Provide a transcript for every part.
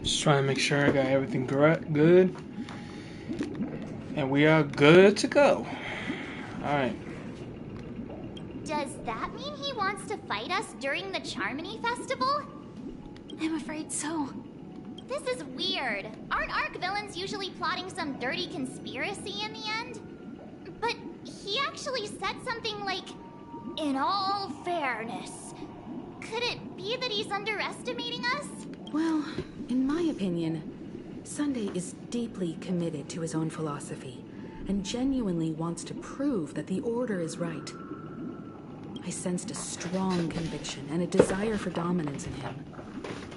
Just trying to make sure I got everything good. And we are good to go. Alright. Does that mean he wants to fight us during the Charmony Festival? I'm afraid so. This is weird. Aren't Arc villains usually plotting some dirty conspiracy in the end? But he actually said something like, "In all fairness." Could it be that he's underestimating us? Well, in my opinion, Sunday is deeply committed to his own philosophy and genuinely wants to prove that the Order is right. I sensed a strong conviction and a desire for dominance in him.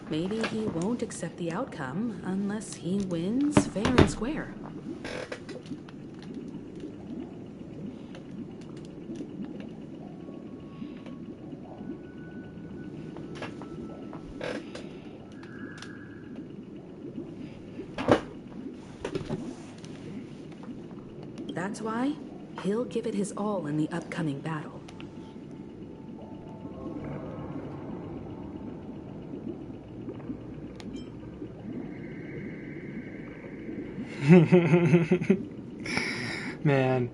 Maybe he won't accept the outcome unless he wins fair and square. That's why he'll give it his all in the upcoming battle. Man,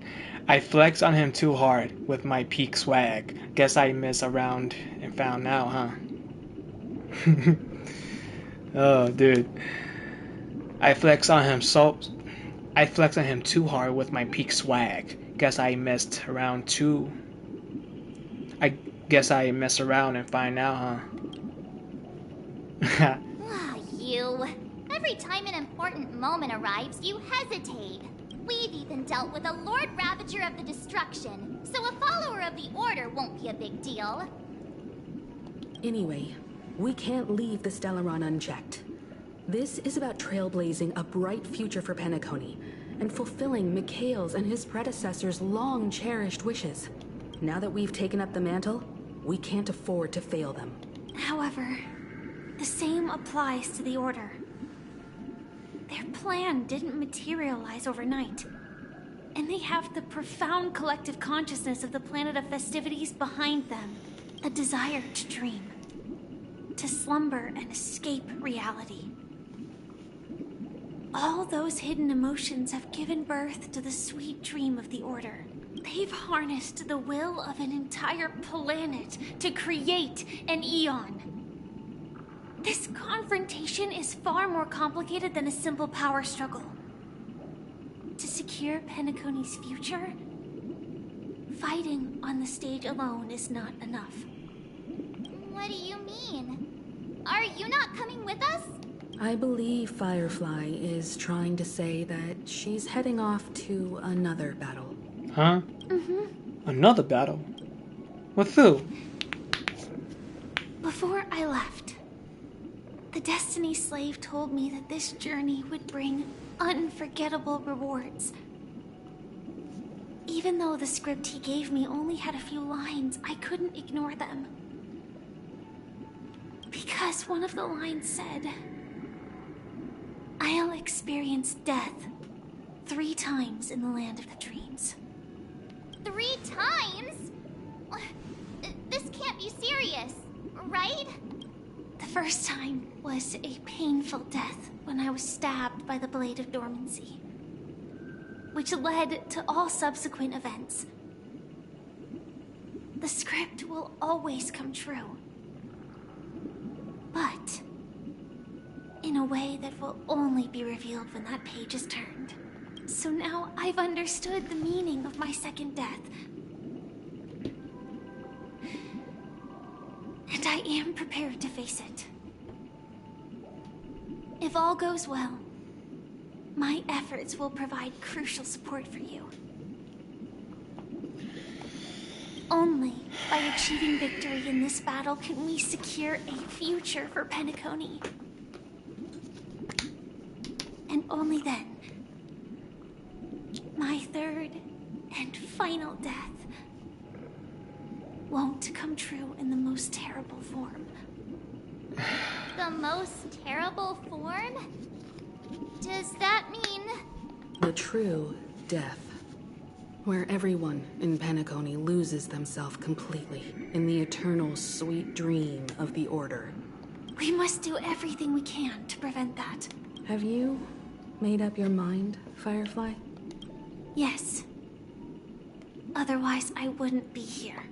I flex on him too hard with my peak swag. Guess I miss around and found now, huh? Oh, dude. I flex on him too hard with my peak swag. Guess I messed around too. I guess I mess around and find out, huh? Ah, you. Every time an important moment arrives, you hesitate. We've even dealt with a Lord Ravager of the Destruction, so a follower of the Order won't be a big deal. Anyway, we can't leave the Stellaron unchecked. This is about trailblazing a bright future for Penacony and fulfilling Mikhail's and his predecessors' long-cherished wishes. Now that we've taken up the mantle, we can't afford to fail them. However, the same applies to the Order. Their plan didn't materialize overnight, and they have the profound collective consciousness of the planet of festivities behind them. A desire to dream, to slumber and escape reality. All those hidden emotions have given birth to the sweet dream of the Order. They've harnessed the will of an entire planet to create an eon. This confrontation is far more complicated than a simple power struggle. To secure Penacony's future, fighting on the stage alone is not enough. What do you mean? Are you not coming with us? I believe Firefly is trying to say that she's heading off to another battle. Huh? Mm-hmm. Another battle? With who? Before I left, the Destiny Slave told me that this journey would bring unforgettable rewards. Even though the script he gave me only had a few lines, I couldn't ignore them. Because one of the lines said, "I'll experience death 3 times in the land of the dreams." 3 times? This can't be serious, right? The first time was a painful death when I was stabbed by the Blade of Dormancy, which led to all subsequent events. The script will always come true, but in a way that will only be revealed when that page is turned. So now I've understood the meaning of my second death. And I am prepared to face it. If all goes well, my efforts will provide crucial support for you. Only by achieving victory in this battle can we secure a future for Penacony. And only then, my third and final death won't come true in the most terrible form. The most terrible form? Does that mean... to a true death, where everyone in Penacony loses themselves completely in the eternal sweet dream of the Order. We must do everything we can to prevent that. Have you made up your mind, Firefly? Yes. Otherwise, I wouldn't be here.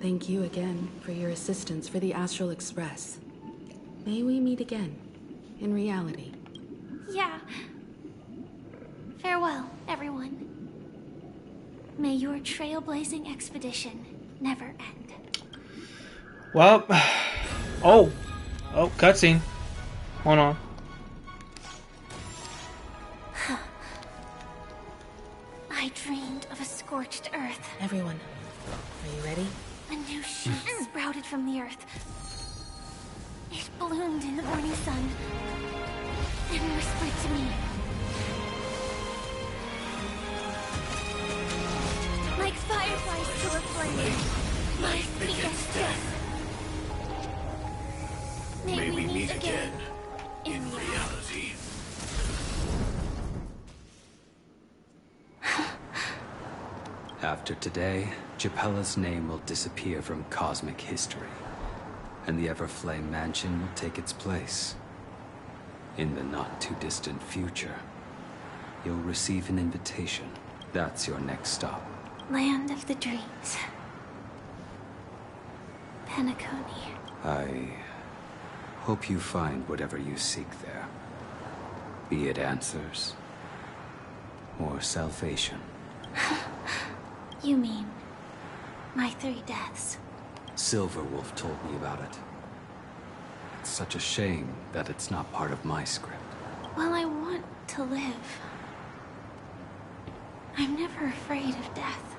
Thank you again for your assistance for the Astral Express. May we meet again, in reality. Yeah. Farewell, everyone. May your trailblazing expedition never end. Well, oh, cutscene. Hold on. I dreamed of a scorched earth. Everyone, are you ready? A new shoot sprouted from the earth. It bloomed in the morning sun and whispered to me. Like fireflies to a flame, my biggest death. May we meet again in reality. After today, Japella's name will disappear from cosmic history, and the Everflame Mansion will take its place. In the not-too-distant future, you'll receive an invitation. That's your next stop. Land of the dreams. Penacony. I hope you find whatever you seek there. Be it answers or salvation. You mean my 3 deaths? Silverwolf told me about it. It's such a shame that it's not part of my script. Well, I want to live. I'm never afraid of death.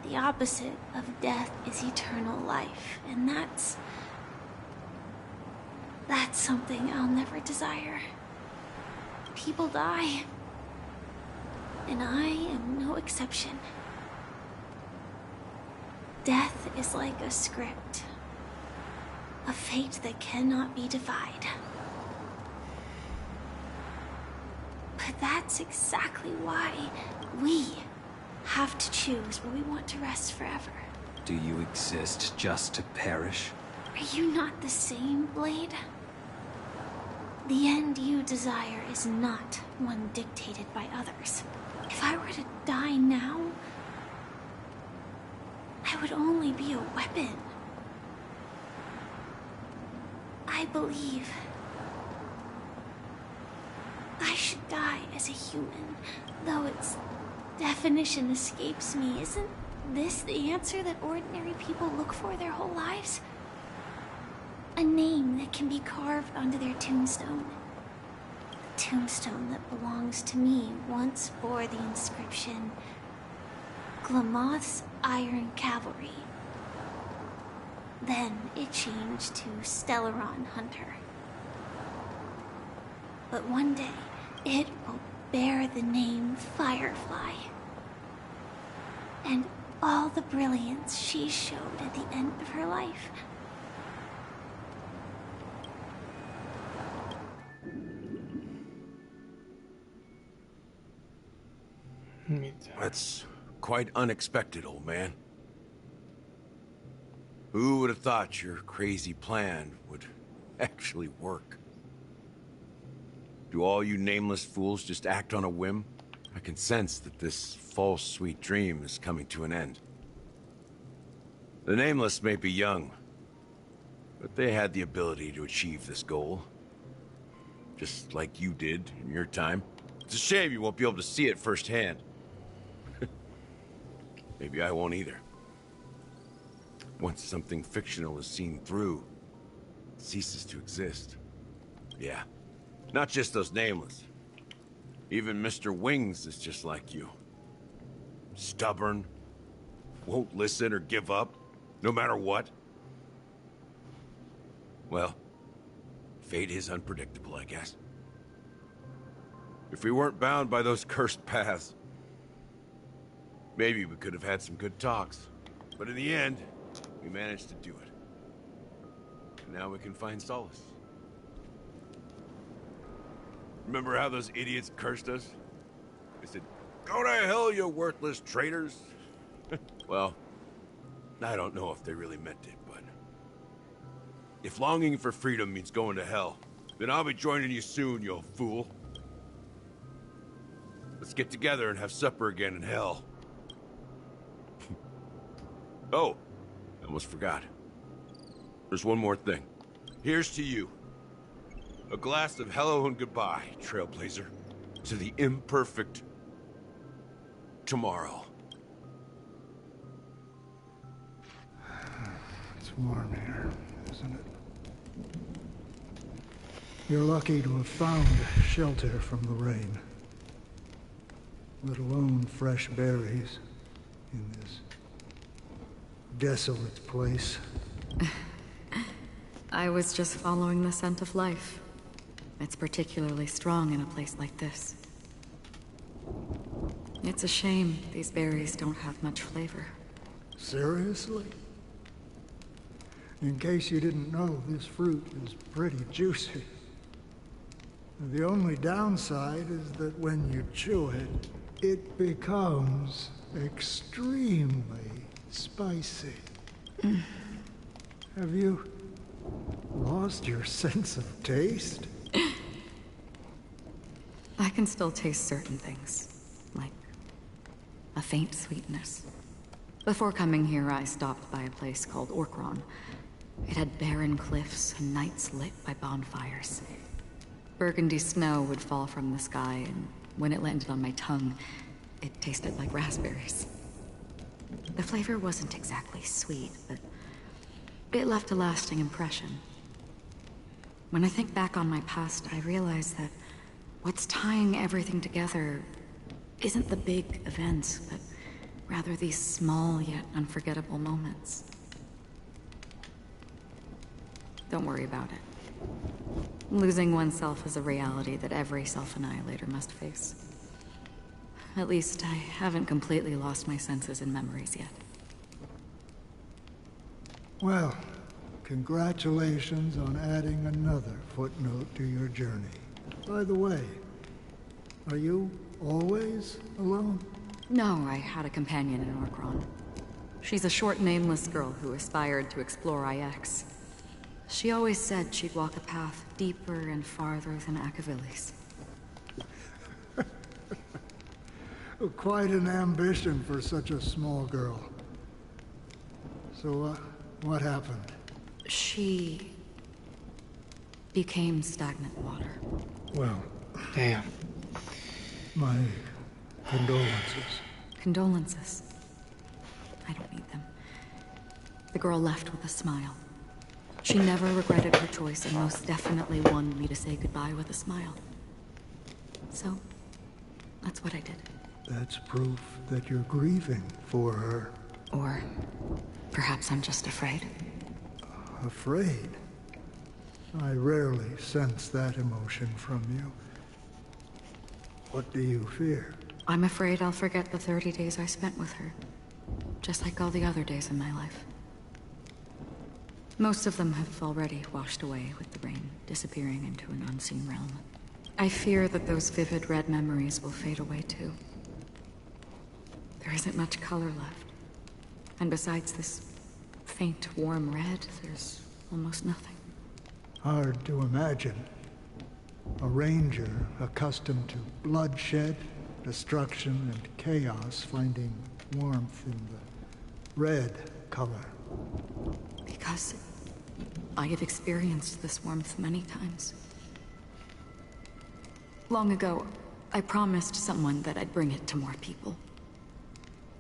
The opposite of death is eternal life, and that's something I'll never desire. People die, and I am no exception. Death is like a script, a fate that cannot be defied. But that's exactly why we have to choose where we want to rest forever. Do you exist just to perish? Are you not the same, Blade? The end you desire is not one dictated by others. If I were to die now, I would only be a weapon. I believe I should die as a human, though its definition escapes me. Isn't this the answer that ordinary people look for their whole lives? A name that can be carved onto their tombstone. The tombstone that belongs to me once bore the inscription, Glamoth's Iron Cavalry. Then it changed to Stellaron Hunter. But one day, it will bear the name Firefly. And all the brilliance she showed at the end of her life. That's quite unexpected, old man. Who would have thought your crazy plan would actually work? Do all you nameless fools just act on a whim? I can sense that this false sweet dream is coming to an end. The nameless may be young, but they had the ability to achieve this goal. Just like you did in your time. It's a shame you won't be able to see it firsthand. Maybe I won't either. Once something fictional is seen through, it ceases to exist. Yeah, not just those nameless. Even Mr. Wings is just like you. Stubborn, won't listen or give up, no matter what. Well, fate is unpredictable, I guess. If we weren't bound by those cursed paths, maybe we could have had some good talks. But in the end, we managed to do it. And now we can find solace Remember how those idiots cursed us? They said, "Go to hell, you worthless traitors." Well, I don't know if they really meant it, but if longing for freedom means going to hell, then I'll be joining you soon, you fool. Let's get together and have supper again in hell. Oh, I almost forgot. There's one more thing. Here's to you. A glass of hello and goodbye, Trailblazer. To the imperfect tomorrow. It's warm here, isn't it? You're lucky to have found shelter from the rain. Let alone fresh berries in this desolate place. I was just following the scent of life. It's particularly strong in a place like this. It's a shame these berries don't have much flavor. Seriously? In case you didn't know, this fruit is pretty juicy. The only downside is that when you chew it, it becomes extremely spicy. Have you lost your sense of taste? I can still taste certain things, like a faint sweetness. Before coming here, I stopped by a place called Orkron. It had barren cliffs and nights lit by bonfires. Burgundy snow would fall from the sky, and when it landed on my tongue, it tasted like raspberries. The flavor wasn't exactly sweet, but it left a lasting impression. When I think back on my past, I realize that what's tying everything together isn't the big events, but rather these small yet unforgettable moments. Don't worry about it. Losing oneself is a reality that every self-annihilator must face. At least, I haven't completely lost my senses and memories yet. Well, congratulations on adding another footnote to your journey. By the way, are you always alone? No, I had a companion in Orkron. She's a short, nameless girl who aspired to explore IX. She always said she'd walk a path deeper and farther than Akavilis. Quite an ambition for such a small girl. So, what happened? She became stagnant water. Well, Damn. my condolences. Condolences. I don't need them. The girl left with a smile. She never regretted her choice and most definitely wanted me to say goodbye with a smile. So, that's what I did. That's proof that you're grieving for her. Or perhaps I'm just afraid. Afraid? I rarely sense that emotion from you. What do you fear? I'm afraid I'll forget the 30 days I spent with her. Just like all the other days in my life. Most of them have already washed away with the rain, disappearing into an unseen realm. I fear that those vivid red memories will fade away too. There isn't much color left. And besides this faint, warm red, there's almost nothing. Hard to imagine. A ranger accustomed to bloodshed, destruction, and chaos finding warmth in the red color. Because I have experienced this warmth many times. Long ago, I promised someone that I'd bring it to more people.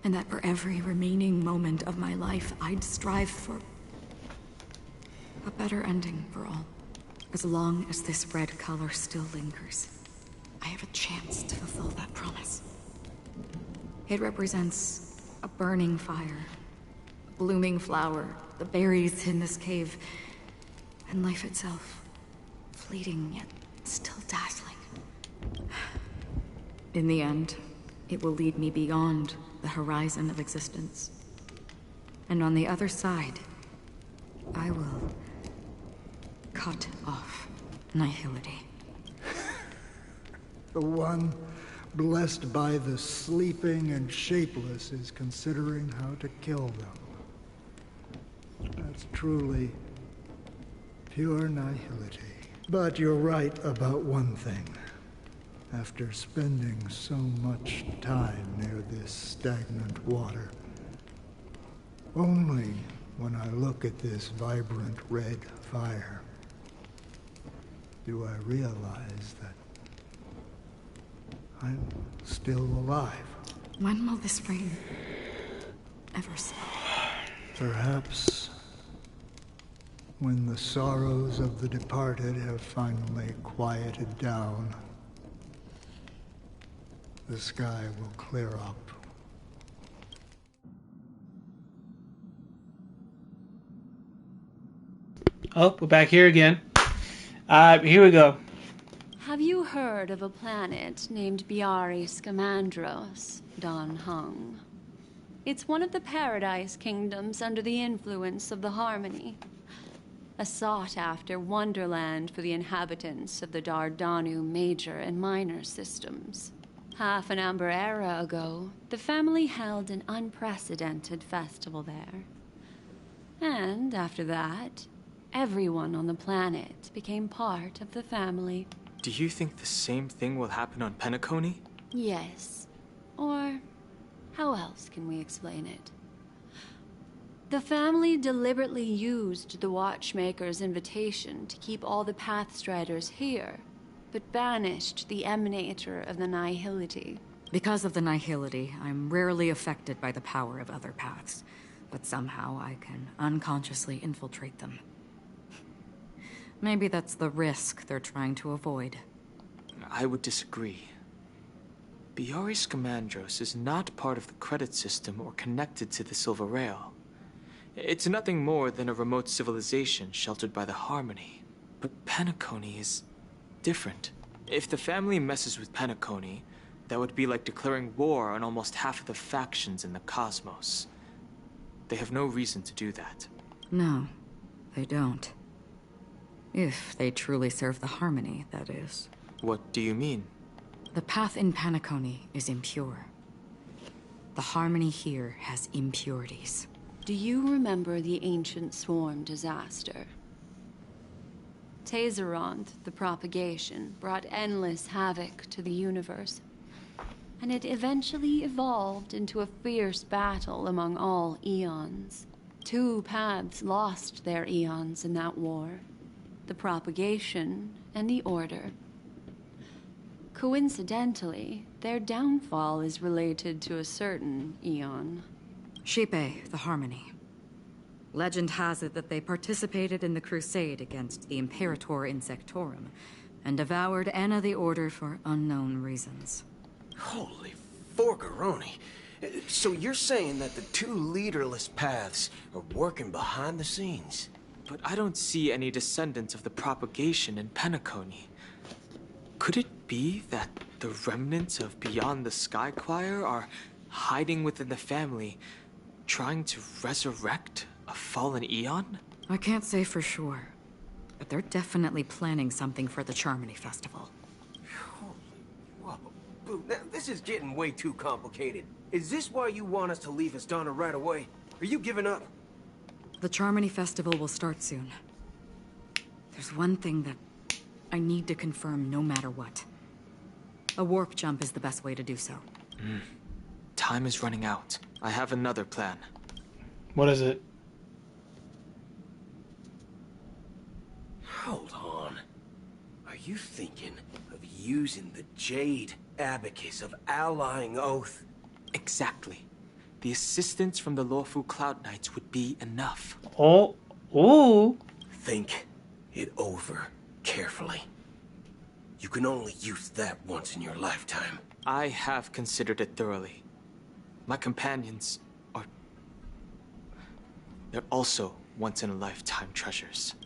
And that for every remaining moment of my life, I'd strive for a better ending for all. As long as this red color still lingers, I have a chance to fulfill that promise. It represents a burning fire, a blooming flower, the berries in this cave, and life itself, fleeting yet still dazzling. In the end, it will lead me beyond the horizon of existence. And on the other side, I will cut off nihility. The one blessed by the sleeping and shapeless is considering how to kill them. That's truly pure nihility. But you're right about one thing. After spending so much time near this stagnant water, only when I look at this vibrant red fire do I realize that I'm still alive. When will this rain ever stop? Perhaps when the sorrows of the departed have finally quieted down, the sky will clear up. Oh, we're back here again. Here we go. Have you heard of a planet named Biari Scamandros, Don Hung? It's one of the Paradise Kingdoms under the influence of the Harmony. A sought-after wonderland for the inhabitants of the Dardanu Major and Minor systems. Half an Amber era ago, the family held an unprecedented festival there. And after that, everyone on the planet became part of the family. Do you think the same thing will happen on Penacony? Yes. Or how else can we explain it? The family deliberately used the Watchmaker's invitation to keep all the Pathstriders here, but banished the Emanator of the Nihility. Because of the Nihility, I'm rarely affected by the power of other paths, but somehow I can unconsciously infiltrate them. Maybe that's the risk they're trying to avoid. I would disagree. Biari Scamandros is not part of the credit system or connected to the Silver Rail. It's nothing more than a remote civilization sheltered by the Harmony. But Penacony is different. If the family messes with Penacony, that would be like declaring war on almost half of the factions in the cosmos. They have no reason to do that. No, they don't. If they truly serve the Harmony, that is. What do you mean? The path in Penacony is impure. The Harmony here has impurities. Do you remember the Ancient Swarm disaster? Tazeronth, the propagation, brought endless havoc to the universe. And it eventually evolved into a fierce battle among all eons. 2 paths lost their eons in that war. The propagation and the order. Coincidentally, their downfall is related to a certain eon. Shipe, the Harmony. Legend has it that they participated in the crusade against the Imperator Insectorum, and devoured Anna the Order for unknown reasons. Holy forgaroni. So you're saying that the 2 leaderless paths are working behind the scenes? But I don't see any descendants of the propagation in Penacony. Could it be that the remnants of Beyond the Sky Choir are hiding within the family, trying to resurrect a fallen eon? I can't say for sure, but they're definitely planning something for the Charmony Festival. Holy whoa. Boo, now, this is getting way too complicated. Is this why you want us to leave Astana right away? Are you giving up? The Charmony Festival will start soon. There's one thing that I need to confirm no matter what. A warp jump is the best way to do so. Time is running out. I have another plan. What is it? Hold on. Are you thinking of using the Jade Abacus of Allying Oath? Exactly. The assistance from the Lawful Cloud Knights would be enough. Oh, ooh. Think it over carefully. You can only use that once in your lifetime. I have considered it thoroughly. My companions are... they're also once-in-a-lifetime treasures.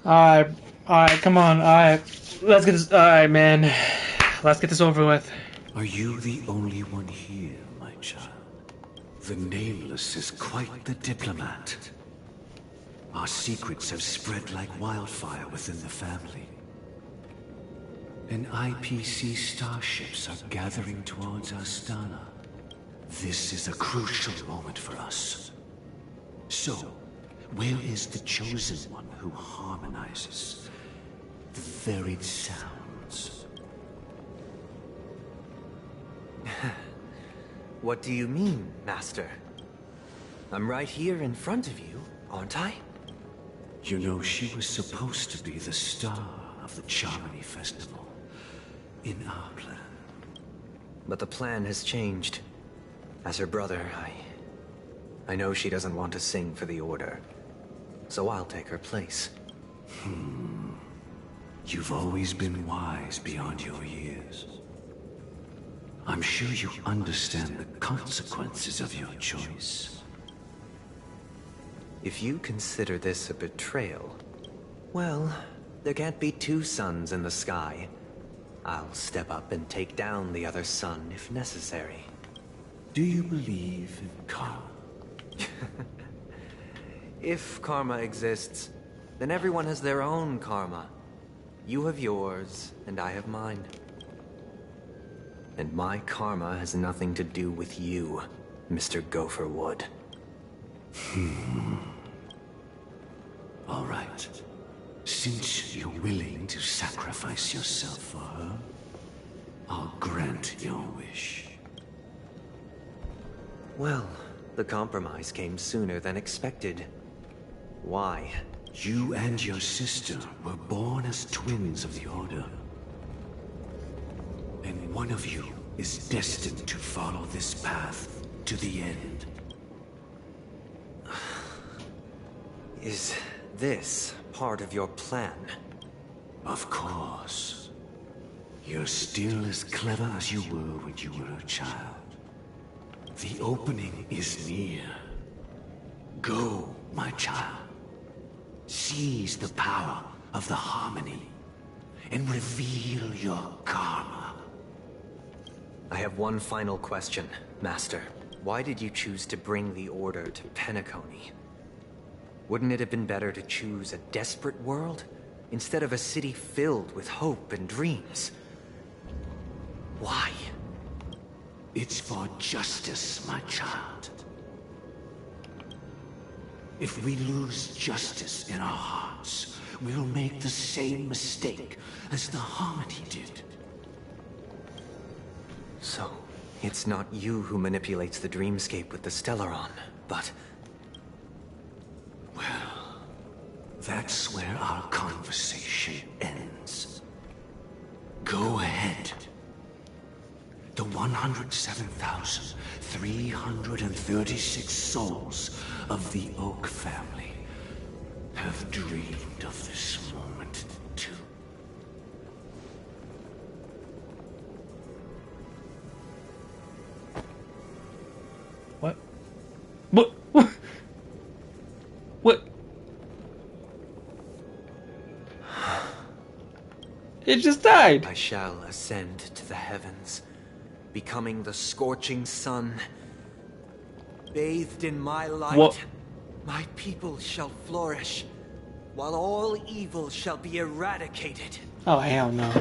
Alright, come on, alright. Let's get this, alright, man. Let's get this over with. Are you the only one here, my child? The Nameless is quite the diplomat. Our secrets have spread like wildfire within the family. And IPC starships are gathering towards Astana. This is a crucial moment for us. So, where is the Chosen One who harmonizes the varied sounds? What do you mean, Master? I'm right here in front of you, aren't I? You know, she was supposed to be the star of the Charmony Festival in our plan. But the plan has changed. As her brother, I know she doesn't want to sing for the Order. So I'll take her place. You've always been wise beyond your years. I'm sure you understand the consequences of your choice. If you consider this a betrayal, well, there can't be two suns in the sky. I'll step up and take down the other sun if necessary. Do you believe in karma? If karma exists, then everyone has their own karma. You have yours, and I have mine. And my karma has nothing to do with you, Mr. Gopherwood. All right. Since you're willing to sacrifice yourself for her, I'll grant your wish. Well, the compromise came sooner than expected. Why? You and your sister were born as twins of the Order. And one of you is destined to follow this path to the end. Is this part of your plan? Of course. You're still as clever as you were when you were a child. The opening is near. Go, my child. Seize the power of the Harmony and reveal your karma. I have one final question, Master. Why did you choose to bring the Order to Penacony? Wouldn't it have been better to choose a desperate world instead of a city filled with hope and dreams? Why? It's for justice, my child. If we lose justice in our hearts, we'll make the same mistake as the Harmony did. So, it's not you who manipulates the dreamscape with the Stellaron, but... Well, that's where our conversation ends. Go ahead. The 107,336 souls of the Oak family have dreamed of this moment too. What? What? What? What? It just died. I shall ascend to the heavens, becoming the scorching sun. Bathed in my light, What? my people shall flourish, while all evil shall be eradicated. Oh, hell no.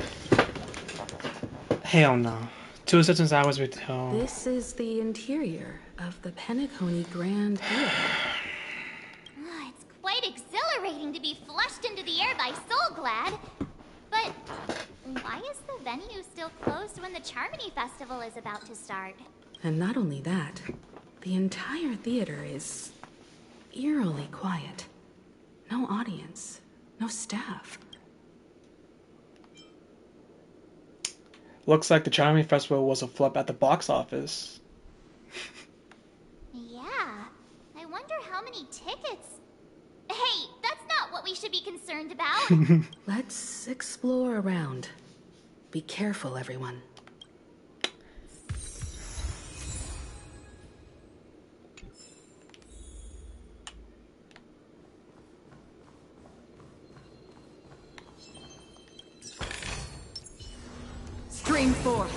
Hell no. 2 assistance hours with... Oh. This is the interior of the Penacony Grand Theater. It's quite exhilarating to be flushed into the air by Soulglad. But why is the venue still closed when the Charmony Festival is about to start? And not only that, the entire theater is eerily quiet. No audience, no staff. Looks like the Charming Festival was a flop at the box office. Yeah, I wonder how many tickets... Hey, that's not what we should be concerned about. Let's explore around. Be careful, everyone. Stream forth.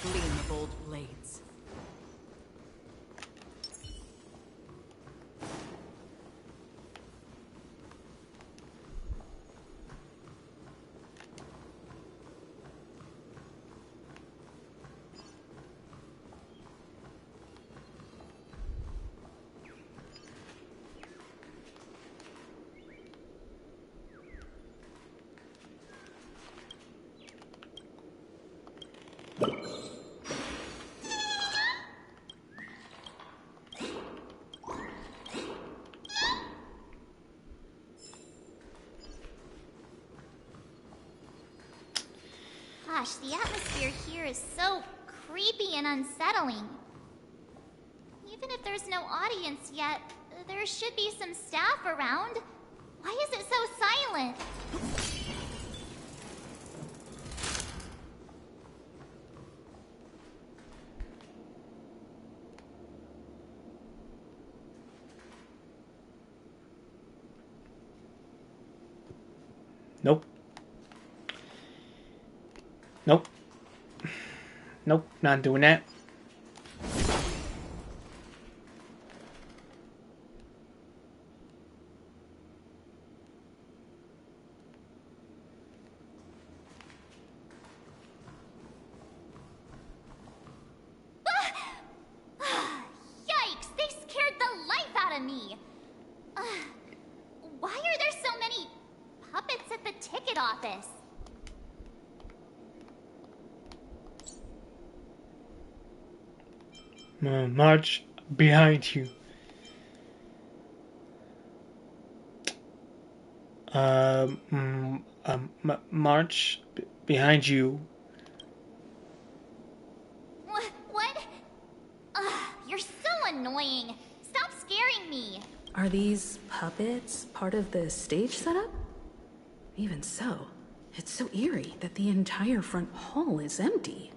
the gleam of old blades. Gosh, the atmosphere here is so creepy and unsettling. Even if there's no audience yet, there should be some staff around. Why is it so silent? Nope. Nope. Nope, not doing that. Yikes, they scared the life out of me. Why are there so many puppets at the ticket office? March behind you. March behind you. What? You're so annoying. Stop scaring me. Are these puppets part of the stage setup? Even so, it's so eerie that the entire front hall is empty.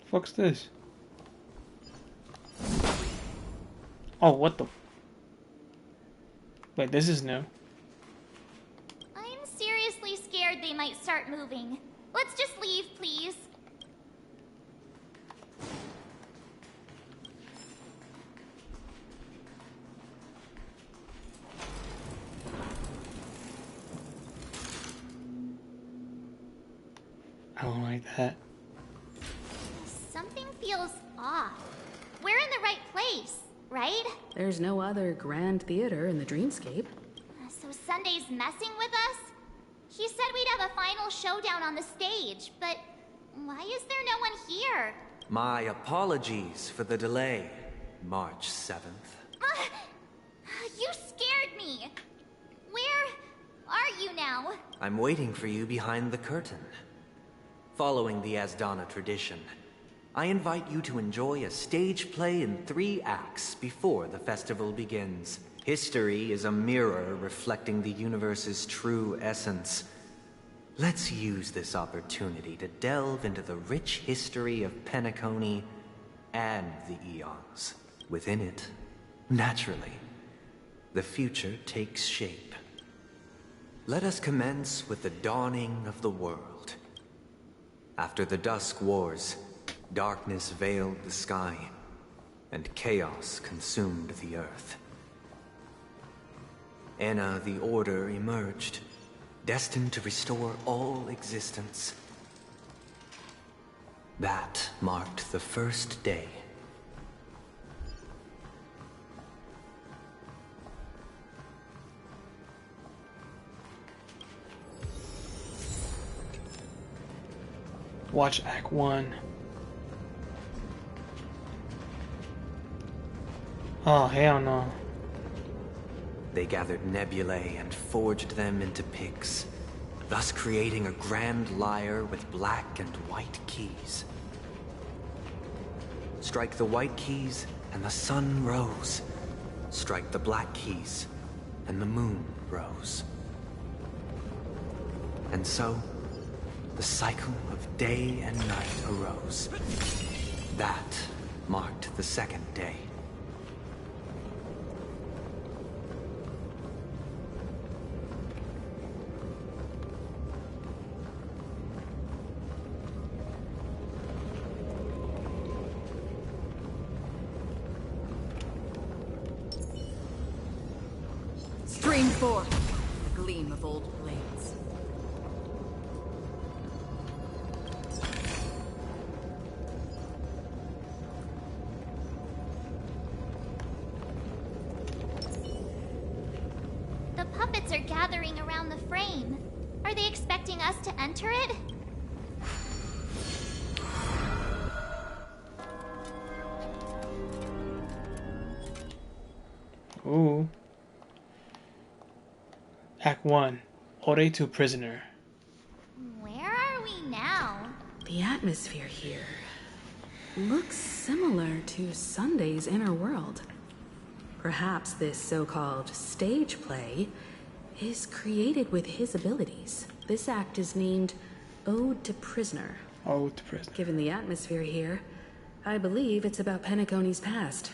Fuck's this? Oh, what the? Wait, this is new. I'm seriously scared they might start moving. Let's just leave, please. I don't like that. Something feels off. We're in the right place, right? There's no other grand theater in the dreamscape. So Sunday's messing with us? He said we'd have a final showdown on the stage, but why is there no one here? My apologies for the delay, March 7th. You scared me. Where are you now? I'm waiting for you behind the curtain. Following the Asdana tradition, I invite you to enjoy a stage play in 3 acts before the festival begins. History is a mirror reflecting the universe's true essence. Let's use this opportunity to delve into the rich history of Penacony and the eons. Within it, naturally, the future takes shape. Let us commence with the dawning of the world. After the Dusk Wars, darkness veiled the sky, and chaos consumed the earth. Enna the Order emerged, destined to restore all existence. That marked the first day. Watch Act 1. Oh, hell no. They gathered nebulae and forged them into picks, thus creating a grand lyre with black and white keys. Strike the white keys, and the sun rose. Strike the black keys, and the moon rose. And so, the cycle of day and night arose. That marked the second day. Stream forth, the gleam of old blades. The puppets are gathering around the frame. Are they expecting us to enter it? Ooh. Act 1. Ode to Prisoner. Where are we now? The atmosphere here looks similar to Sunday's inner world. Perhaps this so-called stage play is created with his abilities. This act is named Ode to Prisoner. Ode to Prisoner. Given the atmosphere here, I believe it's about Penacony's past.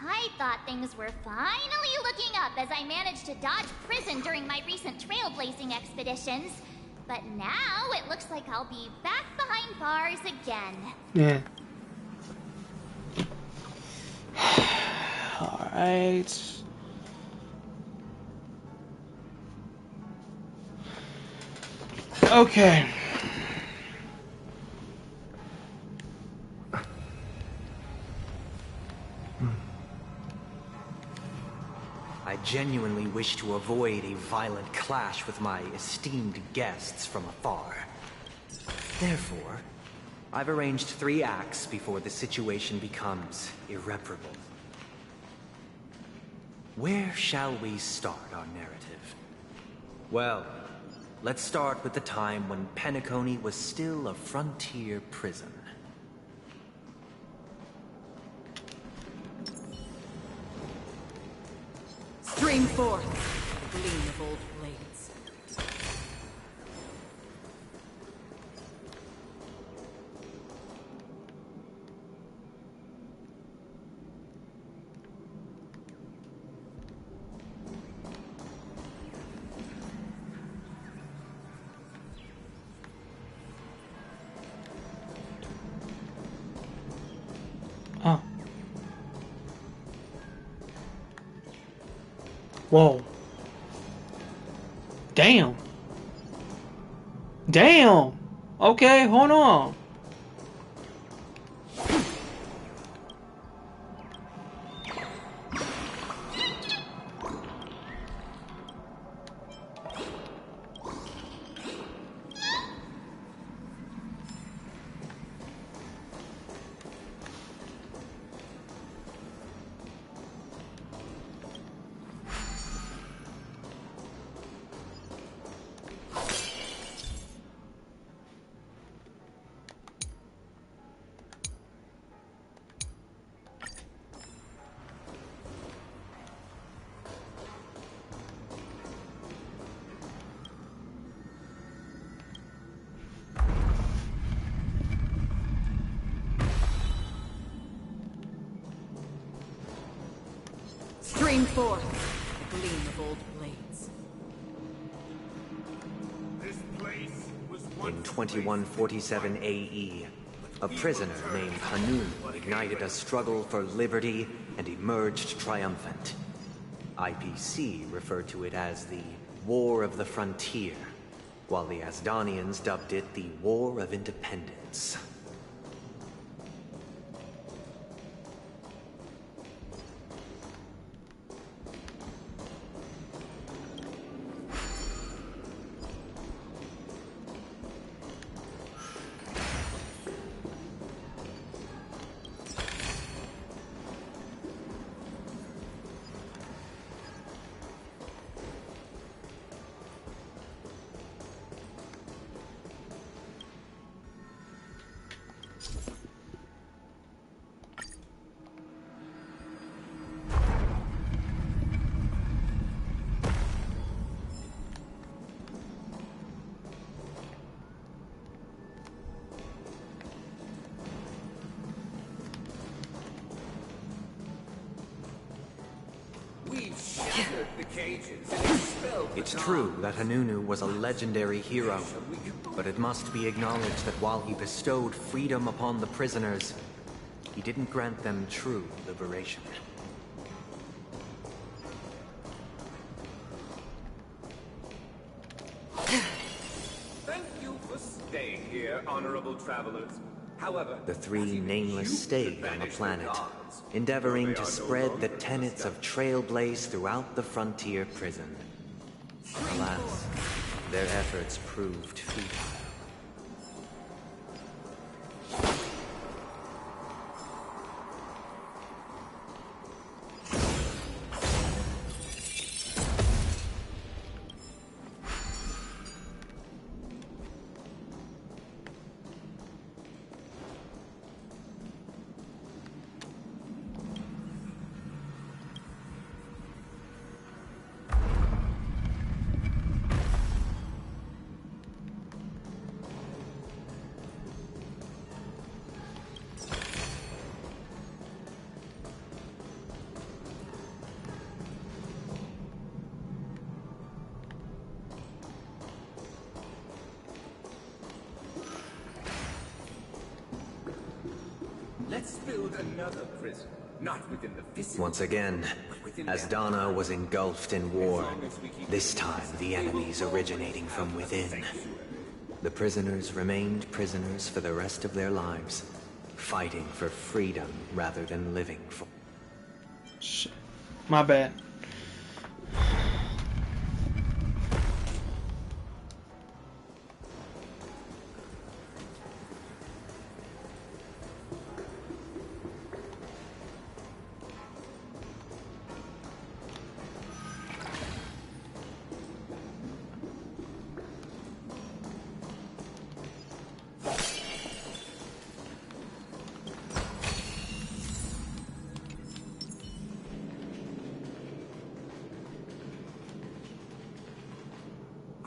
I thought things were finally looking up as I managed to dodge prison during my recent trailblazing expeditions. But now it looks like I'll be back behind bars again. Yeah. Alright. Okay. I genuinely wish to avoid a violent clash with my esteemed guests from afar. Therefore, I've arranged 3 acts before the situation becomes irreparable. Where shall we start our narrative? Well, let's start with the time when Penacony was still a frontier prison. Stream forth, the gleam of old blades. Huh. Whoa. Damn. Damn. Okay, hold on. Stream forth, the gleam of old blades. In 2147 AE, a prisoner named Hanun ignited a struggle for liberty and emerged triumphant. IPC referred to it as the War of the Frontier, while the Asdanians dubbed it the War of Independence. the cages and expelled the It's true that Hanunu was a legendary hero, but it must be acknowledged that while he bestowed freedom upon the prisoners, he didn't grant them true liberation. Thank you for staying here, honorable travelers. However, The three nameless stayed on the planet, endeavoring to spread the tenets of Trailblaze throughout the frontier prison. Alas, their efforts proved futile. let's build another prison. Not within the physical. Once again, as Dana was engulfed in war, this time the enemies originating from within. The prisoners remained prisoners for the rest of their lives, fighting for freedom rather than living for... Shit. My bad.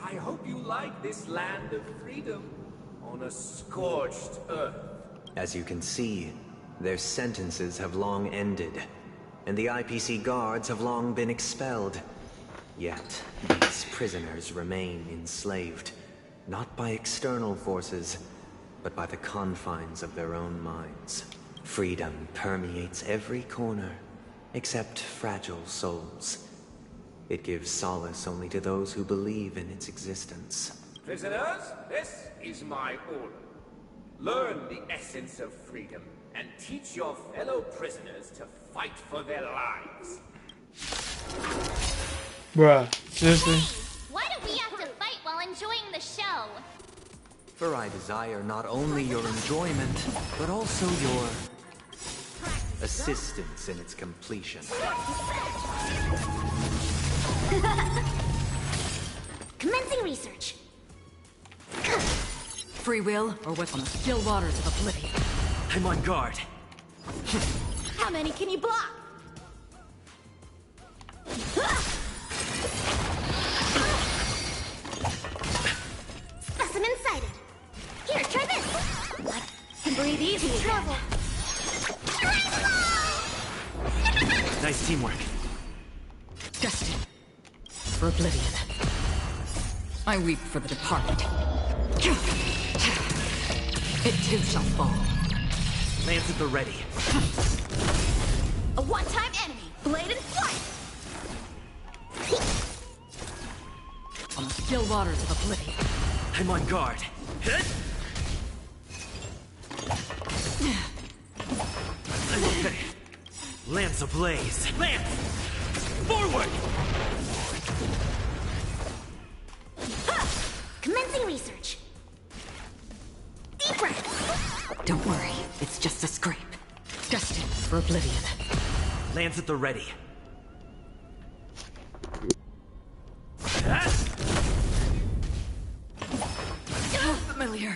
I hope you like this land of freedom on a scorched earth. As you can see, their sentences have long ended, and the IPC guards have long been expelled. Yet, these prisoners remain enslaved, not by external forces, but by the confines of their own minds. Freedom permeates every corner, except fragile souls. It gives solace only to those who believe in its existence. Prisoners, this is my order. Learn the essence of freedom and teach your fellow prisoners to fight for their lives. Bruh, seriously? Why do we have to fight while enjoying the show? For I desire not only your enjoyment, but also your assistance in its completion. Commencing research. Free will, or what's on the still waters of oblivion? I'm on guard. How many can you block? Specimen sighted. Here, try this. Breathe easy. Travel. Nice teamwork. Destined for oblivion. I weep for the departed. It too shall fall. Lance at the ready. A one-time enemy. Blade and flight. On the still waters of oblivion. I'm on guard. Okay. Lance ablaze. Lance! Forward! Commencing research. Deep breath. Don't worry, it's just a scrape. Destined for oblivion. Lance at the ready. Oh, familiar.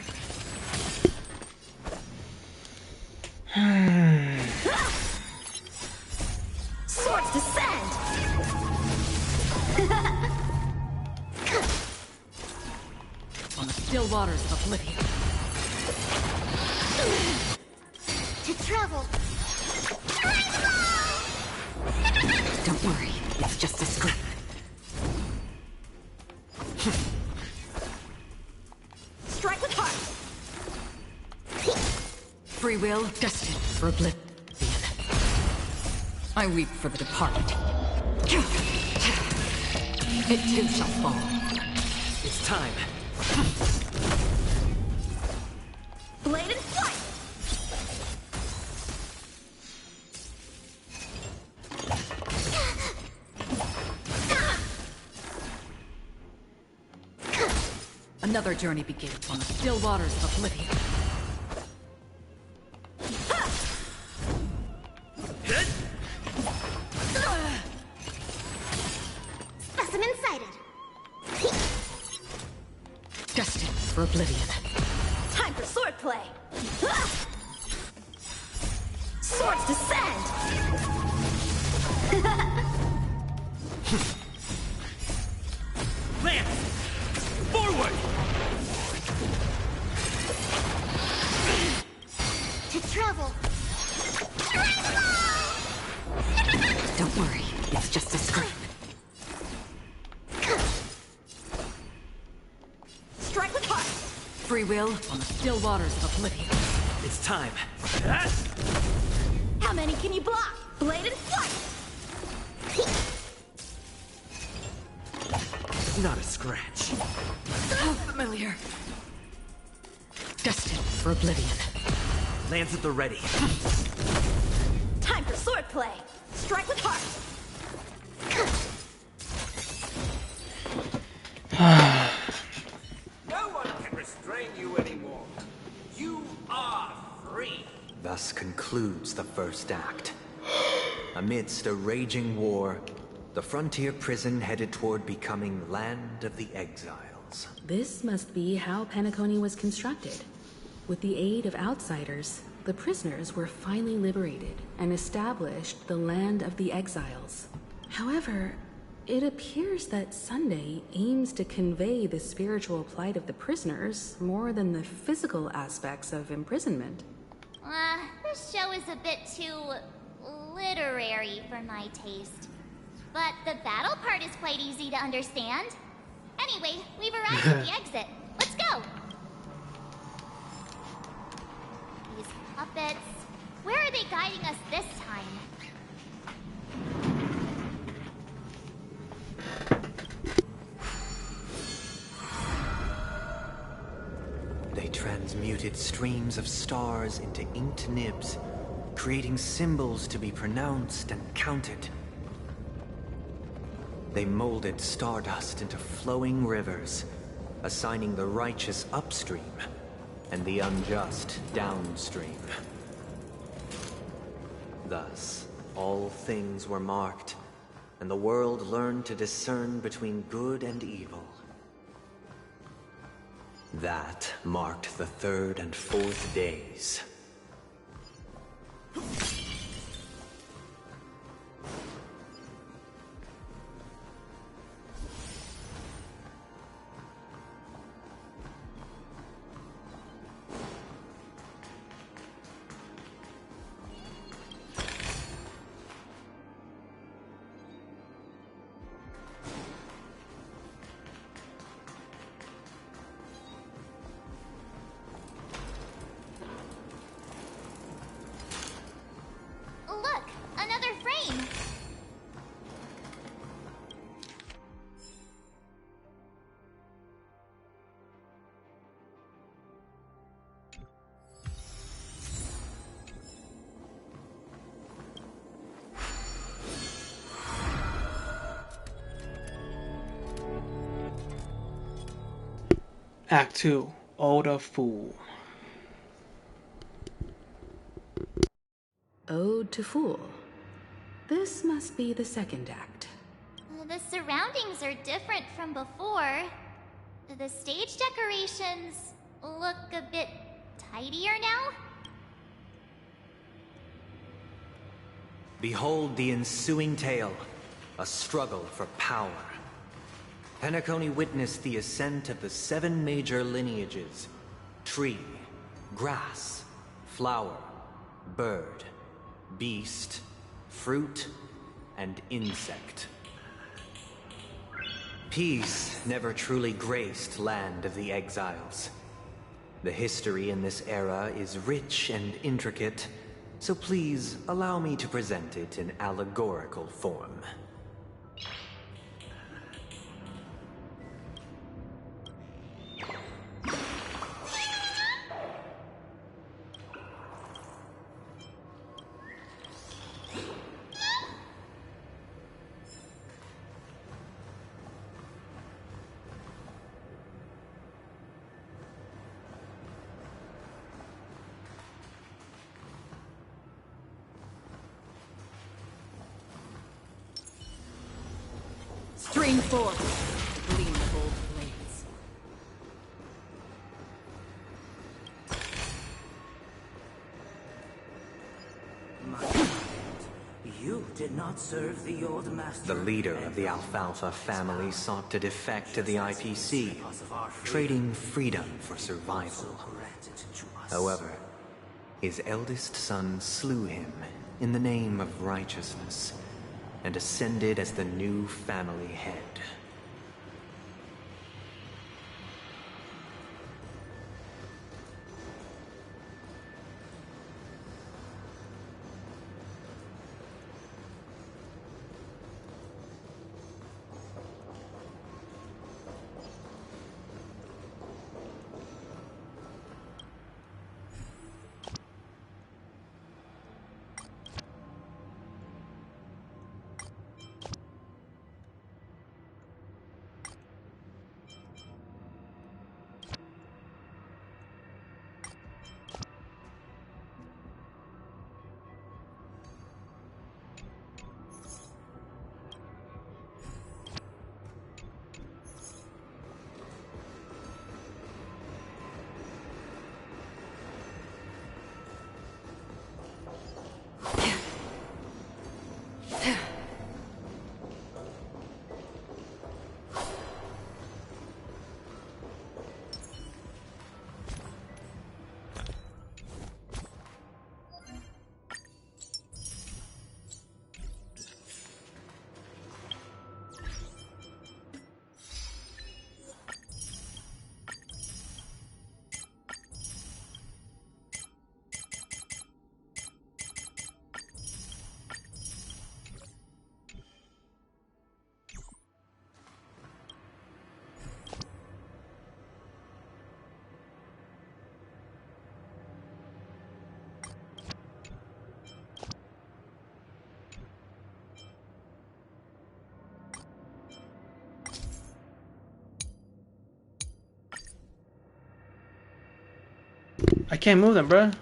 Swords descend. On the still waters of oblivion. To travel. Don't worry, it's just a scrape. will, destined for oblivion. I weep for the departed. It too shall fall. It's time. Blade and flight! Another journey begins on the still waters of oblivion. Specimen sighted. Destined for oblivion. Time for swordplay. Swords descend! Lance! Forward! To travel. Don't worry, it's just a scrape. Strike with heart. Free will on the still waters of oblivion. It's time. How many can you block? Blade and flight. Not a scratch. How familiar. Destined for oblivion. Lands at the ready. Time for swordplay. Strike with heart. No one can restrain you anymore. You are free. Thus concludes the first act. Amidst a raging war, the frontier prison headed toward becoming Land of the Exiles. This must be how Penacony was constructed. With the aid of outsiders, the prisoners were finally liberated and established the Land of the Exiles. However, it appears that Sunday aims to convey the spiritual plight of the prisoners more than the physical aspects of imprisonment. This show is a bit too literary for my taste. But the battle part is quite easy to understand. Anyway, we've arrived at the exit. Let's go! These puppets... Where are they guiding us this time? They transmuted streams of stars into inked nibs, creating symbols to be pronounced and counted. They molded stardust into flowing rivers, assigning the righteous upstream and the unjust downstream. Thus, all things were marked, and the world learned to discern between good and evil. That marked the third and fourth days. Look! Another frame! Act 2, Older Fool. Ode to Fool. This must be the second act. The surroundings are different from before. The stage decorations look a bit tidier now. Behold the ensuing tale, a struggle for power. Penacony witnessed the ascent of the 7 major lineages: tree, grass, flower, bird, beast, fruit, and insect. Peace never truly graced Land of the Exiles. The history in this era is rich and intricate, so please allow me to present it in allegorical form. Stream forth, gleam bold blades. You did not serve the old master. The leader of the Alfalfa family sought to defect to the IPC, trading freedom for survival. However, his eldest son slew him in the name of righteousness and ascended as the new family head. I can't move them, bruh.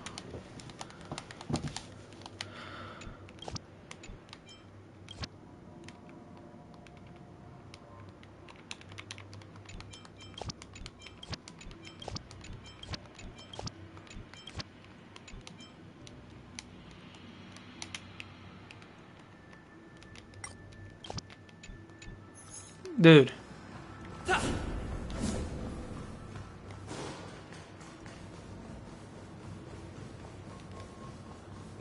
Dude.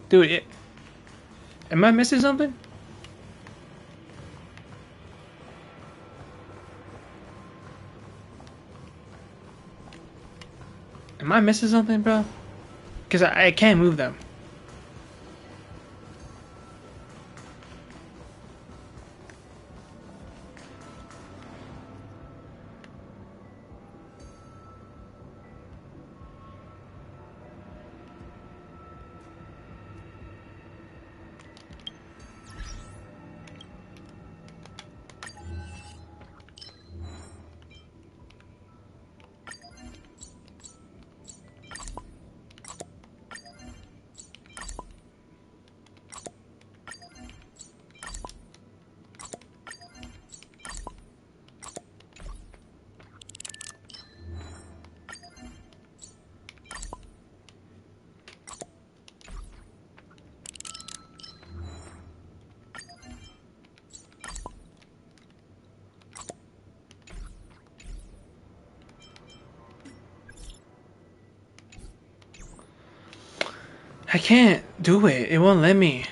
Dude, am I missing something? Am I missing something, bro? Because I can't move them. I can't do it. It won't let me.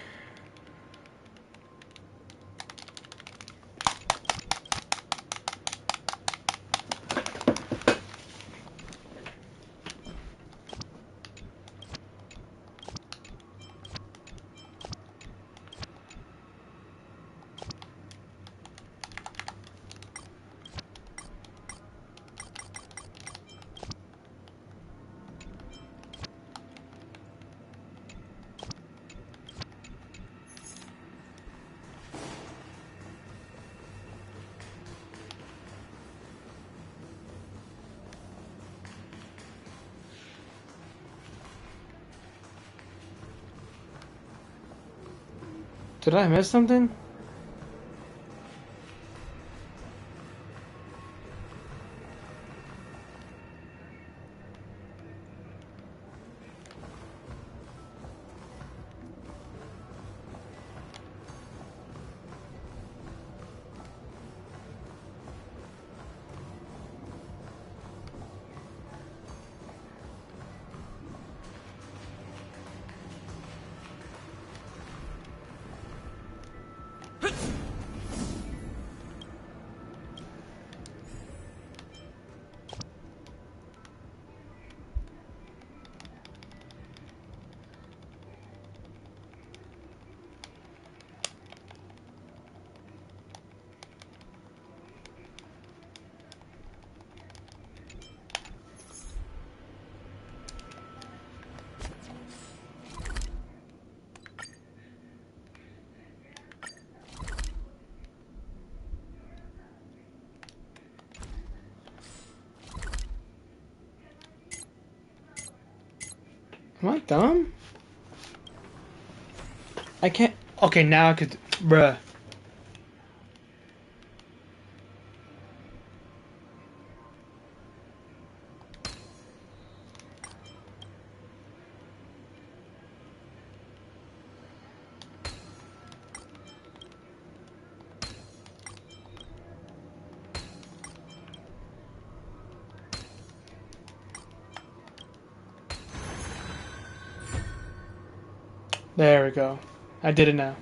Did I miss something? Am I dumb? I can't. Okay, now I could. Bruh. There we go. I did it now.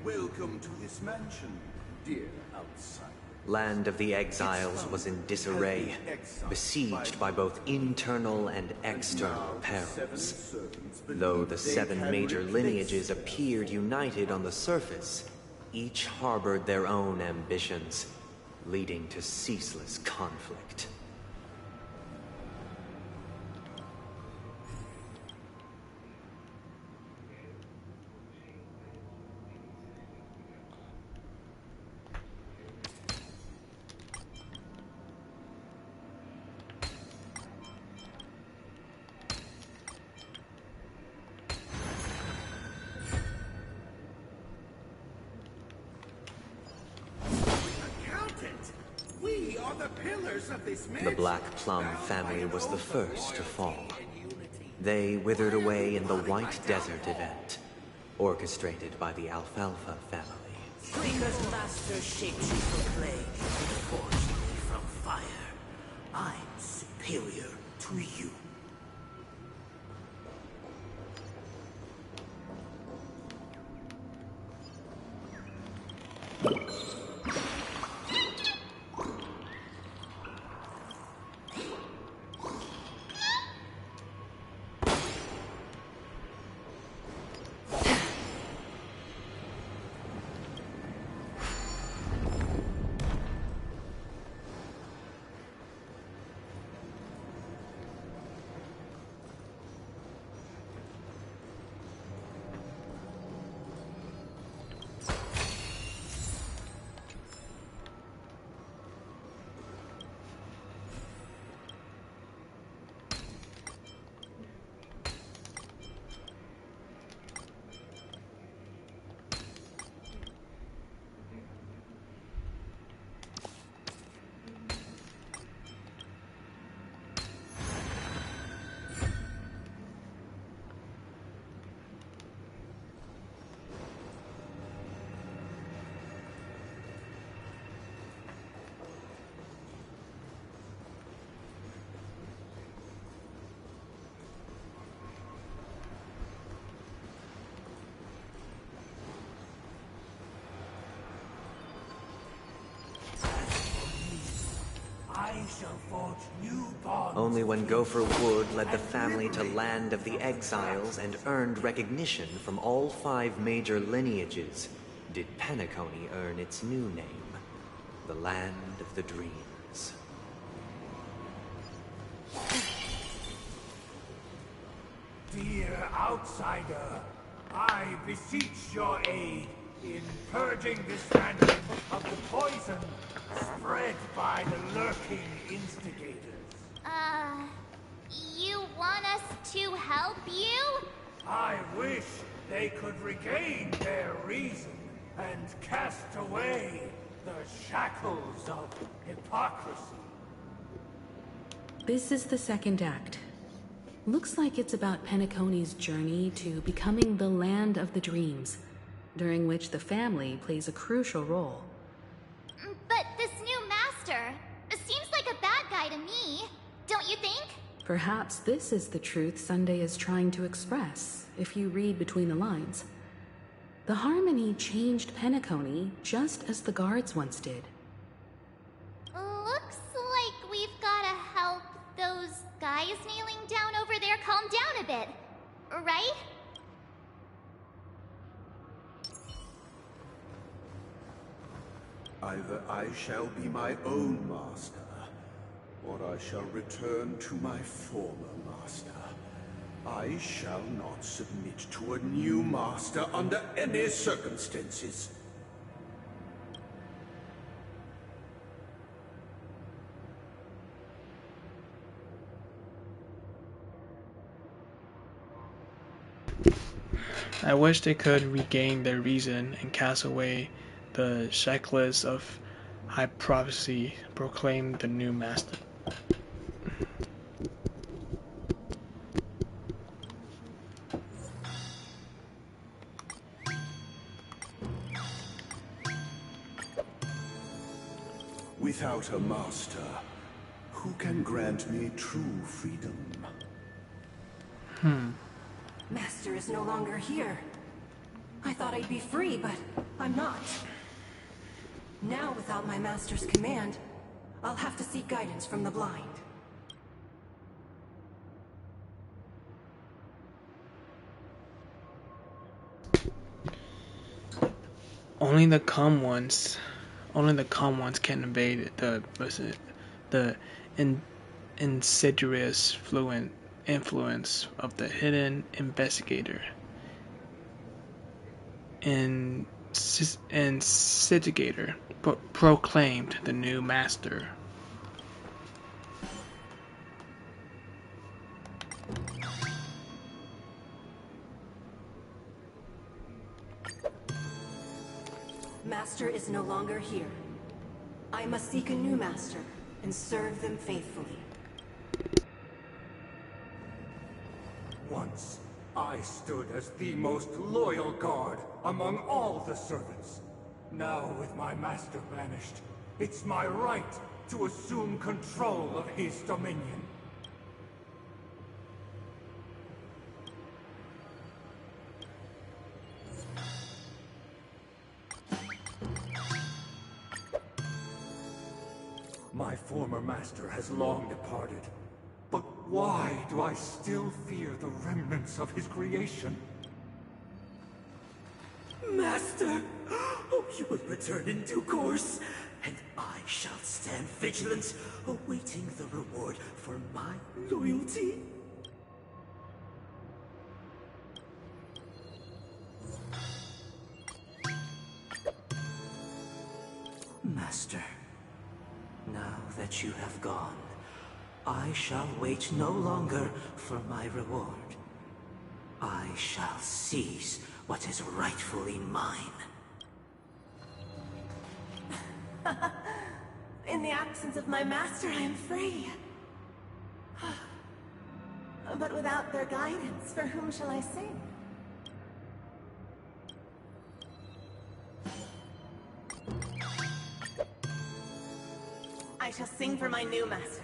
Welcome to this mansion, dear outsider. Land of the Exiles was in disarray, besieged by both internal and external perils. Though the 7 major lineages appeared united on the surface, each harbored their own ambitions, leading to ceaseless conflict. The Black Plum family was the first to fall. They withered away in the White Desert event, orchestrated by the Alfalfa family. Freaker's master shaped you for clay and forged me from fire. I'm superior to you. Only when Gopher Wood led the family to Land of the Exiles and earned recognition from all 5 major lineages did Penacony earn its new name, the Land of the Dreams. Dear outsider, I beseech your aid in purging this land of the poison spread by the lurking instigators. You want us to help you? I wish they could regain their reason and cast away the shackles of hypocrisy. This is the second act. Looks like it's about Penacony's journey to becoming the land of the dreams, during which the family plays a crucial role. But this new master seems like a bad guy to me, don't you think? Perhaps this is the truth Sunday is trying to express, if you read between the lines. The Harmony changed Penacony just as the guards once did. Looks like we've gotta help those guys kneeling down over there calm down a bit, right? Either I shall be my own master, or I shall return to my former master. I shall not submit to a new master under any circumstances. I wish they could regain their reason and cast away the checklist of hypocrisy, proclaim the new master. Without a master, who can grant me true freedom? Master is no longer here. I thought I'd be free, but I'm not. Now, without my master's command, I'll have to seek guidance from the blind. Only the calm ones can evade the insidious influence of the hidden investigator. Instigator proclaimed the new master. Master is no longer here. I must seek a new master and serve them faithfully. Once, I stood as the most loyal guard among all the servants. Now, with my master vanished, it's my right to assume control of his dominion. My former master has long departed. But why do I still fear the remnants of his creation? Master! Oh, you will return in due course, and I shall stand vigilant, awaiting the reward for my loyalty. Master, now that you have gone, I shall wait no longer for my reward. I shall seize what is rightfully mine. In the absence of my master, I am free. But without their guidance, for whom shall I sing? I shall sing for my new master,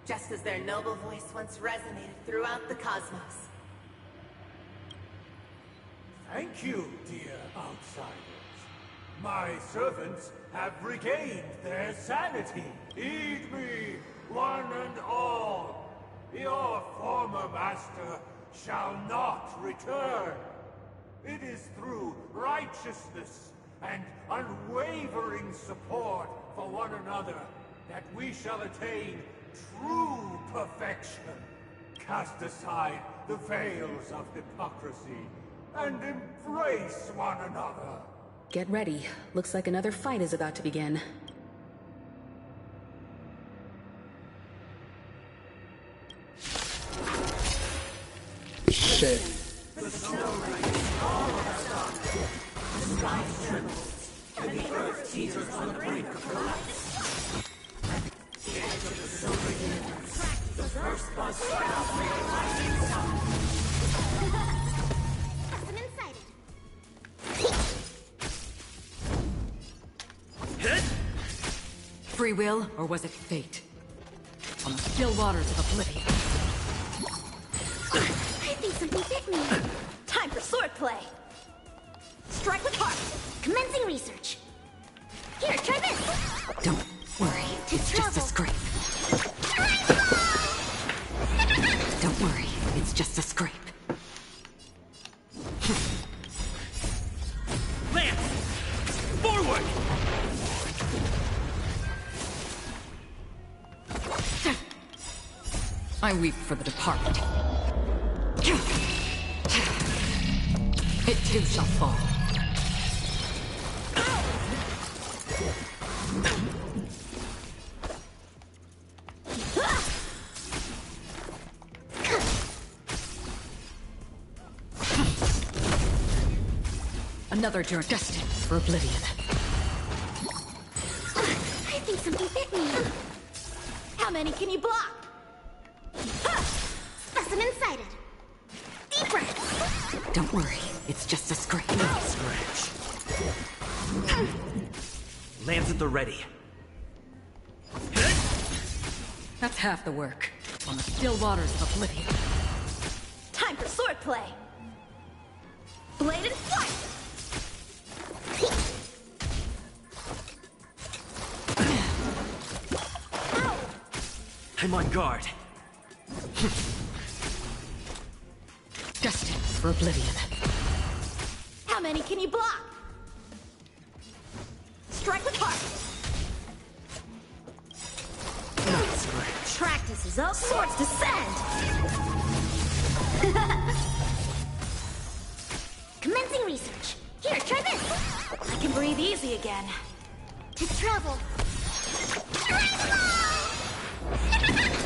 just as their noble voice once resonated throughout the cosmos. Thank you, dear outsiders. My servants have regained their sanity. Heed me, one and all. Your former master shall not return. It is through righteousness and unwavering support for one another that we shall attain true perfection. Cast aside the veils of hypocrisy and embrace one another. Get ready. Looks like another fight is about to begin. shit. Free will, or was it fate? On the still waters of oblivion. I think something bit me. Time for swordplay. Strike with heart. Commencing research. Here, try this. Don't worry, it's just a scrape. Don't worry, it's just a scrape. Lance! Forward! I weep for the departed. It too shall fall. Another journey destined for oblivion. I think something bit me. How many can you block? Specimen sighted. Deep breath. Don't worry, it's just a scrape. Scratch. Lance at the ready. That's half the work. On the still waters of oblivion. Time for swordplay. Blade and flight. I'm on guard. Destined for oblivion. How many can you block? Strike with heart. Practice is up, swords descend. Commencing research. Here, try this. I can breathe easy again. To travel.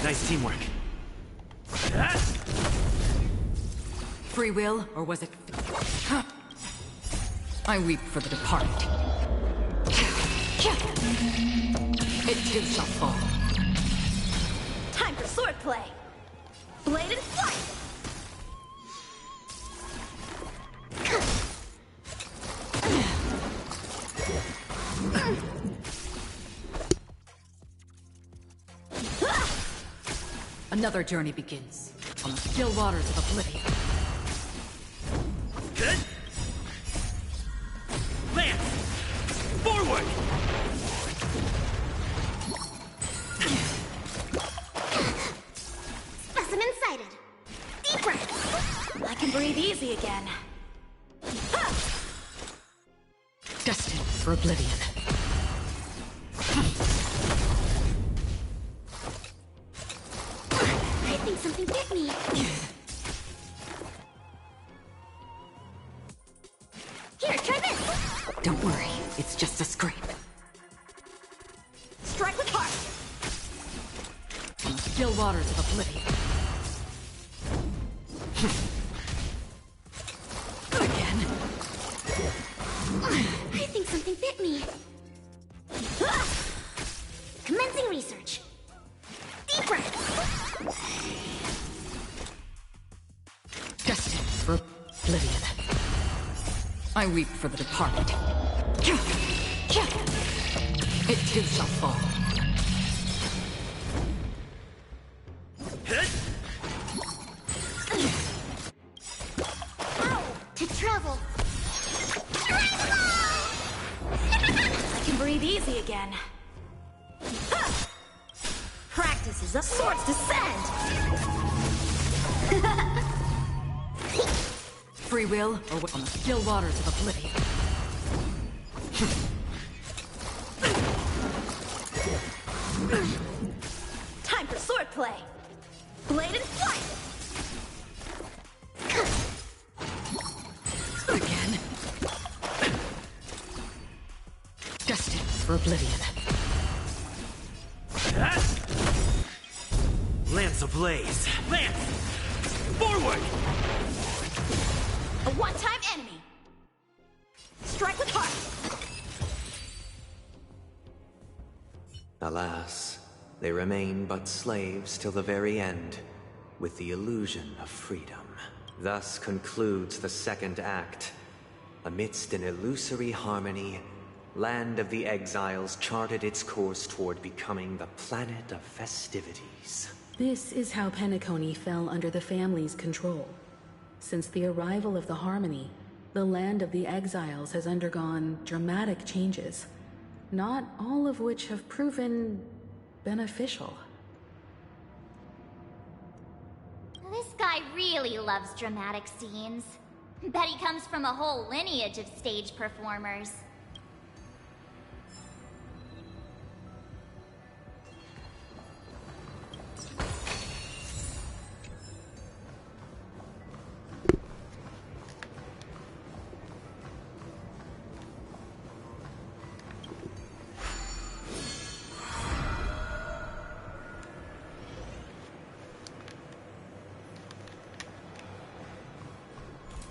Nice teamwork. Free will, or was it... I weep for the departed. It too shall fall. Time for swordplay. Blade and flight. Another journey begins. On the still waters of oblivion. Good. Lance! Forward! Specimen sighted. Deep breath. I can breathe easy again. Destined for oblivion. I think something bit me. Here, try this. Don't worry, it's just a scrape. Strike with heart. On the still waters of oblivion. Again. I think something bit me. Commencing research. Deep breath. Destined for oblivion. I weep for the departed. It too shall fall. To travel. I can breathe easy again. Practice is up, swords descend. Free will, or on the still waters of oblivion. Time for swordplay. Blade and flight. Again. Destined for oblivion. Lance ablaze. Lance! Forward! A one-time enemy. Strike with heart. Alas, they remain but slaves till the very end, with the illusion of freedom. Thus concludes the second act. Amidst an illusory harmony, Land of the Exiles charted its course toward becoming the planet of festivities. This is how Penacony fell under the family's control. Since the arrival of the Harmony, the Land of the Exiles has undergone dramatic changes, not all of which have proven beneficial. This guy really loves dramatic scenes. Bet he comes from a whole lineage of stage performers.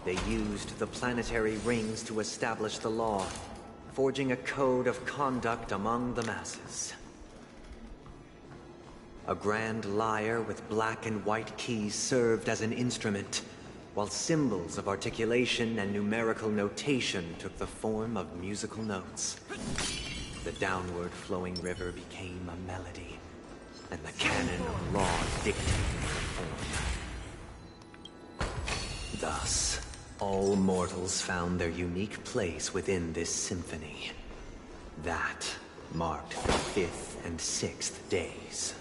They used the planetary rings to establish the law, forging a code of conduct among the masses. A grand lyre with black and white keys served as an instrument, while symbols of articulation and numerical notation took the form of musical notes. The downward flowing river became a melody, and the canon of law dictated the form. Thus, all mortals found their unique place within this symphony. That marked the 5th and 6th days.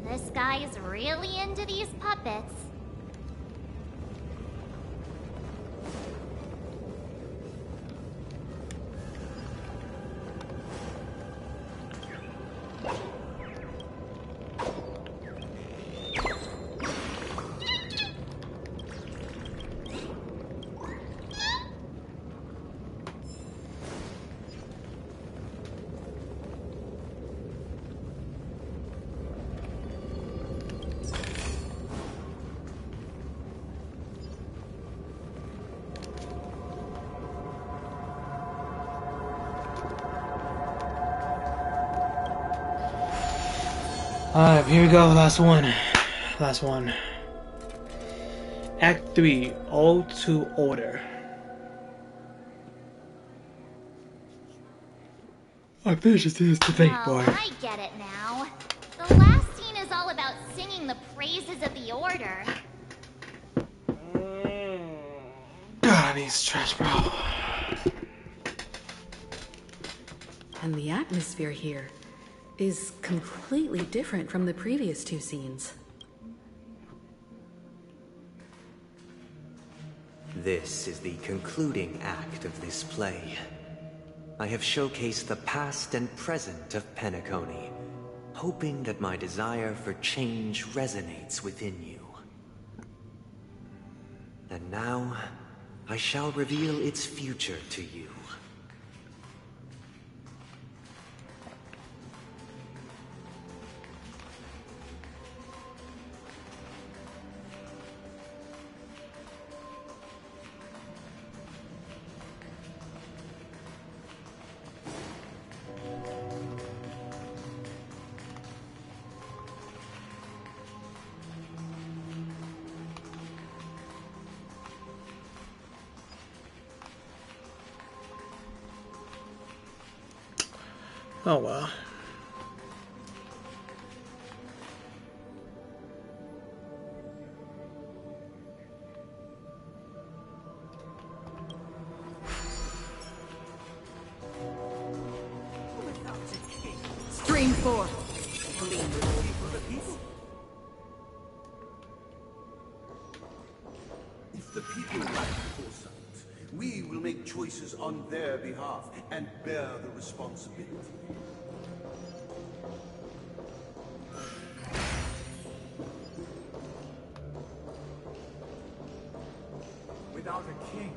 This guy is really into these puppets. Alright, here we go, last one. Last one. Act 3, Ode to Order. I finished this debate, boy. I get it now. The last scene is all about singing the praises of the Order. God, I need stretch, bro. And the atmosphere here is completely different from the previous two scenes. This is the concluding act of this play. I have showcased the past and present of Penacony, hoping that my desire for change resonates within you. And now, I shall reveal its future to you. Oh well. Stream 4. Gleam. If the people lack foresight, we will make choices on their behalf and bear the responsibility. Without a king,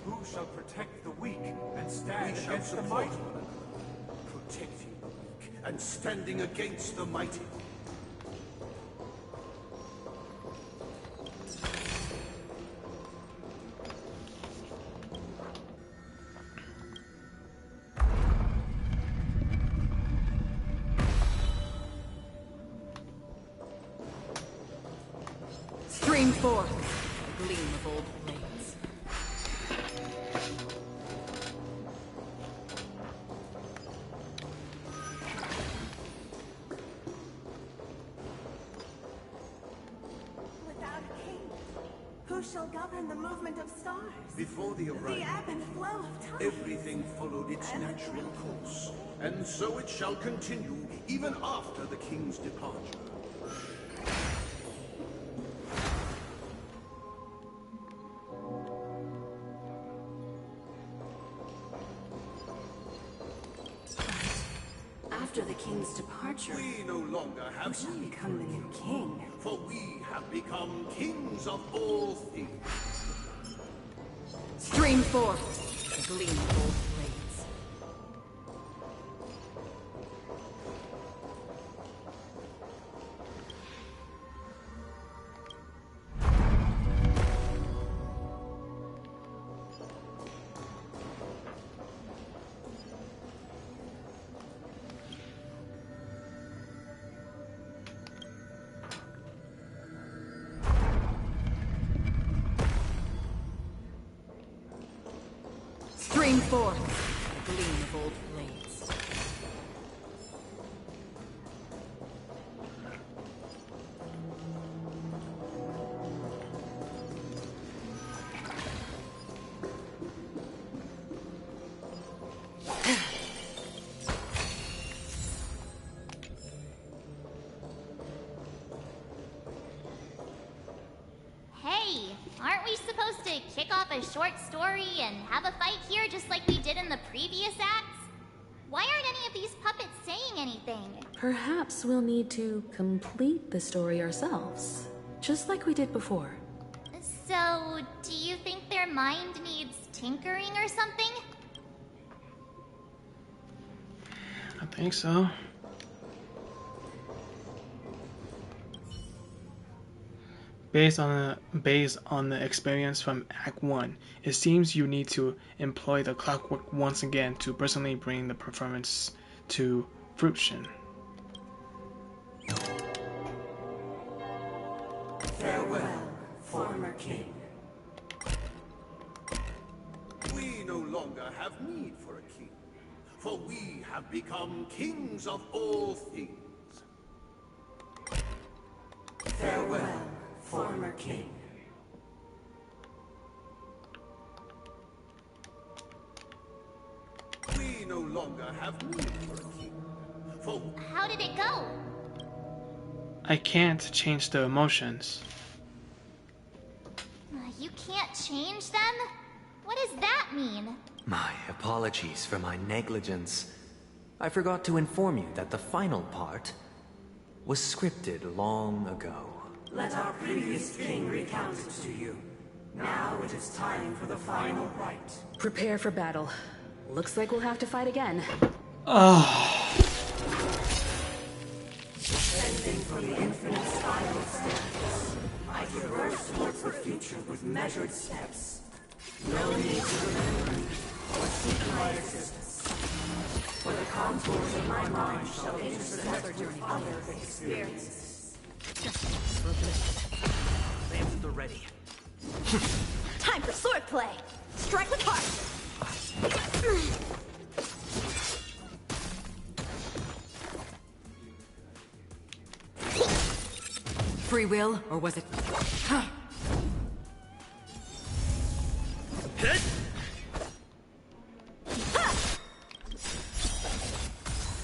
who shall protect the weak and stand We shall against the support mighty? one another, protecting the weak and standing against the mighty. Stream 4. Gleam of old blades. Without a king, who shall govern the movement of stars? Before the The arrival, ebb and flow of time. everything followed its natural course, and so it shall continue even after the king's departure. After the king's departure, We no longer who have shall need, become the new king? for we have become kings of all things. Stream 4. Gleam of old blades. Stream 4. Gleam of old blades. Hey, aren't we supposed to kick off a short story and have a fight here just like we did in the previous acts? Why aren't any of these puppets saying anything? Perhaps we'll need to complete the story ourselves, just like we did before. So, do you think their mind needs tinkering or something? I think so. Based on the experience from Act 1, it seems you need to employ the clockwork once again to personally bring the performance to fruition. Farewell, former king. We no longer have need for a king, for we have become kings of all things. Farewell, former king. We no longer have need for a king, for How did it go? I can't change the emotions. You can't change them? What does that mean? My apologies for my negligence. I forgot to inform you that the final part was scripted long ago. Let our previous king recount it to you. Now it is time for the final rite. Prepare for battle. Looks like we'll have to fight again. Descending from the infinite spiral staircase, I traverse towards the future with measured steps. No need to remember or seek my existence. For the contours of my mind shall intersect with other experiences. Lamps are ready. Time for swordplay! Strike with heart! Free will, or was it...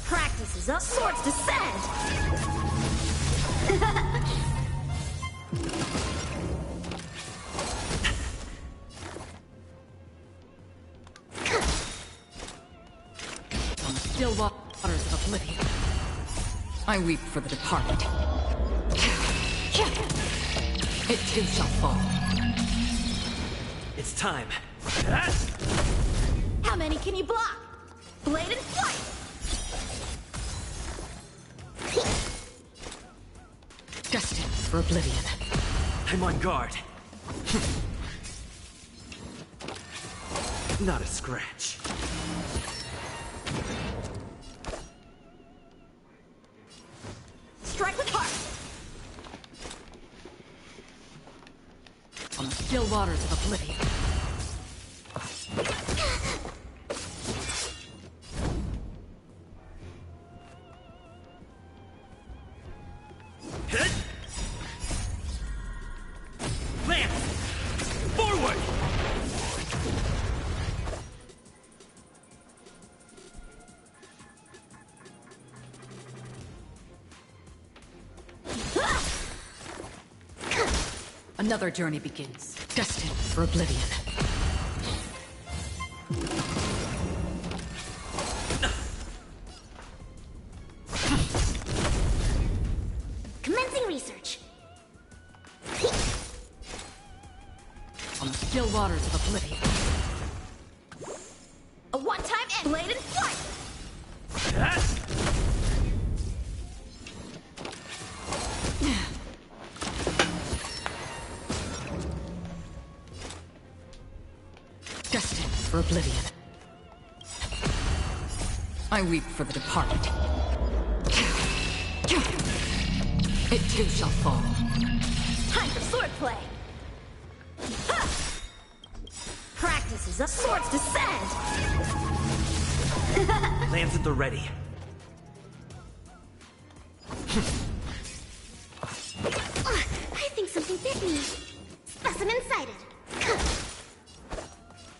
Practice is up, swords descend! On the still waters of oblivion, I weep for the departed. It too shall fall. It's time. How many can you block? Blade and flight! Destined for oblivion. I'm on guard. Not a scratch. Strike with heart! On the still waters of oblivion. Lance! Forward! Another journey begins. Destined for oblivion. Commencing research. On the still waters of oblivion. A one-time end! Blade and flight! Destined for oblivion. I weep for the departed. It too shall fall. Time for swordplay! Practice is up, swords descend! Lance at the ready. I think something bit me. Specimen sighted.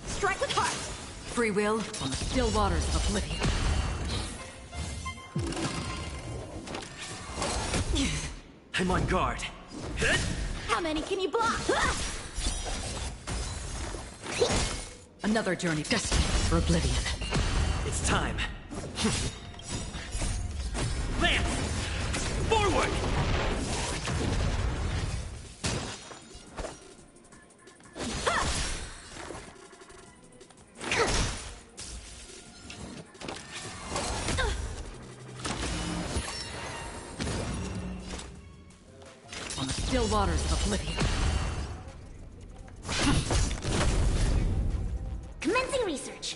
Strike with heart! Free will on the still waters of oblivion. I'm on guard. How many can you block? Another journey destined for oblivion. It's time. Lance! Forward! On the still waters of oblivion. Commencing research.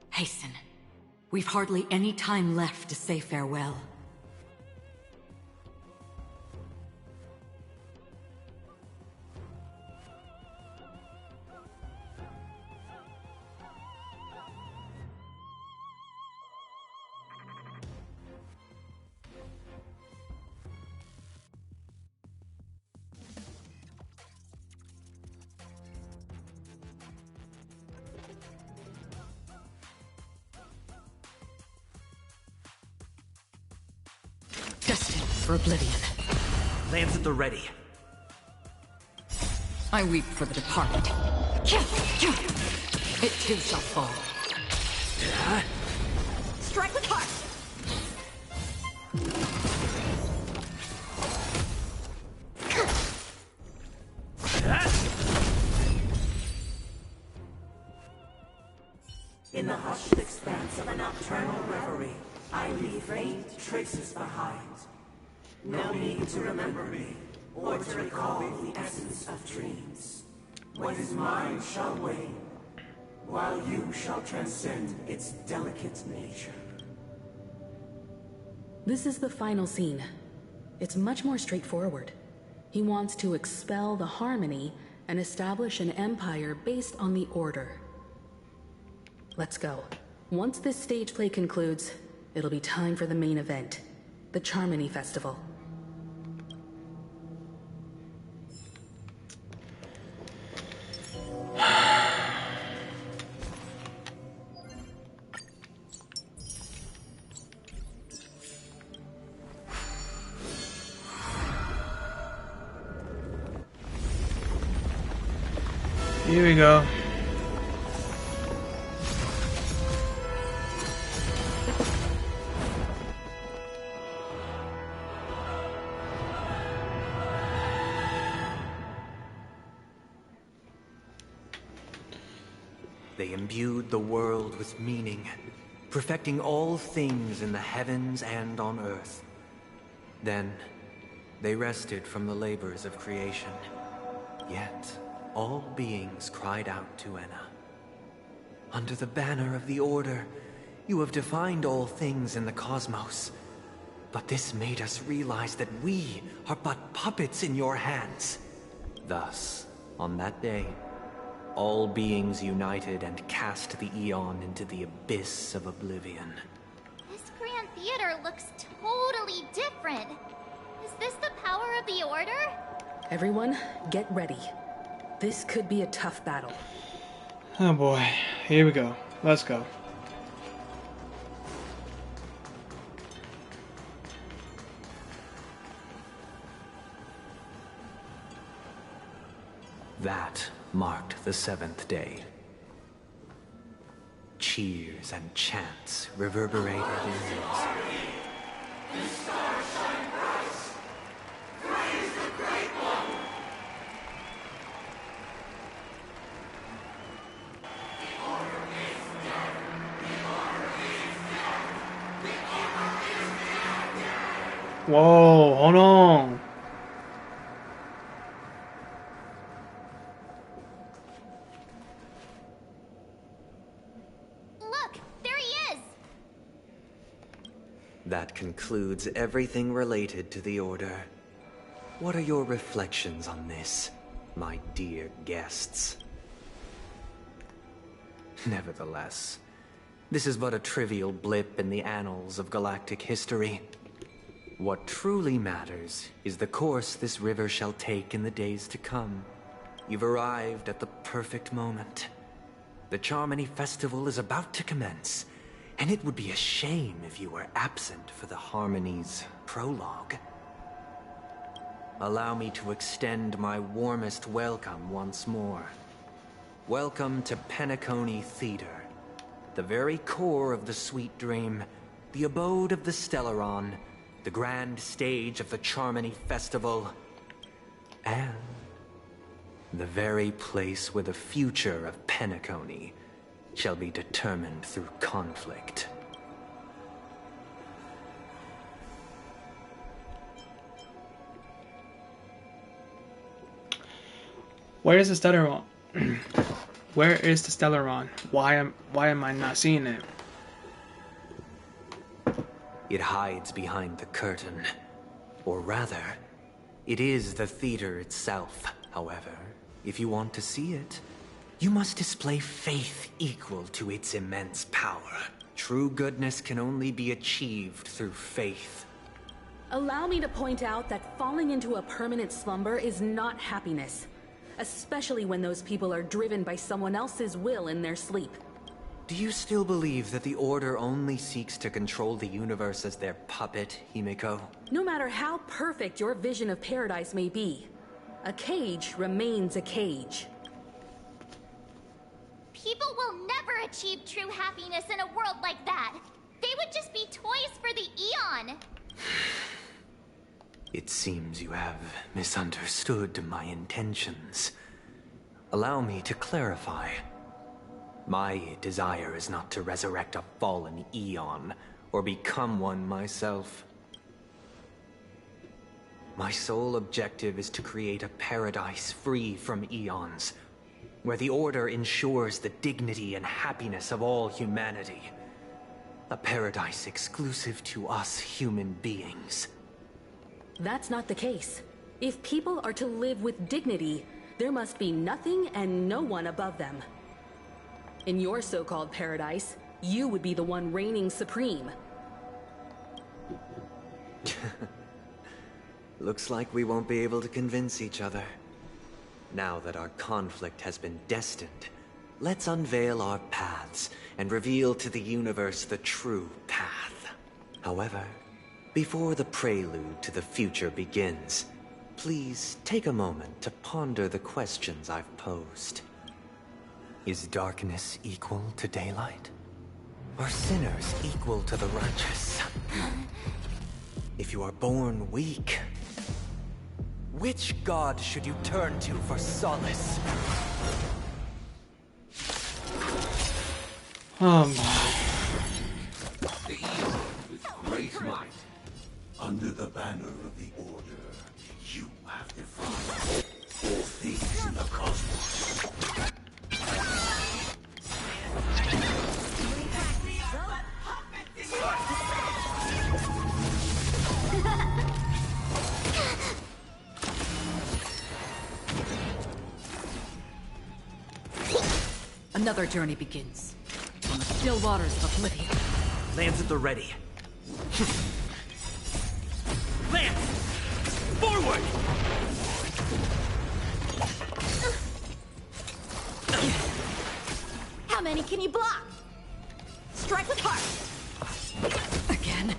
Hasten. We've hardly any time left to say farewell. Destined for oblivion. Lance at the ready. I weep for the departed. It too shall fall. Strike with heart! In the hushed expanse of a nocturnal reverie, I leave faint traces behind. No need to remember me, or to recall the essence of dreams. What is mine shall wane, while you shall transcend its delicate nature. This is the final scene. It's much more straightforward. He wants to expel the Harmony and establish an empire based on the Order. Let's go. Once this stage play concludes, it'll be time for the main event, the Charmony Festival. Here we go. They imbued the world with meaning, perfecting all things in the heavens and on earth. Then, they rested from the labors of creation. Yet, all beings cried out to Enna. Under the banner of the Order, you have defined all things in the cosmos. But this made us realize that we are but puppets in your hands. Thus, on that day, all beings united and cast the Eon into the abyss of oblivion. This Grand Theater looks totally different. Is this the power of the Order? Everyone, get ready. This could be a tough battle. Oh boy, here we go. Let's go. That marked the 7th day. Cheers and chants reverberated in unison. The stars shine bright. Praise the Great One. The Order is dead. The Order is dead. The Order is dead. Whoa, hold on. That concludes everything related to the Order. What are your reflections on this, my dear guests? Nevertheless, this is but a trivial blip in the annals of galactic history. What truly matters is the course this river shall take in the days to come. You've arrived at the perfect moment. The Charmony Festival is about to commence, and it would be a shame if you were absent for the Harmony's prologue. Allow me to extend my warmest welcome once more. Welcome to Penacony Theater, the very core of the Sweet Dream, the abode of the Stellaron, the grand stage of the Charmony Festival, and the very place where the future of Penacony shall be determined through conflict. Where is the Stellaron? Where is the Stellaron? Why am I not seeing it? It hides behind the curtain. Or rather, it is the theater itself. However, if you want to see it, you must display faith equal to its immense power. True goodness can only be achieved through faith. Allow me to point out that falling into a permanent slumber is not happiness, especially when those people are driven by someone else's will in their sleep. Do you still believe that the Order only seeks to control the universe as their puppet, Himiko? No matter how perfect your vision of paradise may be, a cage remains a cage. People will never achieve true happiness in a world like that. They would just be toys for the Eon. It seems you have misunderstood my intentions. Allow me to clarify. My desire is not to resurrect a fallen Eon, or become one myself. My sole objective is to create a paradise free from Eons, where the Order ensures the dignity and happiness of all humanity. A paradise exclusive to us human beings. That's not the case. If people are to live with dignity, there must be nothing and no one above them. In your so-called paradise, you would be the one reigning supreme. Looks like we won't be able to convince each other. Now that our conflict has been destined, let's unveil our paths and reveal to the universe the true path. However, before the prelude to the future begins, please take a moment to ponder the questions I've posed. Is darkness equal to daylight? Are sinners equal to the righteous? If you are born weak, which god should you turn to for solace? The evil with great might. Under the banner of the Order, you have defied all things in the cosmos. Another journey begins. On the still waters of Oblivion. Lance at the ready. Lance! Forward! How many can you block? Strike with heart. Again?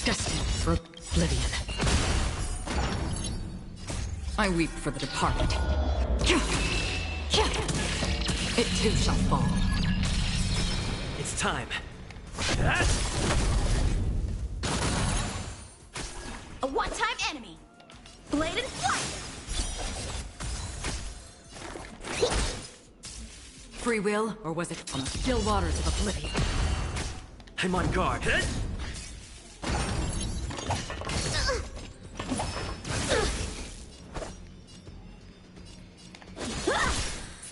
Destined for Oblivion. I weep for the departed. It too shall fall. It's time. A one-time enemy. Blade and flight. Free will, or was it on the still waters of Oblivion? I'm on guard.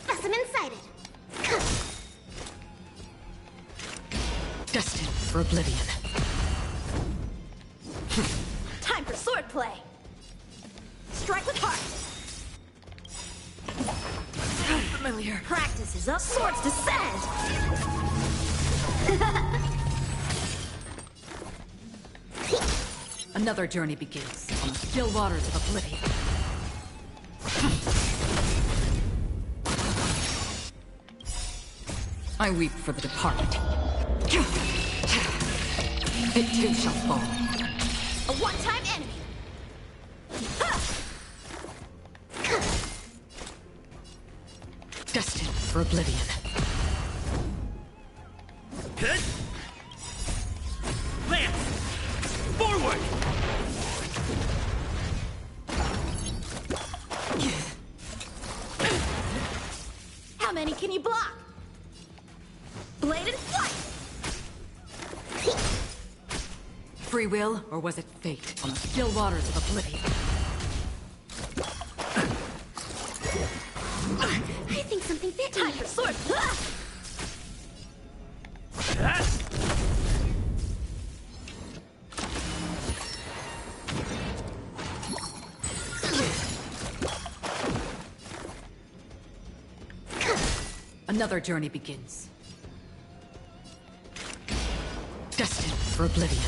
Specimen sighted. Destined for Oblivion. Time for swordplay. Strike with heart. Sound familiar. Practice is up. Swords descend. Another journey begins on the still waters of Oblivion. I weep for the departed. It too shall fall. A one-time enemy. Destined for Oblivion. Lance! Forward! How many can you block? Blade and flight. Free will, or was it fate on the still waters of Oblivion? I think something bit. Time for sword. Another journey begins. Destined for Oblivion.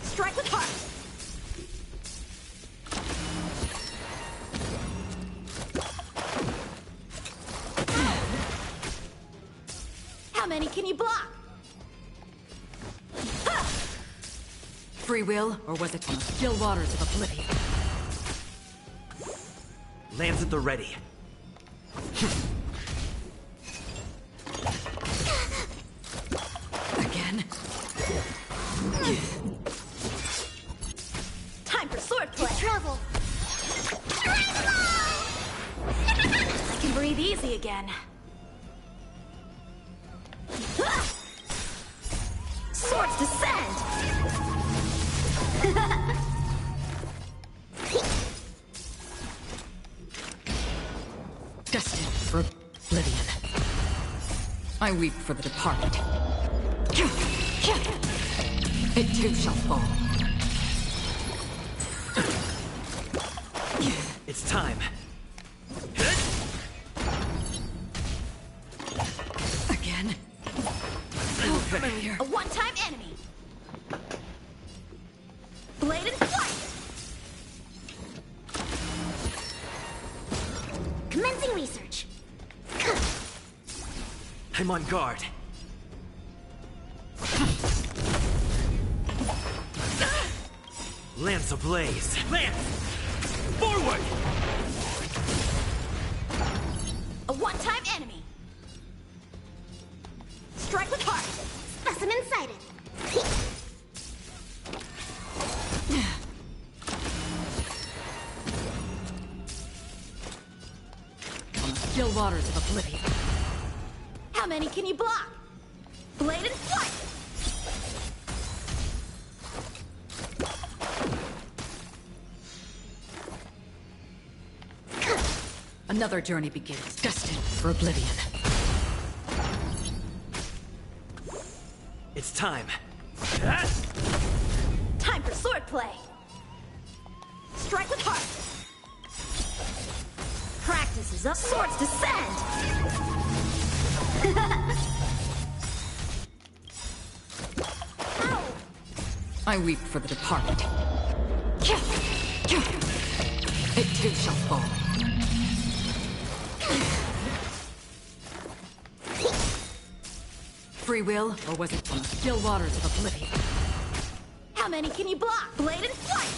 Strike with heart. How many can you block? Free will, or was it on the still waters of Oblivion? Lance at the ready. Again? Time for swordplay. Trouble. I can breathe easy again. Swords descend. Destined for Oblivion. I weep for the departed. It too shall fall. It's time. Again? So familiar. A one-time enemy. Blade and flight. Commencing research. I'm on guard. Lance ablaze. Lance! Forward! A one-time enemy. Strike with heart. Specimen sighted. On the still waters of oblivion. How many can you block? Blade and flight. Another journey begins, destined for oblivion. It's time. Time for swordplay. Strike with heart. Practice is up. Swords descend. Ow. I weep for the departed. It too shall fall. Free will, or was it on the still waters of oblivion? How many can you block? Blade and flight.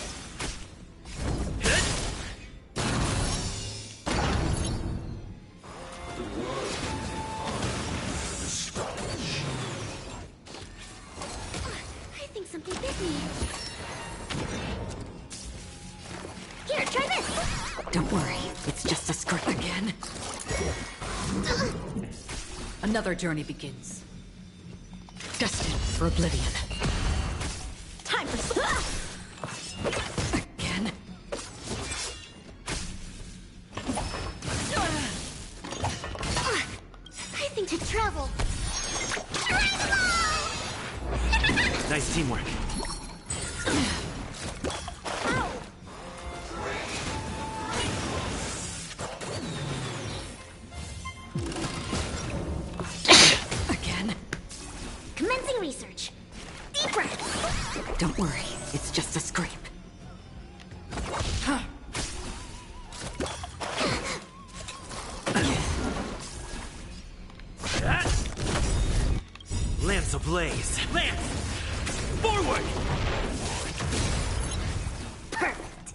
I think something bit me. Here, try this. Don't worry, it's just a script again. Another journey begins. Destined for oblivion. Time for Again? I think to travel. Nice teamwork. Again? Commencing research. Deep breath. Don't worry, it's just a scrape. Lance ablaze. Lance! Forward! Perfect.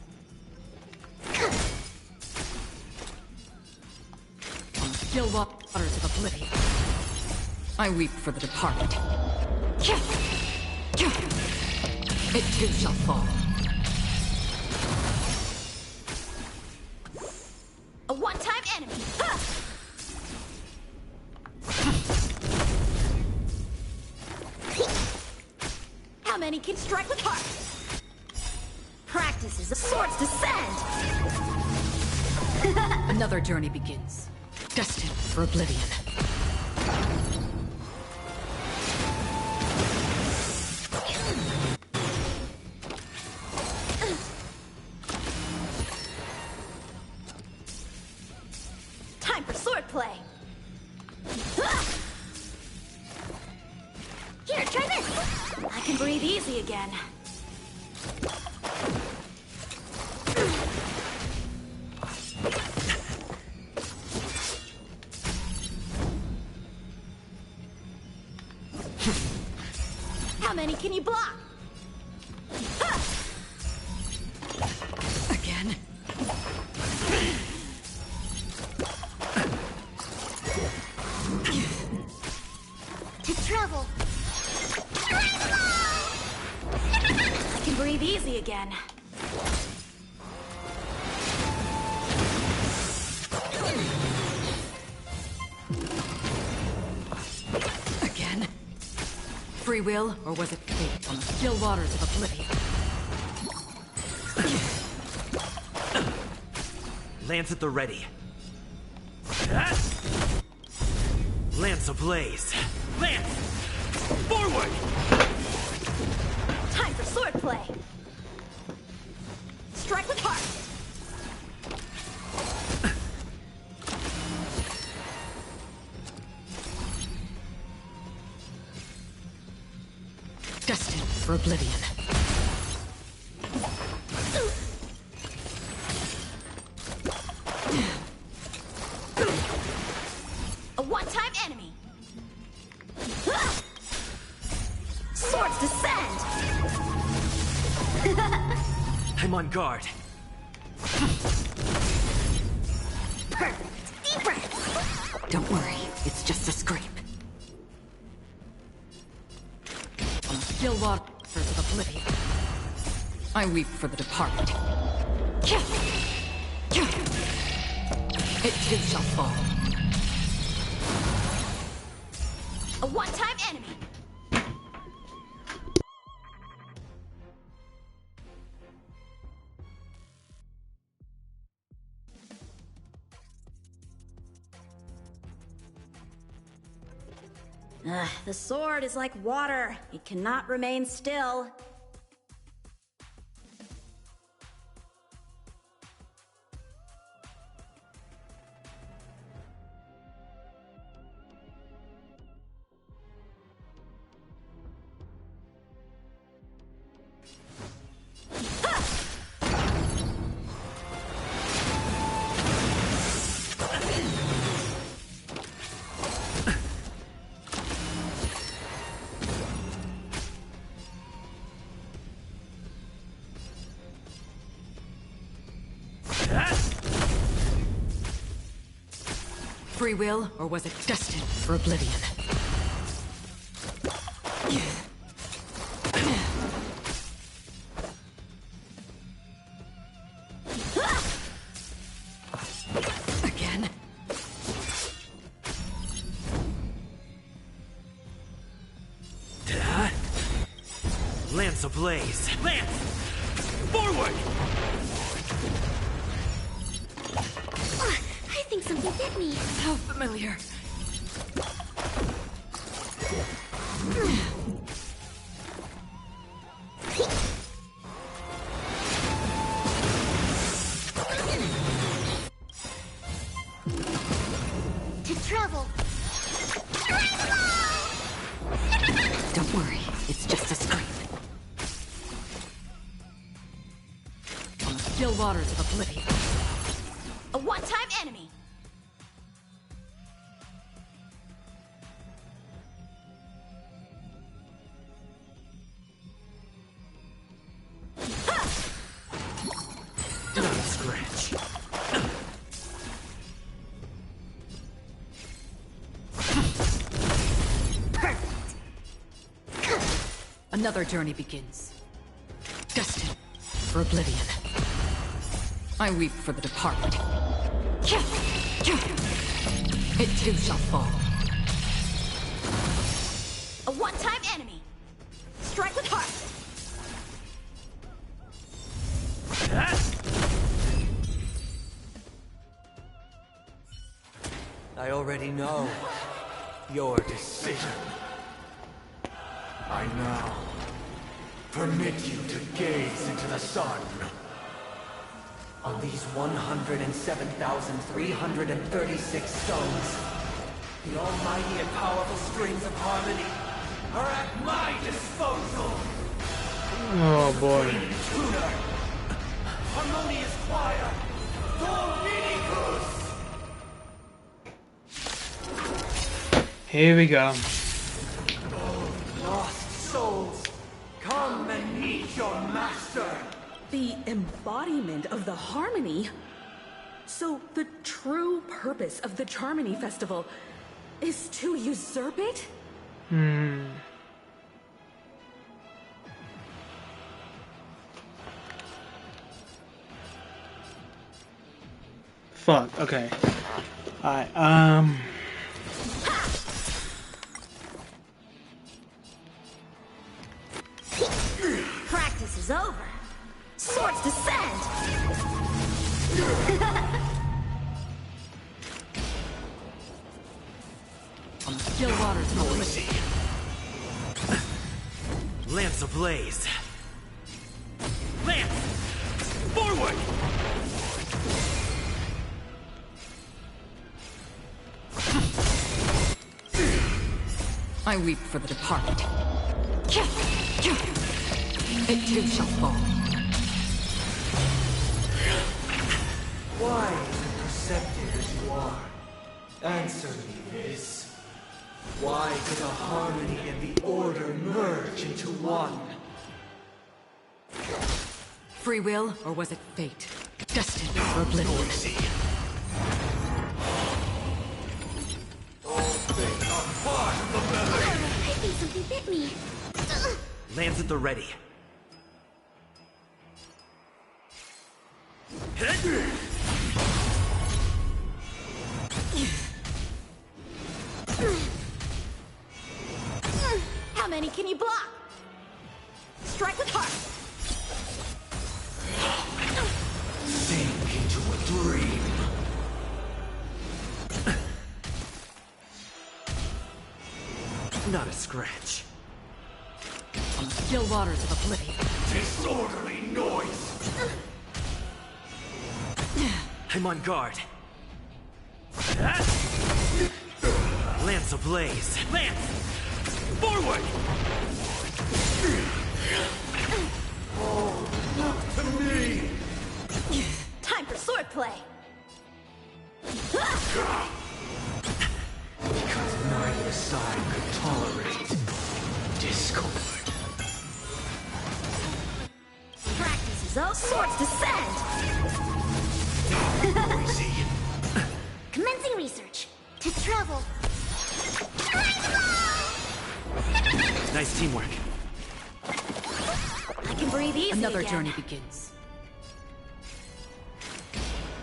On the still waters of oblivion. I weep for the departed. It too shall fall. A one-time enemy. How many can strike with heart? Practice is a swords descend. Another journey begins. Destined for oblivion. Time for swordplay. Here, try this. I can breathe easy again. How many can you block? Again? To travel. I can breathe easy again. Again? Free will, or was it fate on the still waters of oblivion? Lance at the ready. Lance ablaze. Lance! Forward! Time for swordplay. Strike with heart. for oblivion. A one-time enemy. Swords descend. I'm on guard. Perfect. Deep breath. Don't worry, it's just a scrape. On the still waters of oblivion, I weep for the departed. It too shall fall. A one-time enemy. The sword is like water. It cannot remain still. Free will, or was it destined for oblivion? Again? Lance ablaze! Lance! Forward! I think something bit me. How familiar. To travel. Don't worry, it's just a scrape. On the still waters of oblivion. A one-time enemy. Scratch. Another journey begins. Destined for oblivion. I weep for the departed. It too shall fall. A one-time enemy. Strike with heart. I already know your decision. I now permit you to gaze into the sun. On these 107,336 stones, the almighty and powerful springs of harmony Are at my disposal. Oh boy. Tuner, harmonious choir, Dominicus. Here we go. Lost souls, come and meet your master. The embodiment of the harmony? So the true purpose of the Charmony Festival is to usurp it? Fuck, okay. Alright, Practice is over. Swords descend. On the still waters of oblivion. Lance ablaze! Lance! Forward! I weep for the departed. It too shall fall. Why as perceptive as you are? Answer me this. Why did the harmony and the order merge into one? Free will, or was it fate? Destined for oblivion. I think something bit me. Lands at the ready. How many can you block? Strike with heart. Sink into a dream. Not a scratch. On the still waters of oblivion. Disorderly noise. I'm on guard. Lance ablaze. Lance! Forward! Oh, look to me! Time for swordplay. Because neither side could tolerate discord. Practice is over. Swords descend. Noisy. Commencing research. To travel. Nice teamwork. I can breathe easy Another again. journey begins.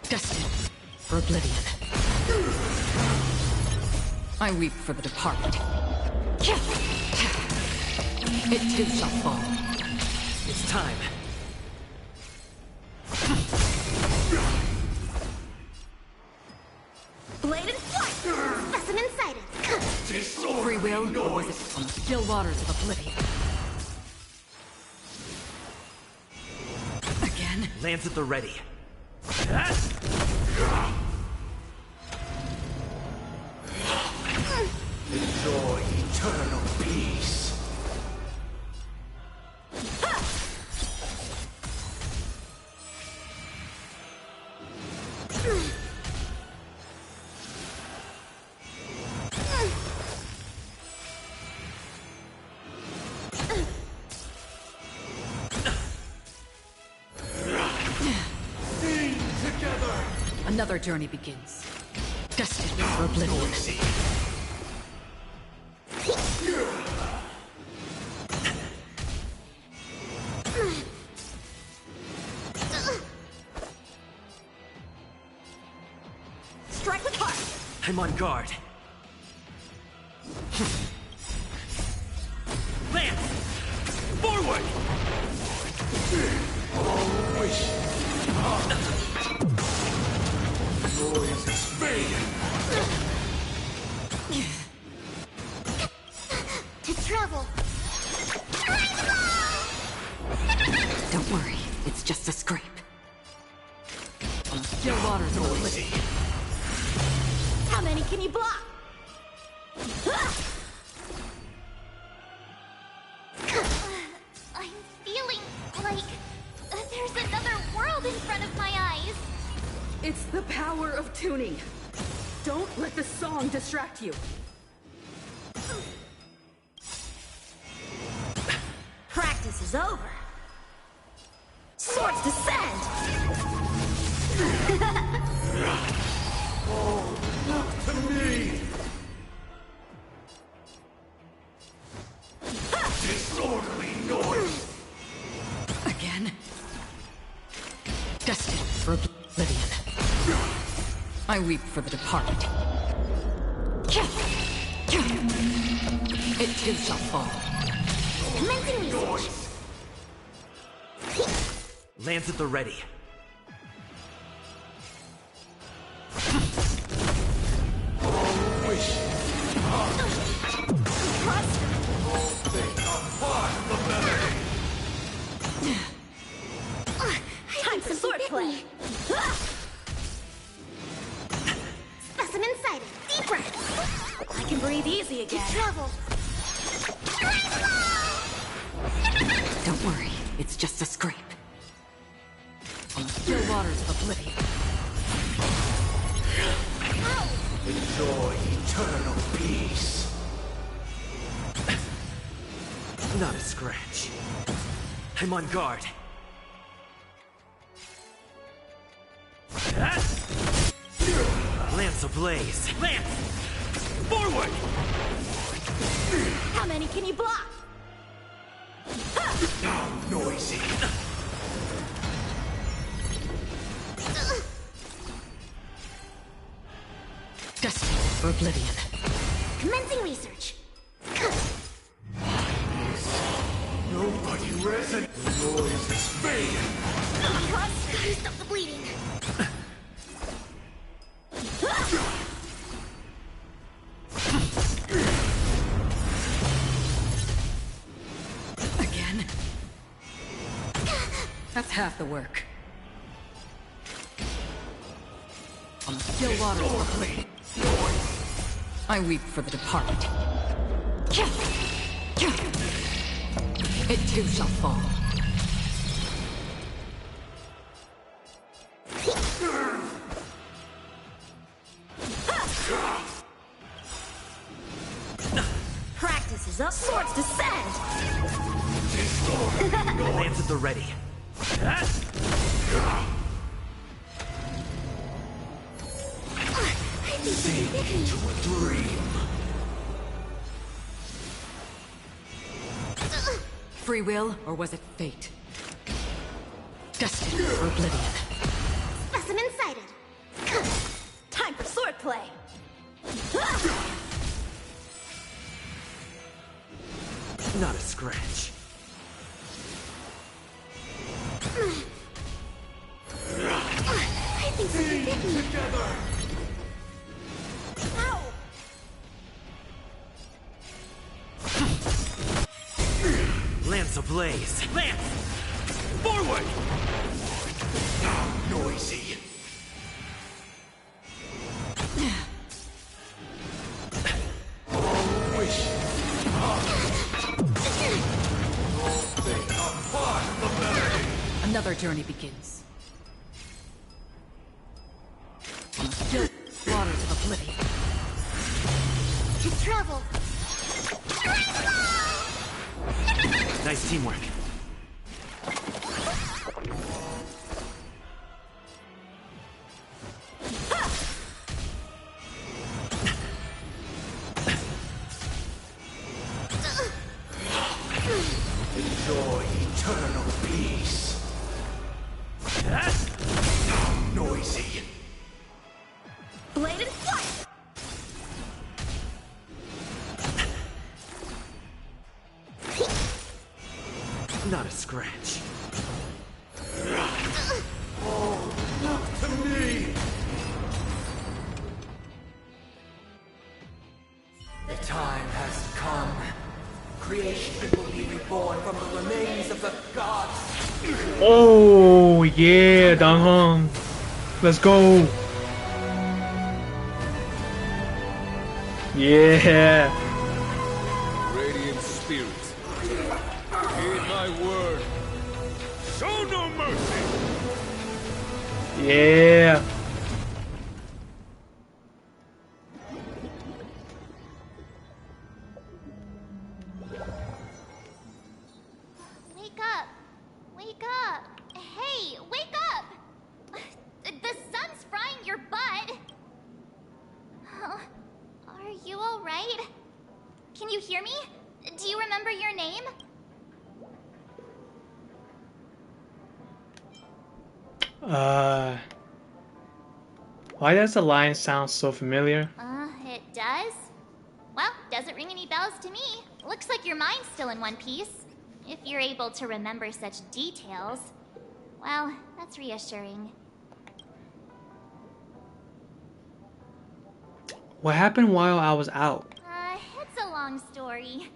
Destined for oblivion. I weep for the departed. It too shall fall. It's time. Blade and flight. Specimen sighted. Free will, or was it on the still waters of oblivion? Again? Lands at the ready. Enjoy eternal peace. Another journey begins. Destined for oblivion. Strike with heart. I'm on guard. Lance! Forward! All wish. Noise is fading. To travel. Don't worry, it's just a scrape. On the still waters of oblivion. How many can you block? I'm feeling like there's another world in front of my eyes. It's the power of tuning. Don't let the song distract you. Practice is over. Swords descend. Oh, look to me. Disorderly noise. Again? Destined for oblivion. I weep for the departed. It too shall fall. Commencing research. Lands at the ready. All wish. All things are part of the melody. Time for swordplay. Specimen sighted. Deep breath. I can breathe easy To again. travel. Don't worry, It's just a scrape. On the still waters of oblivion. Enjoy eternal peace. Not a scratch. I'm on guard. Lance ablaze. Lance! Forward! How many can you block? How noisy. Destined for oblivion. Commencing research. Nobody resonates. The noise is fading. Gotta stop the bleeding. Again? That's half the work. On the still waters of oblivion. I weep for the departed. It too shall fall. Practice is up, swords descend! Lance at the ready. Sink into a dream. Free will, or was it fate? Destined for oblivion. Specimen sighted. Time for swordplay! Not a scratch. I think something bit me. Together. Ow! Lance ablaze. Lance! Forward! How noisy. All wishes. They are part of the melody. Another journey begins. On the still waters of oblivion. To travel. Nice teamwork. Enjoy eternal peace. How noisy. Blade and flight! Not a scratch. Oh, look to me. The time has come. Creation will be reborn from the remains of the gods. Oh yeah, Dong Hong. Let's go. Yeah. Radiant spirits, heed my word. Show no mercy. Yeah. Wake up! Wake up! Hey, wake up! The sun's frying your butt! Are you alright? Can you hear me? Do you remember your name? Why does the line sound so familiar? It does? Well, doesn't ring any bells to me. Looks like your mind's still in one piece. If you're able to remember such details. Well, that's reassuring. What happened while I was out? It's a long story.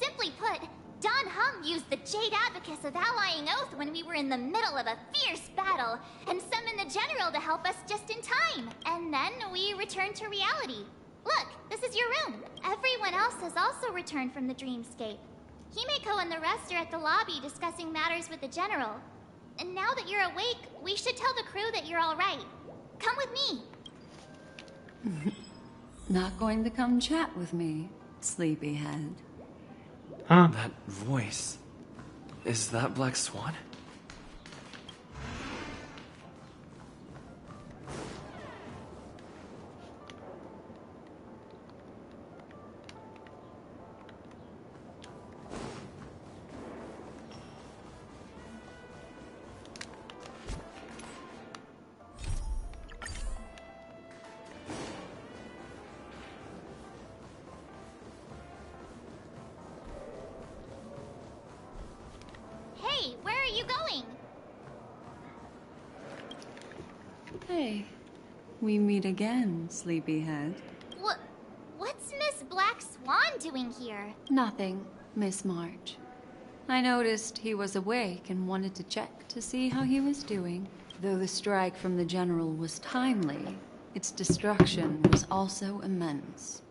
Simply put, Don Hung used the Jade Abacus of Allying Oath when we were in the middle of a fierce battle, and summoned the General to help us just in time. And then we returned to reality. Look, this is your room. Everyone else has also returned from the dreamscape. Himeko and the rest are at the lobby discussing matters with the General. And now that you're awake, we should tell the crew that you're alright. Come with me. Not going to come chat with me, sleepyhead. Huh? That voice. Is that Black Swan? Hey, where are you going? Hey, we meet again, sleepyhead. What's Miss Black Swan doing here? Nothing, Miss March. I noticed he was awake and wanted to check to see how he was doing. Though the strike from the General was timely, its destruction was also immense.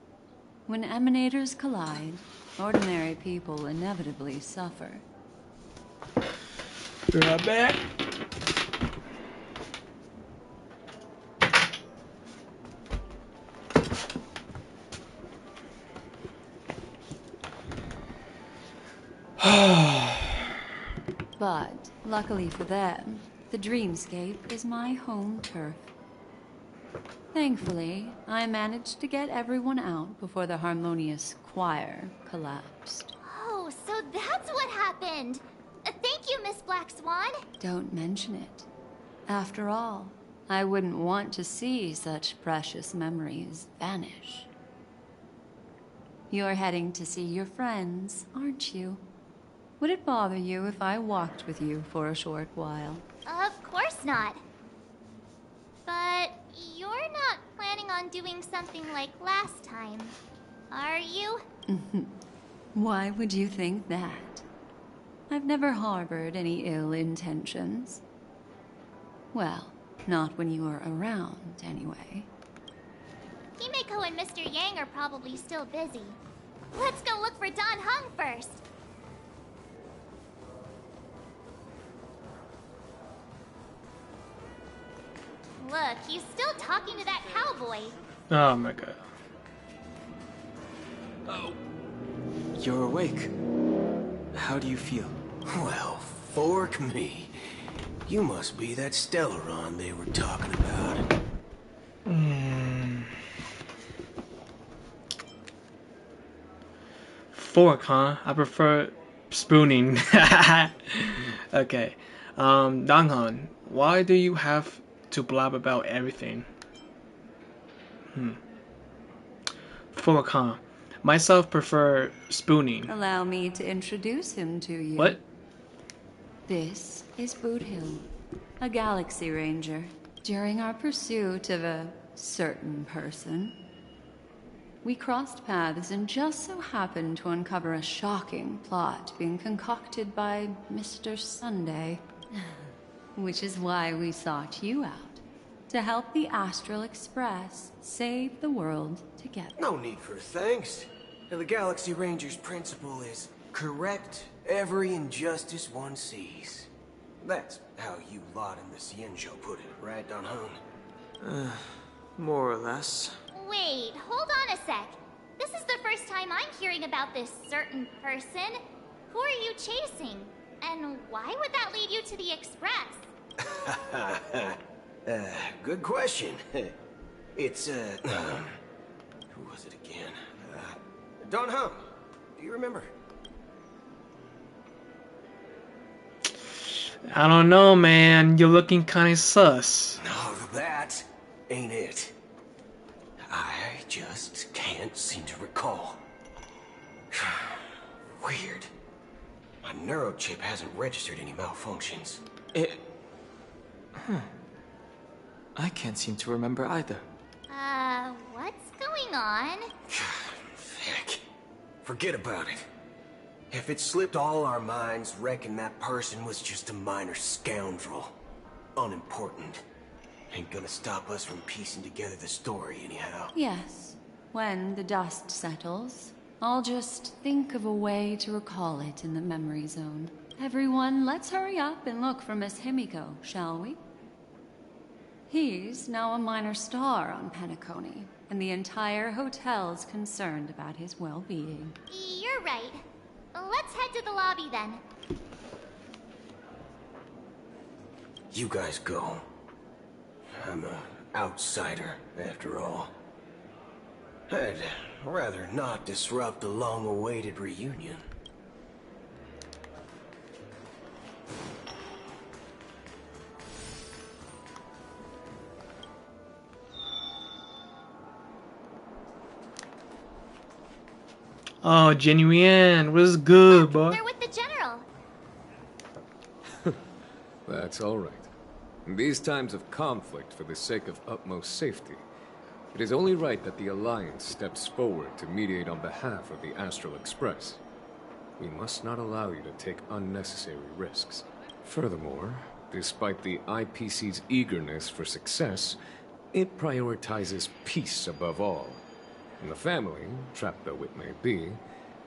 When emanators collide, ordinary people inevitably suffer. Be right back. But, luckily for them, the dreamscape is my home turf. Thankfully, I managed to get everyone out before the harmonious choir collapsed. Oh, so that's what happened. Thank you, Miss Black Swan. Don't mention it. After all, I wouldn't want to see such precious memories vanish. You're heading to see your friends, aren't you? Would it bother you if I walked with you for a short while? Of course not. But you're not planning on doing something like last time, are you? Why would you think that? I've never harbored any ill intentions. Well, not when you were around, anyway. Himeko and Mr. Yang are probably still busy. Let's go look for Don Hung first. Look, he's still talking to that cowboy. Oh my god. Oh. You're awake. How do you feel? Well, fork me. You must be that Stellaron they were talking about. Fork, huh? I prefer spooning. Okay. Donghan, why do you have to blab about everything? Fork, huh? Myself prefer spooning. Allow me to introduce him to you. What? This is Boothill, a Galaxy Ranger. During our pursuit of a certain person, we crossed paths and just so happened to uncover a shocking plot being concocted by Mr. Sunday. Which is why we sought you out, to help the Astral Express save the world together. No need for thanks. The Galaxy Ranger's principle is correct every injustice one sees. That's how you lot in the Xianzhou put it, right, Don Hung? More or less. Wait, hold on a sec. This is the first time I'm hearing about this certain person. Who are you chasing? And why would that lead you to the Express? Good question. It's, who was it again? Don Hung. Do you remember? I don't know, man. You're looking kinda sus. No, that ain't it. I just can't seem to recall. Weird. My neurochip hasn't registered any malfunctions. I can't seem to remember either. What's going on? Heck. Forget about it. If it slipped all our minds, reckon that person was just a minor scoundrel. Unimportant. Ain't gonna stop us from piecing together the story anyhow. Yes, when the dust settles, I'll just think of a way to recall it in the memory zone. Everyone, let's hurry up and look for Miss Himiko, shall we? He's now a minor star on Penacony, and the entire hotel's concerned about his well-being. You're right. Let's head to the lobby then. You guys go. I'm an outsider, after all. I'd rather not disrupt the long-awaited reunion. Oh, Genuine, what's good, boy? They're with the general. That's all right. In these times of conflict, for the sake of utmost safety, it is only right that the Alliance steps forward to mediate on behalf of the Astral Express. We must not allow you to take unnecessary risks. Furthermore, despite the IPC's eagerness for success, it prioritizes peace above all. And the family, trapped though it may be,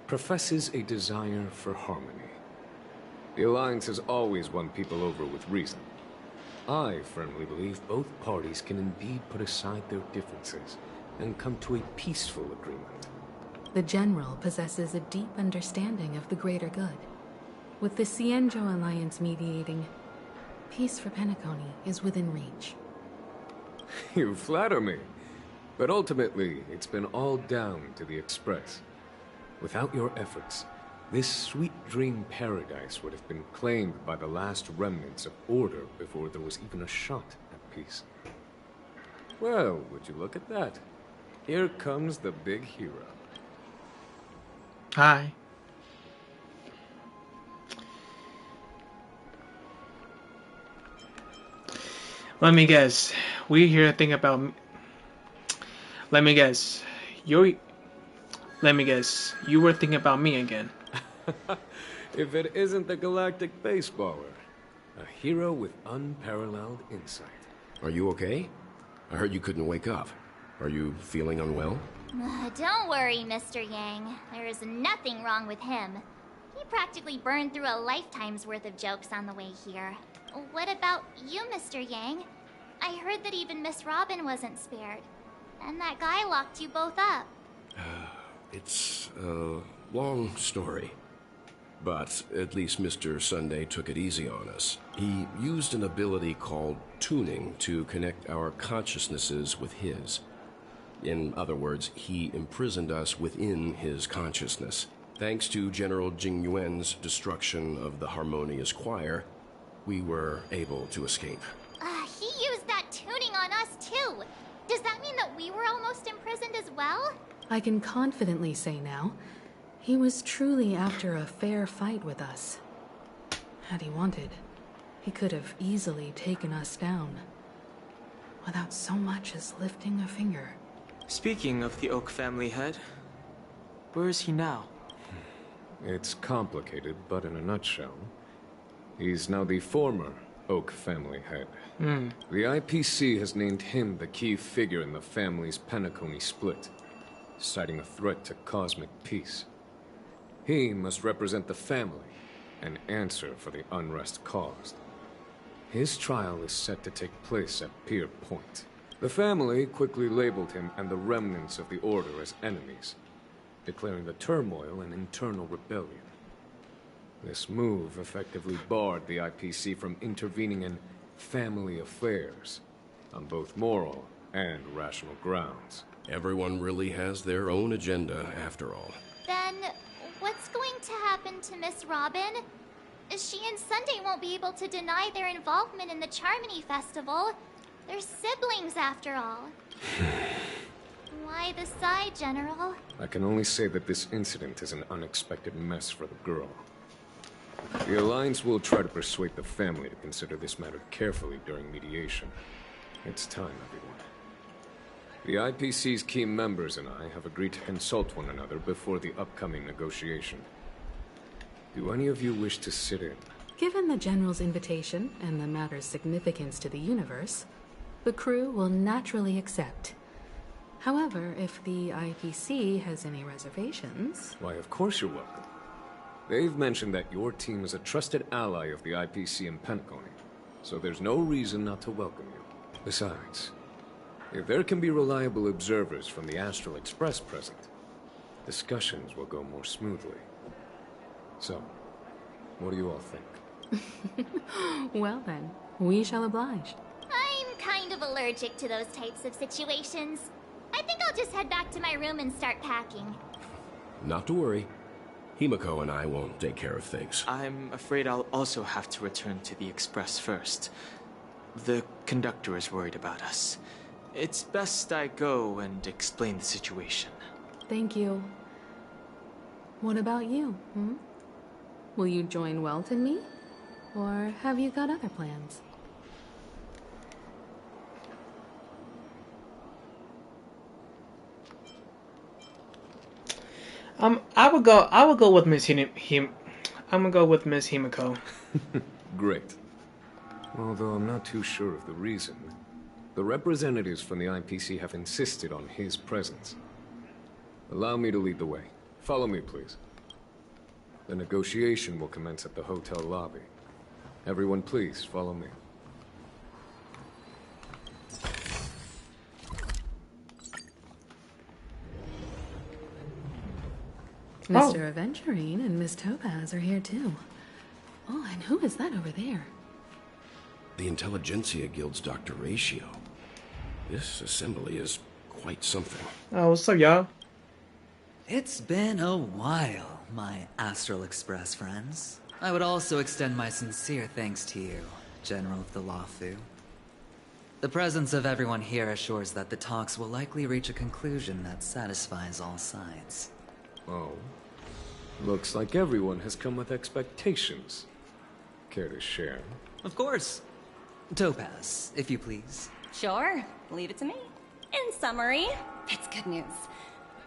professes a desire for harmony. The Alliance has always won people over with reason. I firmly believe both parties can indeed put aside their differences and come to a peaceful agreement. The General possesses a deep understanding of the greater good. With the Cienjo Alliance mediating, peace for Penacony is within reach. You flatter me. But ultimately, it's been all down to the Express. Without your efforts, this sweet dream paradise would have been claimed by the last remnants of order before there was even a shot at peace. Well, would you look at that? Here comes the big hero. Hi. Let me guess. We here think about... Let me guess. You were thinking about me again. If it isn't the galactic baseballer. A hero with unparalleled insight. Are you okay? I heard you couldn't wake up. Are you feeling unwell? Don't worry, Mr. Yang. There is nothing wrong with him. He practically burned through a lifetime's worth of jokes on the way here. What about you, Mr. Yang? I heard that even Miss Robin wasn't spared. And that guy locked you both up. It's a long story. But at least Mr. Sunday took it easy on us. He used an ability called tuning to connect our consciousnesses with his. In other words, he imprisoned us within his consciousness. Thanks to General Jing Yuan's destruction of the Harmonious Choir, we were able to escape. He used that tuning on us too. Does that mean that we were almost imprisoned as well? I can confidently say now, he was truly after a fair fight with us. Had he wanted, he could have easily taken us down, without so much as lifting a finger. Speaking of the Oak family head, where is he now? It's complicated, but in a nutshell, he's now the former Oak family head. The IPC has named him the key figure in the family's Penacony split, citing a threat to cosmic peace. He must represent the family and answer for the unrest caused. His trial is set to take place at Pier Point. The family quickly labeled him and the remnants of the Order as enemies, declaring the turmoil an internal rebellion. This move effectively barred the IPC from intervening in family affairs on both moral and rational grounds. Everyone really has their own agenda, after all. Then, what's going to happen to Miss Robin? She and Sunday won't be able to deny their involvement in the Charmony Festival. They're siblings, after all. Why the sigh, General? I can only say that this incident is an unexpected mess for the girl. The Alliance will try to persuade the family to consider this matter carefully during mediation. It's time, everyone. The IPC's key members and I have agreed to consult one another before the upcoming negotiation. Do any of you wish to sit in? Given the General's invitation and the matter's significance to the universe, the crew will naturally accept. However, if the IPC has any reservations... Why, of course you're welcome. They've mentioned that your team is a trusted ally of the IPC in Penacony, so there's no reason not to welcome you. Besides, if there can be reliable observers from the Astral Express present, discussions will go more smoothly. So, what do you all think? Well then, we shall oblige. I'm kind of allergic to those types of situations. I think I'll just head back to my room and start packing. Not to worry. Himiko and I will take care of things. I'm afraid I'll also have to return to the Express first. The conductor is worried about us. It's best I go and explain the situation. Thank you. What about you, hmm? Will you join Welt and me? Or have you got other plans? I would go with Miss I'm gonna go with Miss Himiko. Great. Although I'm not too sure of the reason. The representatives from the IPC have insisted on his presence. Allow me to lead the way. Follow me, please. The negotiation will commence at the hotel lobby. Everyone, please, follow me. Mr. Aventurine and Miss Topaz are here too. Oh, and who is that over there? The Intelligentsia Guild's Dr. Ratio. This assembly is quite something. Oh, what's up, y'all? It's been a while, my Astral Express friends. I would also extend my sincere thanks to you, General of the Lafu. The presence of everyone here assures that the talks will likely reach a conclusion that satisfies all sides. Oh. Looks like everyone has come with expectations. Care to share? Of course. Topaz, if you please. Sure, leave it to me. In summary, it's good news.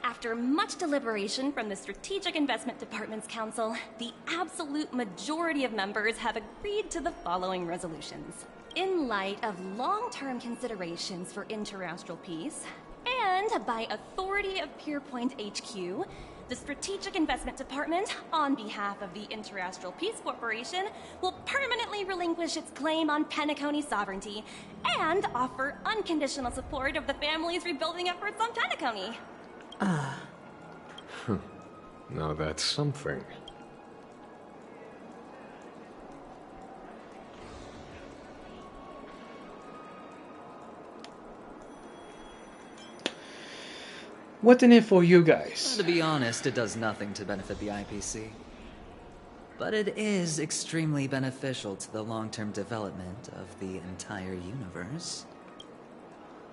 After much deliberation from the Strategic Investment Department's council, the absolute majority of members have agreed to the following resolutions. In light of long-term considerations for interastral peace, and by authority of Pierpoint HQ, the Strategic Investment Department, on behalf of the Interastral Peace Corporation, will permanently relinquish its claim on Penacony sovereignty and offer unconditional support of the family's rebuilding efforts on Penacony. Now that's something. What's in it for you guys? To be honest, it does nothing to benefit the IPC. But it is extremely beneficial to the long-term development of the entire universe.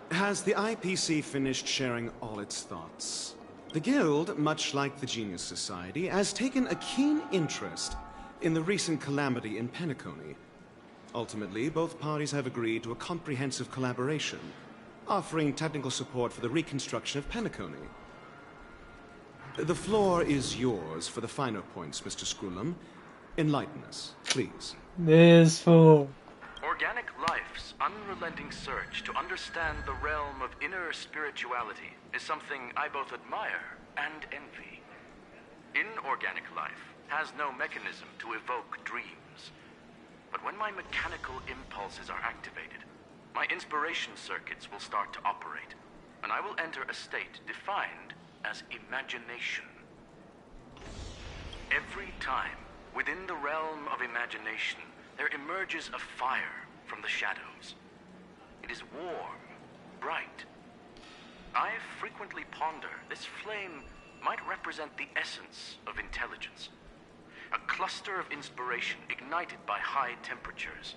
Has the IPC finished sharing all its thoughts? The Guild, much like the Genius Society, has taken a keen interest in the recent calamity in Penacony. Ultimately, both parties have agreed to a comprehensive collaboration, offering technical support for the reconstruction of Penacony. The floor is yours for the finer points, Mr. Screwlum. Enlighten us, please. This fool. Organic life's unrelenting search to understand the realm of inner spirituality is something I both admire and envy. Inorganic life has no mechanism to evoke dreams. But when my mechanical impulses are activated, my inspiration circuits will start to operate, and I will enter a state defined as imagination. Every time, within the realm of imagination, there emerges a fire from the shadows. It is warm, bright. I frequently ponder this flame might represent the essence of intelligence, a cluster of inspiration ignited by high temperatures.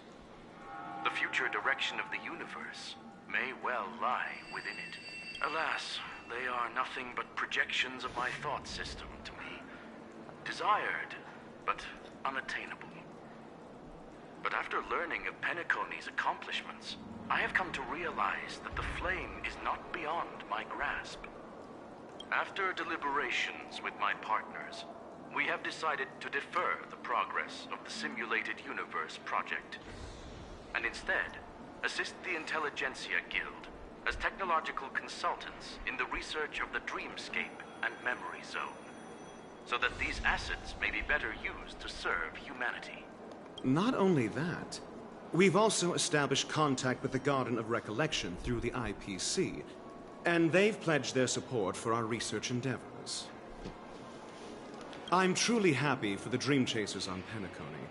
The future direction of the universe may well lie within it. Alas, they are nothing but projections of my thought system to me. Desired, but unattainable. But after learning of Penacony's accomplishments, I have come to realize that the flame is not beyond my grasp. After deliberations with my partners, we have decided to defer the progress of the Simulated Universe project, and instead assist the Intelligentsia Guild as technological consultants in the research of the dreamscape and memory zone, so that these assets may be better used to serve humanity. Not only that, we've also established contact with the Garden of Recollection through the IPC, and they've pledged their support for our research endeavors. I'm truly happy for the Dream Chasers on Penacony.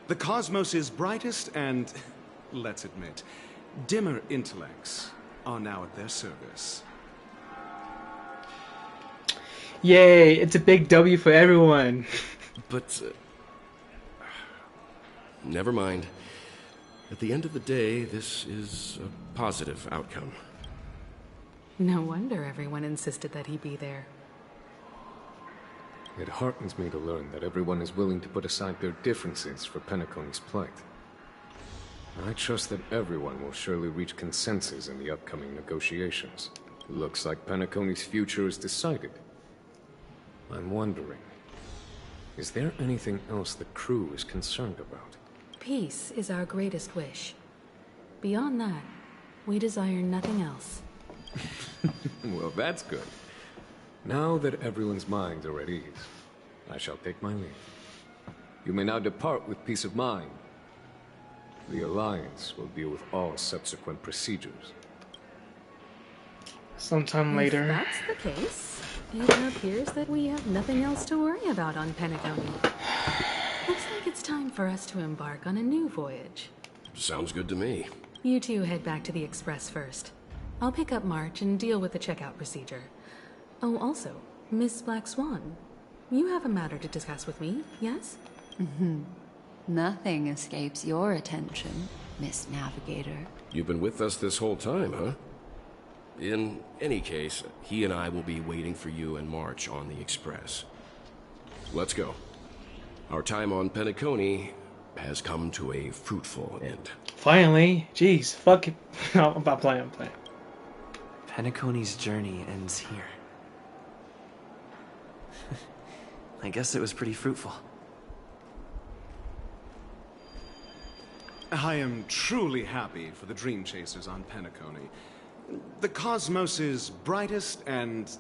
The cosmos' brightest and, let's admit, dimmer intellects are now at their service. Yay, it's a big W for everyone. But, never mind. At the end of the day, this is a positive outcome. No wonder everyone insisted that he be there. It heartens me to learn that everyone is willing to put aside their differences for Penacony's plight. I trust that everyone will surely reach consensus in the upcoming negotiations. It looks like Penacony's future is decided. I'm wondering, is there anything else the crew is concerned about? Peace is our greatest wish. Beyond that, we desire nothing else. Well, that's good. Now that everyone's minds are at ease, I shall take my leave. You may now depart with peace of mind. The Alliance will deal with all subsequent procedures. Sometime later. If that's the case, it appears that we have nothing else to worry about on Penacony. Looks like it's time for us to embark on a new voyage. Sounds good to me. You two head back to the Express first. I'll pick up March and deal with the checkout procedure. Oh, also, Miss Black Swan, you have a matter to discuss with me, yes? Nothing escapes your attention, Miss Navigator. You've been with us this whole time, huh? In any case, he and I will be waiting for you and March on the Express. Let's go. Our time on Penacony has come to a fruitful end. Finally, jeez, fuck it. No, I'm playing. Penacony's journey ends here. I guess it was pretty fruitful. I am truly happy for the Dream Chasers on Penacony. The cosmos' brightest and,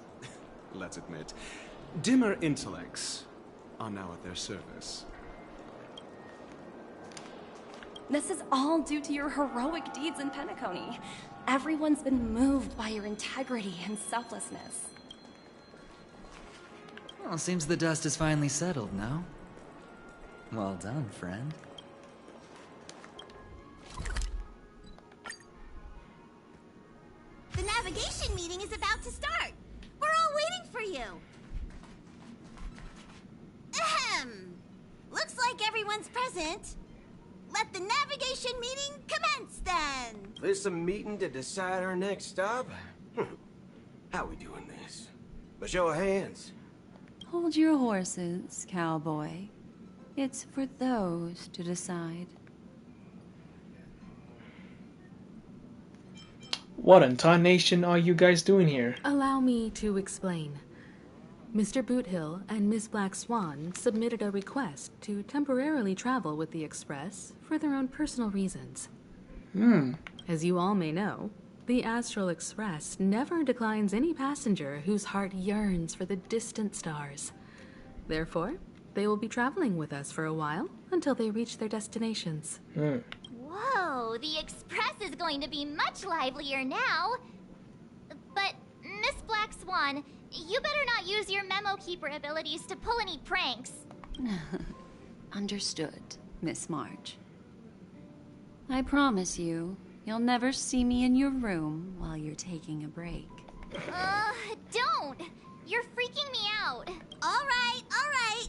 let's admit, dimmer intellects are now at their service. This is all due to your heroic deeds in Penacony. Everyone's been moved by your integrity and selflessness. Well, seems the dust is finally settled, no? Well done, friend. The navigation meeting is about to start. We're all waiting for you. Ahem. Looks like everyone's present. Let the navigation meeting commence then. This a meeting to decide our next stop? How we doing this? A show of hands. Hold your horses, cowboy. It's for those to decide. What in tarnation are you guys doing here? Allow me to explain. Mr. Boothill and Miss Black Swan submitted a request to temporarily travel with the Express for their own personal reasons. As you all may know, the Astral Express never declines any passenger whose heart yearns for the distant stars. Therefore, they will be traveling with us for a while until they reach their destinations. Whoa, the Express is going to be much livelier now. But, Miss Black Swan, you better not use your Memo Keeper abilities to pull any pranks. Understood, Miss March. I promise you, you'll never see me in your room while you're taking a break. Don't! You're freaking me out. All right.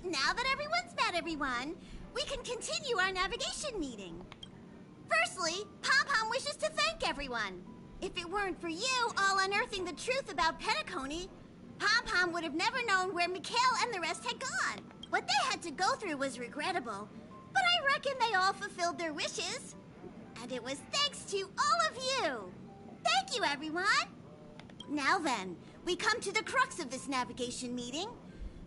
Now that everyone's met everyone, we can continue our navigation meeting. Firstly, Pom-Pom wishes to thank everyone. If it weren't for you all unearthing the truth about Penacony, Pom-Pom would have never known where Mikhail and the rest had gone. What they had to go through was regrettable, but I reckon they all fulfilled their wishes. And it was thanks to all of you. Thank you, everyone. Now then, we come to the crux of this navigation meeting.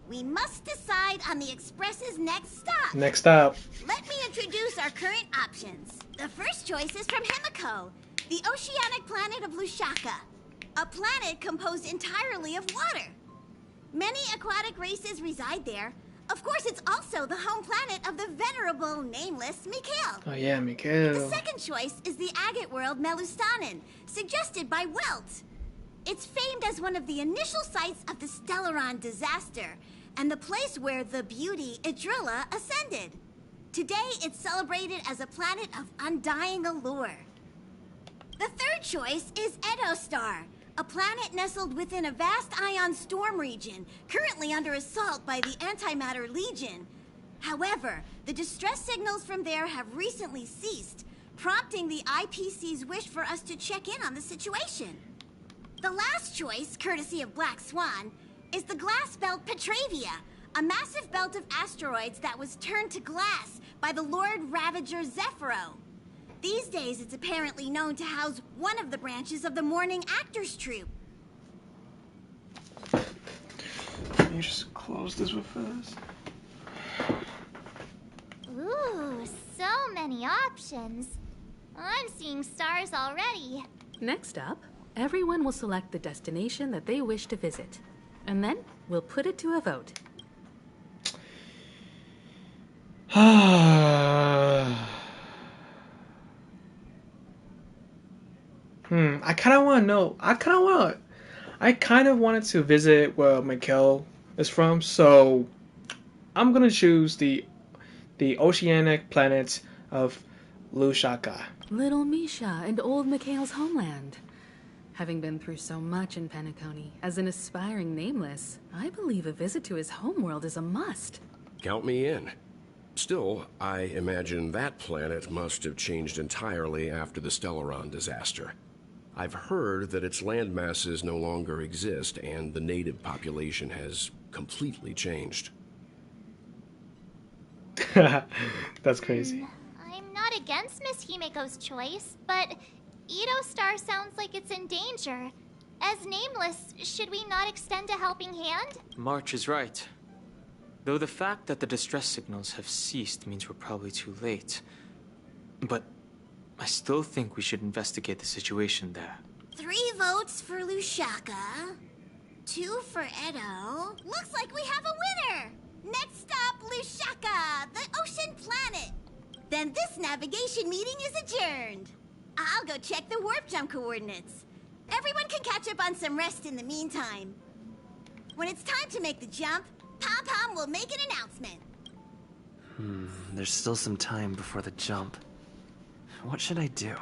We must decide on the Express's next stop. Next stop. Let me introduce our current options. The first choice is from Himiko. the oceanic planet of Lushaka, a planet composed entirely of water. Many aquatic races reside there. Of course, it's also the home planet of the venerable, nameless Mikhail. Oh yeah, Mikhail. The second choice is the agate world Melustanen, suggested by Welt. It's famed as one of the initial sites of the Stellaron disaster, and the place where the beauty Idrilla ascended. Today, it's celebrated as a planet of undying allure. The third choice is Edostar, a planet nestled within a vast ion storm region, currently under assault by the Antimatter Legion. However, the distress signals from there have recently ceased, prompting the IPC's wish for us to check in on the situation. The last choice, courtesy of Black Swan, is the glass belt Petravia, a massive belt of asteroids that was turned to glass by the Lord Ravager Zephyro. These days, it's apparently known to house one of the branches of the Morning Actors Troupe. Let me just close this with us. Ooh, so many options. I'm seeing stars already. Next up, everyone will select the destination that they wish to visit. And then we'll put it to a vote. I kind of want to know. I kind of wanted to visit where Mikhail is from, so I'm gonna choose the oceanic planet of Lushaka. Little Misha and old Mikhail's homeland. Having been through so much in Penacony, as an aspiring nameless, I believe a visit to his homeworld is a must. Count me in. Still, I imagine that planet must have changed entirely after the Stellaron disaster. I've heard that its land masses no longer exist, and the native population has completely changed. That's crazy. I'm not against Miss Himiko's choice, but Edostar sounds like it's in danger. As nameless, should we not extend a helping hand? March is right. Though the fact that the distress signals have ceased means we're probably too late. But I still think we should investigate the situation there. 3 votes for Lushaka, 2 for Edo. Looks like we have a winner! Next stop, Lushaka, the ocean planet. Then this navigation meeting is adjourned. I'll go check the warp jump coordinates. Everyone can catch up on some rest in the meantime. When it's time to make the jump, Pom-Pom will make an announcement. There's still some time before the jump. What should I do?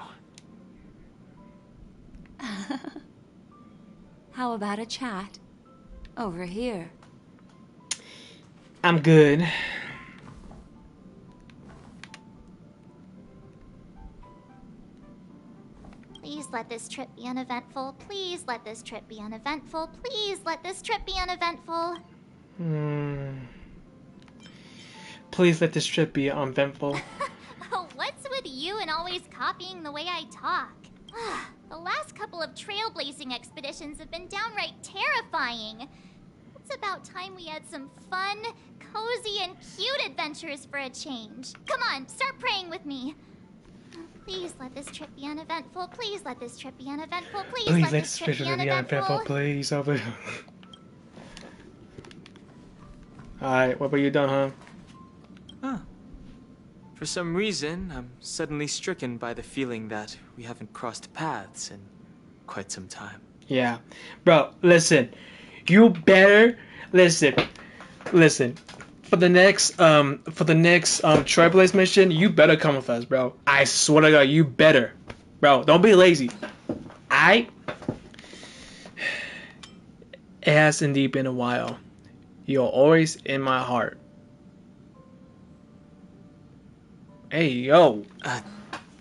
How about a chat? Over here. I'm good. Please let this trip be uneventful. Please let this trip be uneventful. Please let this trip be uneventful. Please let this trip be uneventful. What's with you and always copying the way I talk? The last couple of trailblazing expeditions have been downright terrifying. It's about time we had some fun, cozy, and cute adventures for a change. Come on, start praying with me. Please let this trip be uneventful. Please let this trip be uneventful. Please let this trip be uneventful. Please, over. Alright, what about you done, huh? Huh. For some reason, I'm suddenly stricken by the feeling that we haven't crossed paths in quite some time. Yeah. Bro, listen. You better listen. For the next Trailblaze mission, you better come with us, bro. I swear to God, you better. Bro, don't be lazy. It has indeed been a while. You're always in my heart. Hey, yo.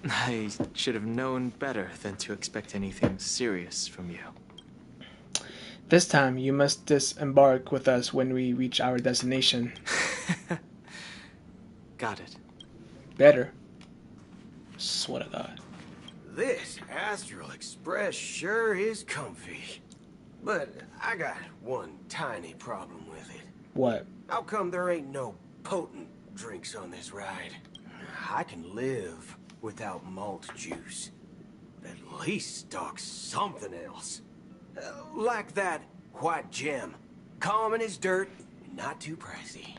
I should have known better than to expect anything serious from you. This time, you must disembark with us when we reach our destination. Got it. Better. Swear to God. This Astral Express sure is comfy. But I got one tiny problem with it. What? How come there ain't no potent drinks on this ride? I can live without malt juice. At least stock something else. Like that white gem. Common as dirt, and not too pricey.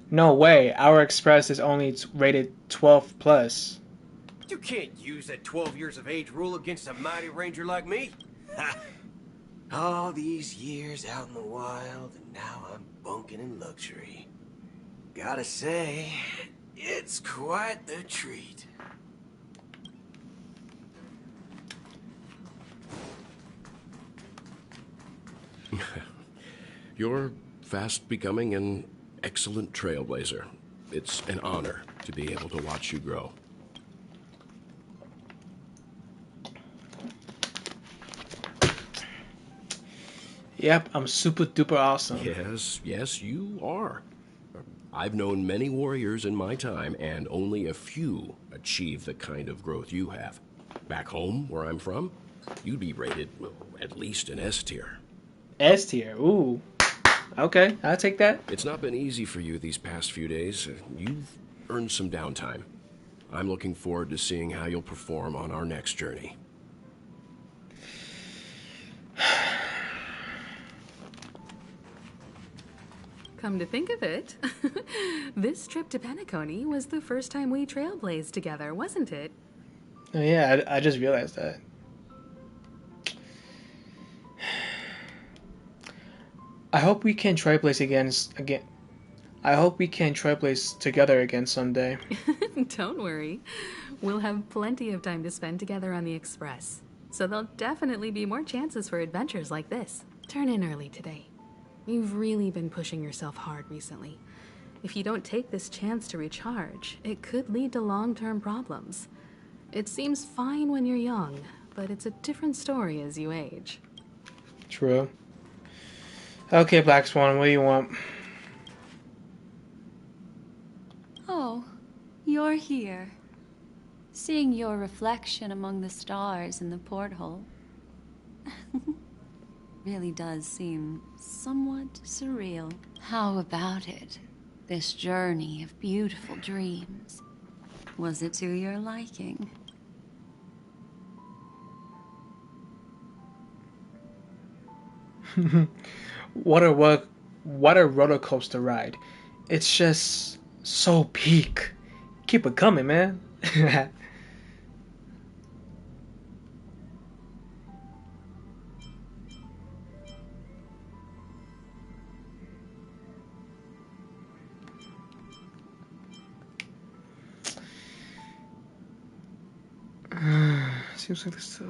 No way. Our Express is only rated 12 plus. You can't use that 12 years of age rule against a mighty ranger like me. Ha! All these years out in the wild, and now I'm bunking in luxury. Gotta say, it's quite the treat. You're fast becoming an excellent trailblazer. It's an honor to be able to watch you grow. Yep, I'm super duper awesome. Yes, you are. I've known many warriors in my time, and only a few achieve the kind of growth you have. Back home, where I'm from, you'd be rated at least an S tier. S tier, ooh. Okay, I'll take that. It's not been easy for you these past few days. You've earned some downtime. I'm looking forward to seeing how you'll perform on our next journey. Come to think of it, this trip to Penacony was the first time we trailblazed together, wasn't it? Oh, yeah, I just realized that. I hope we can trailblaze again. I hope we can trailblaze together again someday. Don't worry. We'll have plenty of time to spend together on the Express. So there'll definitely be more chances for adventures like this. Turn in early today. You've really been pushing yourself hard recently. If you don't take this chance to recharge, it could lead to long-term problems. It seems fine when you're young, but it's a different story as you age. True. Okay, Black Swan, what do you want? Oh, you're here. Seeing your reflection among the stars in the porthole really does seem somewhat surreal. How about it? This journey of beautiful dreams. Was it to your liking? What a roller coaster ride. It's just so peak. Keep it coming, man. Seems like this still.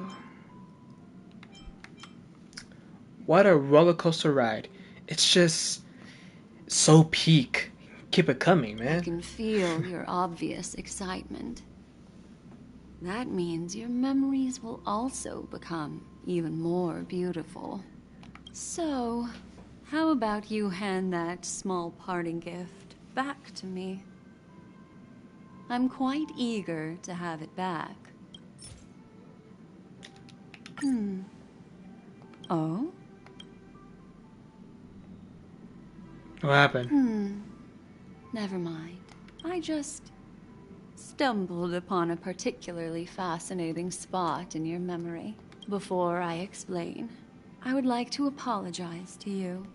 What a roller coaster ride. It's just so peak. Keep it coming, man. I can feel your obvious excitement. That means your memories will also become even more beautiful. So, how about you hand that small parting gift back to me? I'm quite eager to have it back. Oh? What happened? Never mind. I just stumbled upon a particularly fascinating spot in your memory. Before I explain, I would like to apologize to you.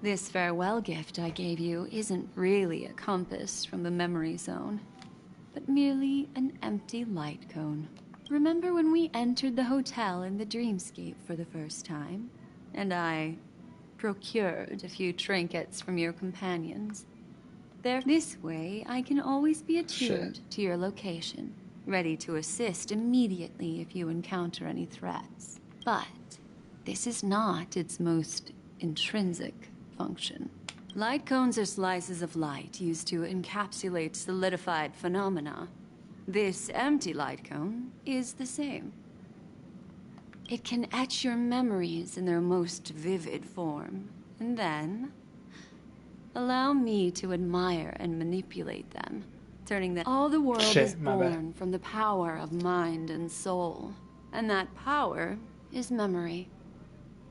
This farewell gift I gave you isn't really a compass from the memory zone, but merely an empty light cone. Remember when we entered the hotel in the dreamscape for the first time, and I procured a few trinkets from your companions? This way, I can always be attuned to your location, ready to assist immediately if you encounter any threats. But this is not its most intrinsic function. Light cones are slices of light used to encapsulate solidified phenomena. This empty light cone is the same. It can etch your memories in their most vivid form, and then allow me to admire and manipulate them, turning them. All the world is born from the power of mind and soul, and that power is memory.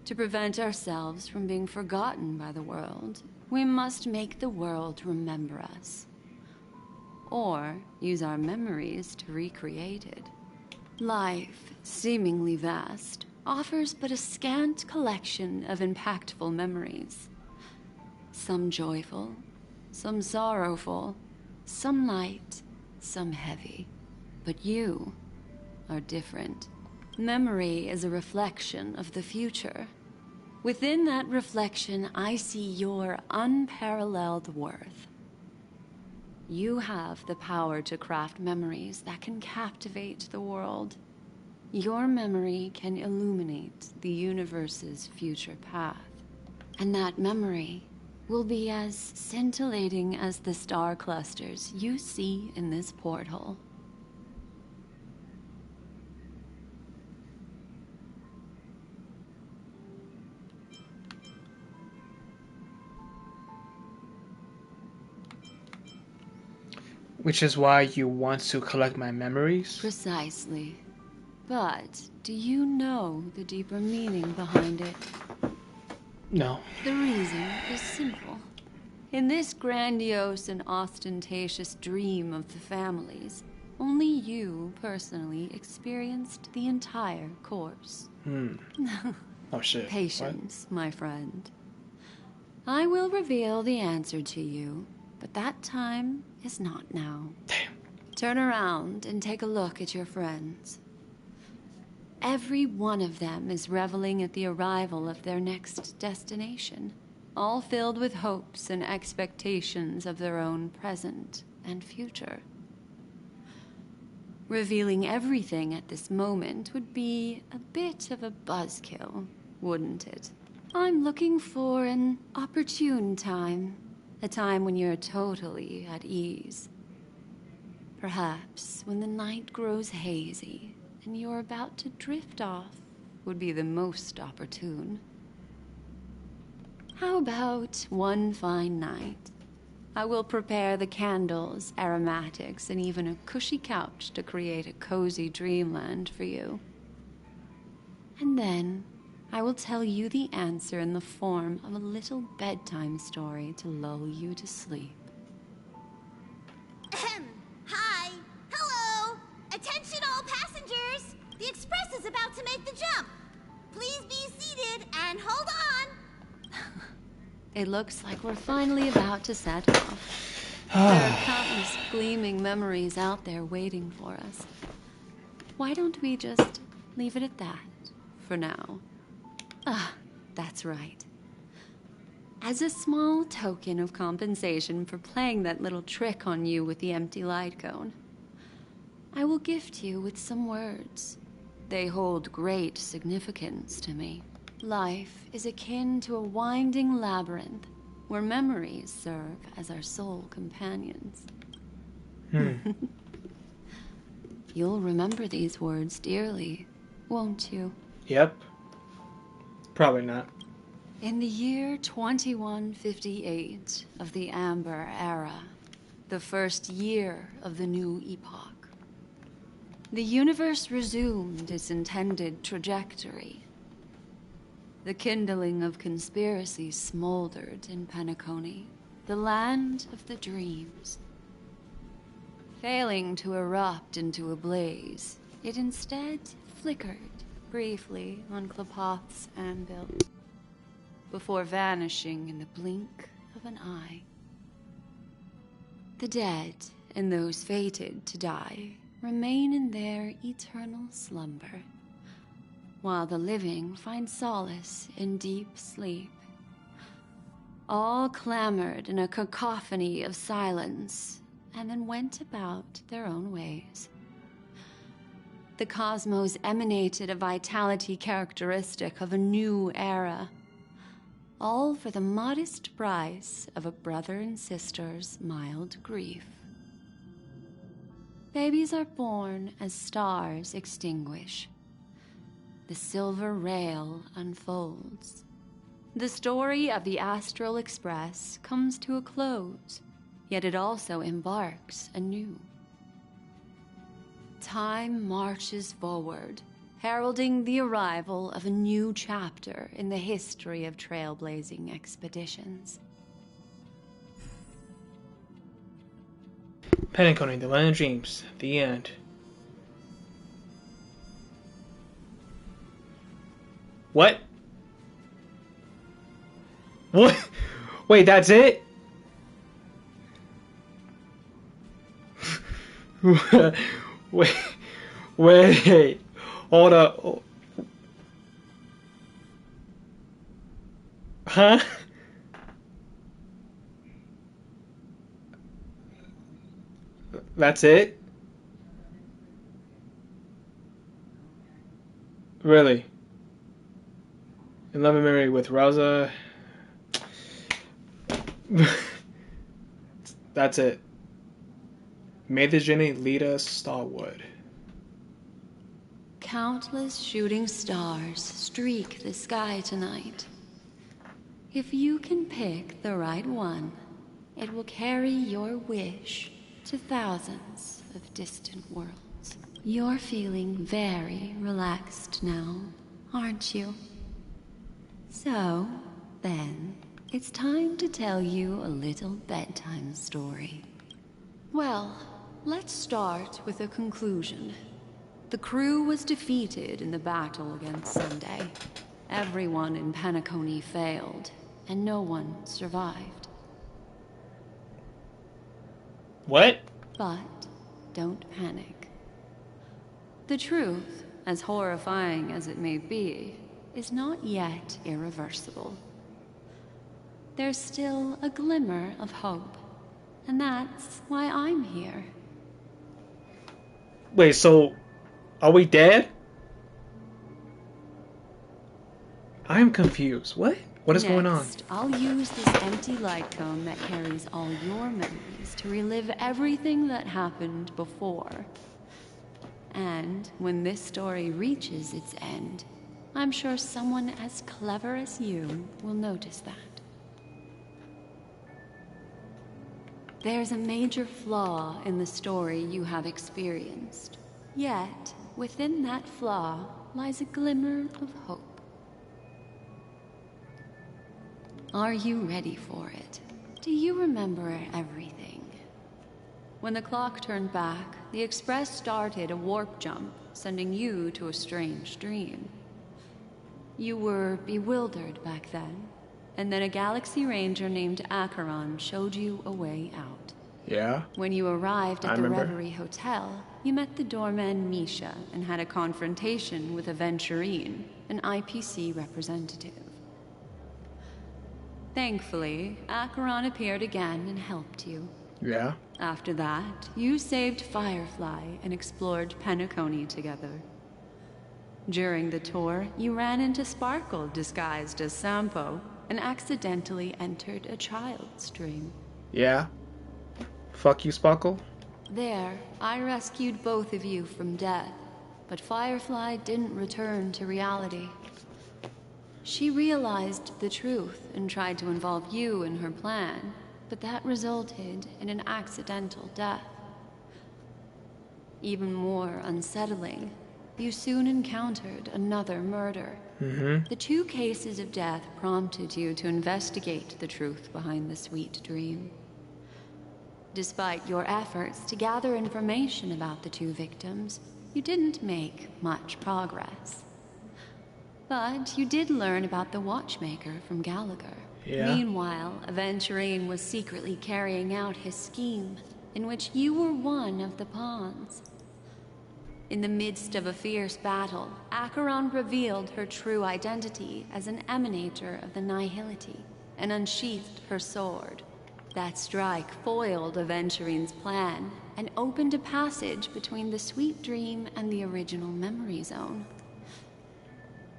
To prevent ourselves from being forgotten by the world, we must make the world remember us. or use our memories to recreate it. Life, seemingly vast, offers but a scant collection of impactful memories. Some joyful, some sorrowful, some light, some heavy. But you are different. Memory is a reflection of the future. Within that reflection, I see your unparalleled worth. You have the power to craft memories that can captivate the world. Your memory can illuminate the universe's future path. And that memory will be as scintillating as the star clusters you see in this porthole. Which is why you want to collect my memories? Precisely. But do you know the deeper meaning behind it? No. The reason is simple. In this grandiose and ostentatious dream of the families, only you personally experienced the entire course. Oh shit. Patience, my friend. I will reveal the answer to you, but that time is not now. Damn. Turn around and take a look at your friends. Every one of them is reveling at the arrival of their next destination, all filled with hopes and expectations of their own present and future. Revealing everything at this moment would be a bit of a buzzkill, wouldn't it? I'm looking for an opportune time, a time when you're totally at ease. Perhaps when the night grows hazy and you're about to drift off would be the most opportune. How about one fine night? I will prepare the candles, aromatics, and even a cushy couch to create a cozy dreamland for you. And then I will tell you the answer in the form of a little bedtime story to lull you to sleep. Hi. Hello. Attention all passengers. The express is about to make the jump. Please be seated and hold on. It looks like we're finally about to set off. There are countless gleaming memories out there waiting for us. Why don't we just leave it at that for now? That's right. As a small token of compensation for playing that little trick on you with the empty light cone, I will gift you with some words. They hold great significance to me. Life is akin to a winding labyrinth where memories serve as our sole companions. You'll remember these words dearly, won't you? Yep. Probably not. In the year 2158 of the Amber Era, the first year of the new epoch, the universe resumed its intended trajectory. The kindling of conspiracy smoldered in Penacony, the land of the dreams. Failing to erupt into a blaze, it instead flickered briefly on Klapoth's anvil, before vanishing in the blink of an eye. The dead and those fated to die remain in their eternal slumber, while the living find solace in deep sleep. All clamored in a cacophony of silence, and then went about their own ways. The cosmos emanated a vitality characteristic of a new era, all for the modest price of a brother and sister's mild grief. Babies are born as stars extinguish. The silver rail unfolds. The story of the Astral Express comes to a close, yet it also embarks anew. Time marches forward, heralding the arrival of a new chapter in the history of trailblazing expeditions. Penacony, the Land of Dreams. The end. What? What? Wait, that's it? Wait, wait, hold up. Huh? That's it? Really? In Love and Memory with Rosa. That's it. May the journey lead us starward. Countless shooting stars streak the sky tonight. If you can pick the right one, it will carry your wish to thousands of distant worlds. You're feeling very relaxed now, aren't you? So, then, it's time to tell you a little bedtime story. Well, let's start with a conclusion. The crew was defeated in the battle against Sunday. Everyone in Penacony failed, and no one survived. What? But don't panic. The truth, as horrifying as it may be, is not yet irreversible. There's still a glimmer of hope, and that's why I'm here. Wait, so are we dead? I'm confused. What? What is going on? Next, I'll use this empty light cone that carries all your memories to relive everything that happened before. And when this story reaches its end, I'm sure someone as clever as you will notice that. There's a major flaw in the story you have experienced. Yet, within that flaw lies a glimmer of hope. Are you ready for it? Do you remember everything? When the clock turned back, the Express started a warp jump, sending you to a strange dream. You were bewildered back then, and then a Galaxy Ranger named Acheron showed you a way out. Yeah? When you arrived at the Reverie Hotel, you met the doorman Misha and had a confrontation with Aventurine, an IPC representative. Thankfully, Acheron appeared again and helped you. Yeah? After that, you saved Firefly and explored Penacony together. During the tour, you ran into Sparkle disguised as Sampo and accidentally entered a child's dream. Yeah? Fuck you, Sparkle? There, I rescued both of you from death, but Firefly didn't return to reality. She realized the truth and tried to involve you in her plan, but that resulted in an accidental death. Even more unsettling, you soon encountered another murder. The 2 cases of death prompted you to investigate the truth behind the sweet dream. Despite your efforts to gather information about the 2 victims, you didn't make much progress. But you did learn about the watchmaker from Gallagher. Yeah. Meanwhile, Aventurine was secretly carrying out his scheme, in which you were one of the pawns. In the midst of a fierce battle, Acheron revealed her true identity as an emanator of the Nihility and unsheathed her sword. That strike foiled Aventurine's plan and opened a passage between the sweet dream and the original memory zone.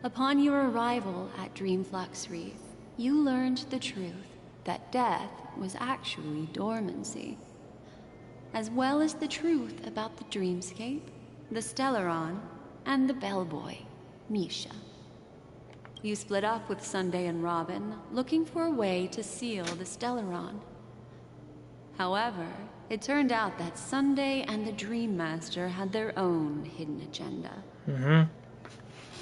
Upon your arrival at Dreamflux Reef, you learned the truth that death was actually dormancy, as well as the truth about the dreamscape, the Stellaron, and the bellboy, Misha. You split up with Sunday and Robin, looking for a way to seal the Stellaron. However, it turned out that Sunday and the Dream Master had their own hidden agenda.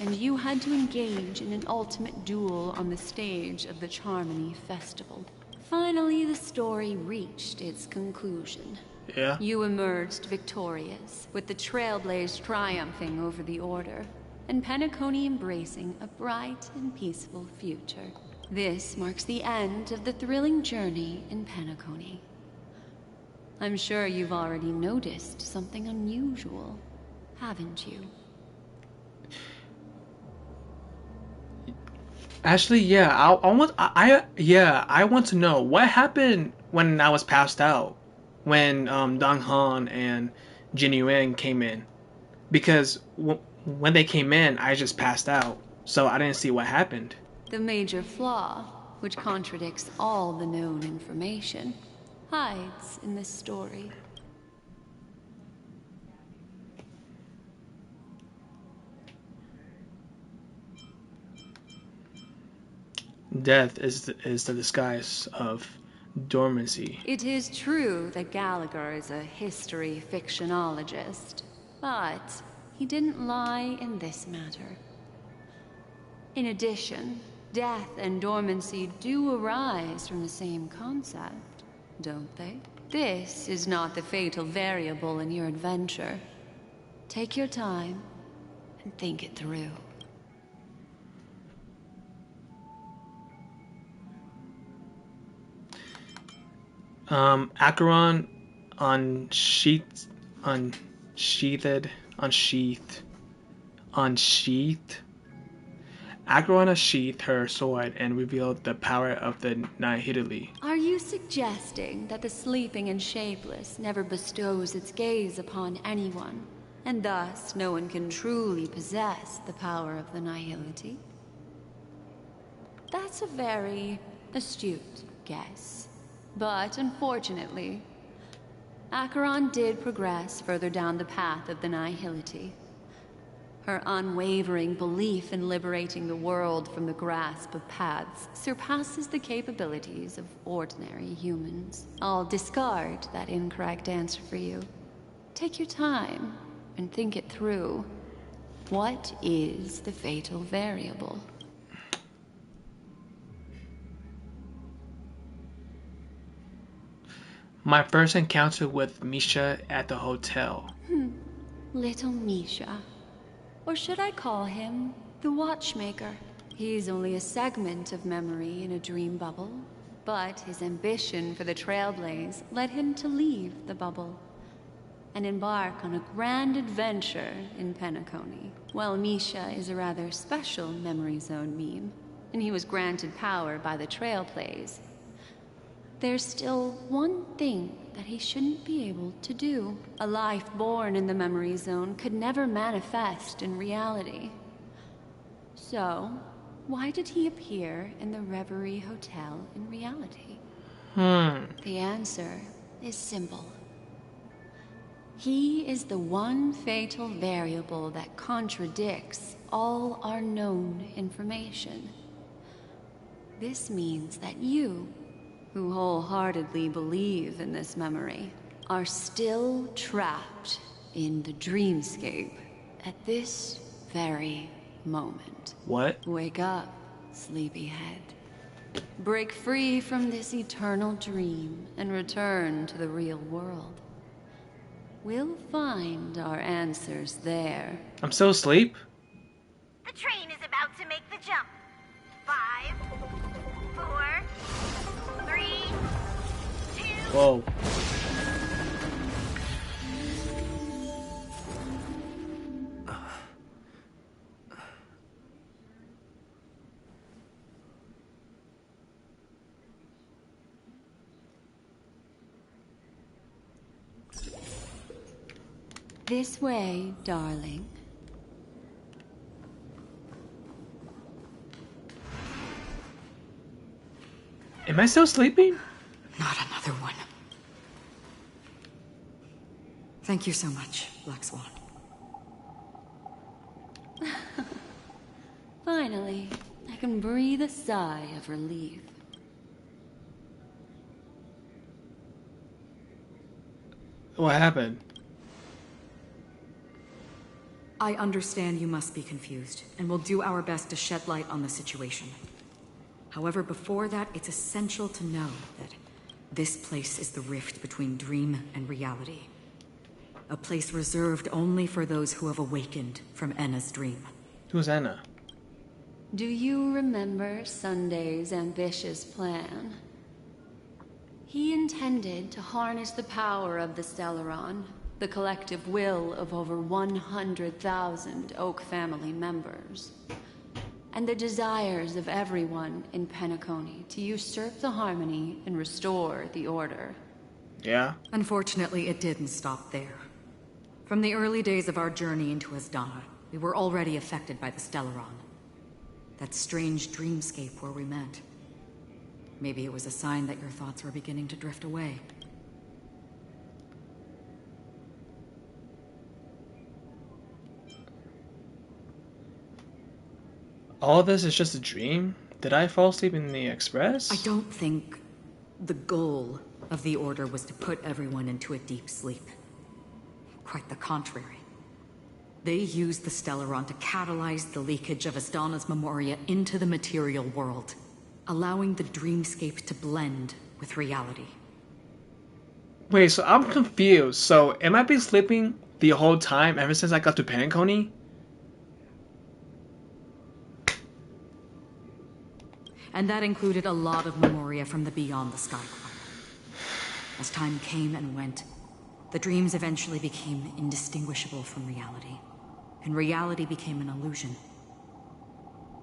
And you had to engage in an ultimate duel on the stage of the Charmony Festival. Finally, the story reached its conclusion. Yeah. You emerged victorious, with the Trailblaze triumphing over the Order, and Penacony embracing a bright and peaceful future. This marks the end of the thrilling journey in Penacony. I'm sure you've already noticed something unusual, haven't you? Actually, yeah, I want to know what happened when I was passed out, when Dong Han and Jin Yuan came in, because when they came in, I just passed out, so I didn't see what happened. The major flaw, which contradicts all the known information, hides in this story. Death is the disguise of dormancy. It is true that Gallagher is a history fictionologist, but he didn't lie in this matter. In addition, death and dormancy do arise from the same concept, don't they? This is not the fatal variable in your adventure. Take your time and think it through. Acheron unsheathed. Acheron unsheathed her sword and revealed the power of the Nihility. Are you suggesting that the sleeping and shapeless never bestows its gaze upon anyone, and thus no one can truly possess the power of the Nihility? That's a very astute guess. But unfortunately, Acheron did progress further down the path of the Nihility. Her unwavering belief in liberating the world from the grasp of paths surpasses the capabilities of ordinary humans. I'll discard that incorrect answer for you. Take your time and think it through. What is the fatal variable? My first encounter with Misha at the hotel. Little Misha. Or should I call him the Watchmaker? He's only a segment of memory in a dream bubble, but his ambition for the Trailblaze led him to leave the bubble and embark on a grand adventure in Penacony. While Misha is a rather special memory zone meme, and he was granted power by the Trailblaze, there's still one thing that he shouldn't be able to do. A life born in the memory zone could never manifest in reality. So, why did he appear in the Reverie Hotel in reality? The answer is simple. He is the one fatal variable that contradicts all our known information. This means that you, who wholeheartedly believe in this memory, are still trapped in the dreamscape at this very moment. What? Wake up, sleepyhead. Break free from this eternal dream and return to the real world. We'll find our answers there. I'm still asleep? The train is about to make the jump. 5, 4, 3, 2... Whoa. This way, darling. Am I still sleeping? Not another one. Thank you so much, Black Swan. Finally, I can breathe a sigh of relief. What happened? I understand you must be confused, and we'll do our best to shed light on the situation. However, before that, it's essential to know that This place is the rift between dream and reality. A place reserved only for those who have awakened from Enna's dream. Who's Enna? Do you remember Sunday's ambitious plan? He intended to harness the power of the Stellaron, the collective will of over 100,000 Oak family members, and the desires of everyone in Penacony to usurp the harmony and restore the order. Yeah? Unfortunately, it didn't stop there. From the early days of our journey into Asdana, we were already affected by the Stellaron. That strange dreamscape where we met. Maybe it was a sign that your thoughts were beginning to drift away. All this is just a dream? Did I fall asleep in the express? I don't think the goal of the Order was to put everyone into a deep sleep. Quite the contrary. They used the Stellaron to catalyze the leakage of Asdana's memoria into the material world, allowing the dreamscape to blend with reality. Wait, so I'm confused. So, am I been sleeping the whole time ever since I got to Penacony? And that included a lot of memoria from the Beyond the Sky Choir. As time came and went, the dreams eventually became indistinguishable from reality, and reality became an illusion.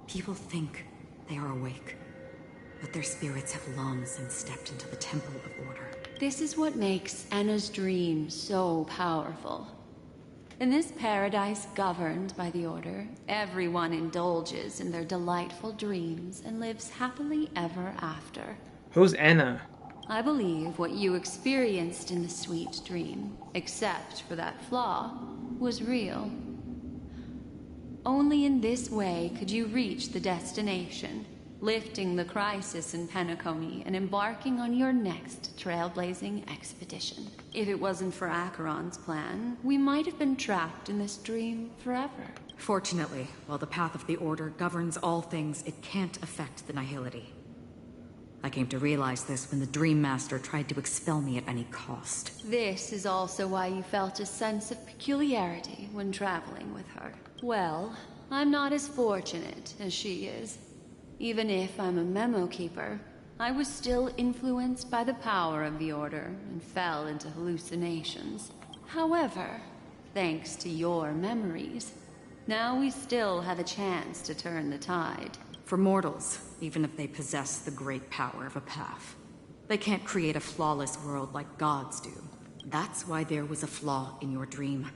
People think they are awake, but their spirits have long since stepped into the Temple of Order. This is what makes Enna's dream so powerful. In this paradise governed by the Order, everyone indulges in their delightful dreams and lives happily ever after. Who's Enna? I believe what you experienced in the sweet dream, except for that flaw, was real. Only in this way could you reach the destination, lifting the crisis in Penacony and embarking on your next trailblazing expedition. If it wasn't for Acheron's plan, we might have been trapped in this dream forever. Fortunately, while the path of the Order governs all things, it can't affect the Nihility. I came to realize this when the Dream Master tried to expel me at any cost. This is also why you felt a sense of peculiarity when traveling with her. Well, I'm not as fortunate as she is. Even if I'm a memo keeper, I was still influenced by the power of the Order and fell into hallucinations. However, thanks to your memories, now we still have a chance to turn the tide. For mortals, even if they possess the great power of a path, they can't create a flawless world like gods do. That's why there was a flaw in your dream.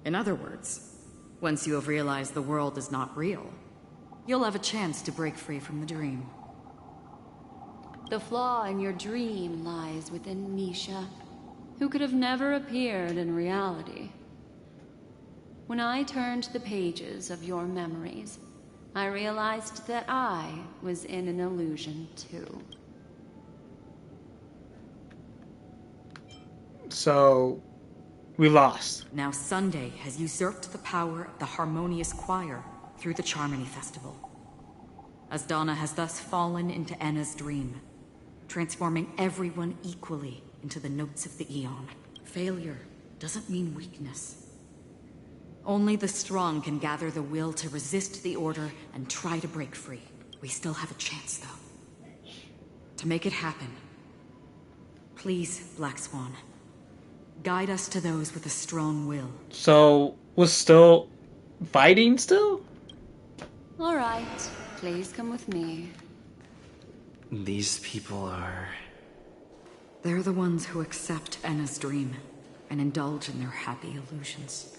In other words, once you have realized the world is not real, you'll have a chance to break free from the dream. The flaw in your dream lies within Nisha, who could have never appeared in reality. When I turned the pages of your memories, I realized that I was in an illusion too. So, we lost. Now Sunday has usurped the power of the Harmonious Choir through the Charmony Festival. Asdana has thus fallen into Enna's dream, transforming everyone equally into the notes of the Aeon. Failure doesn't mean weakness. Only the strong can gather the will to resist the Order and try to break free. We still have a chance, though. To make it happen, please, Black Swan, guide us to those with a strong will. So, we're still fighting still? All right, please come with me. These people are... They're the ones who accept Enna's dream and indulge in their happy illusions.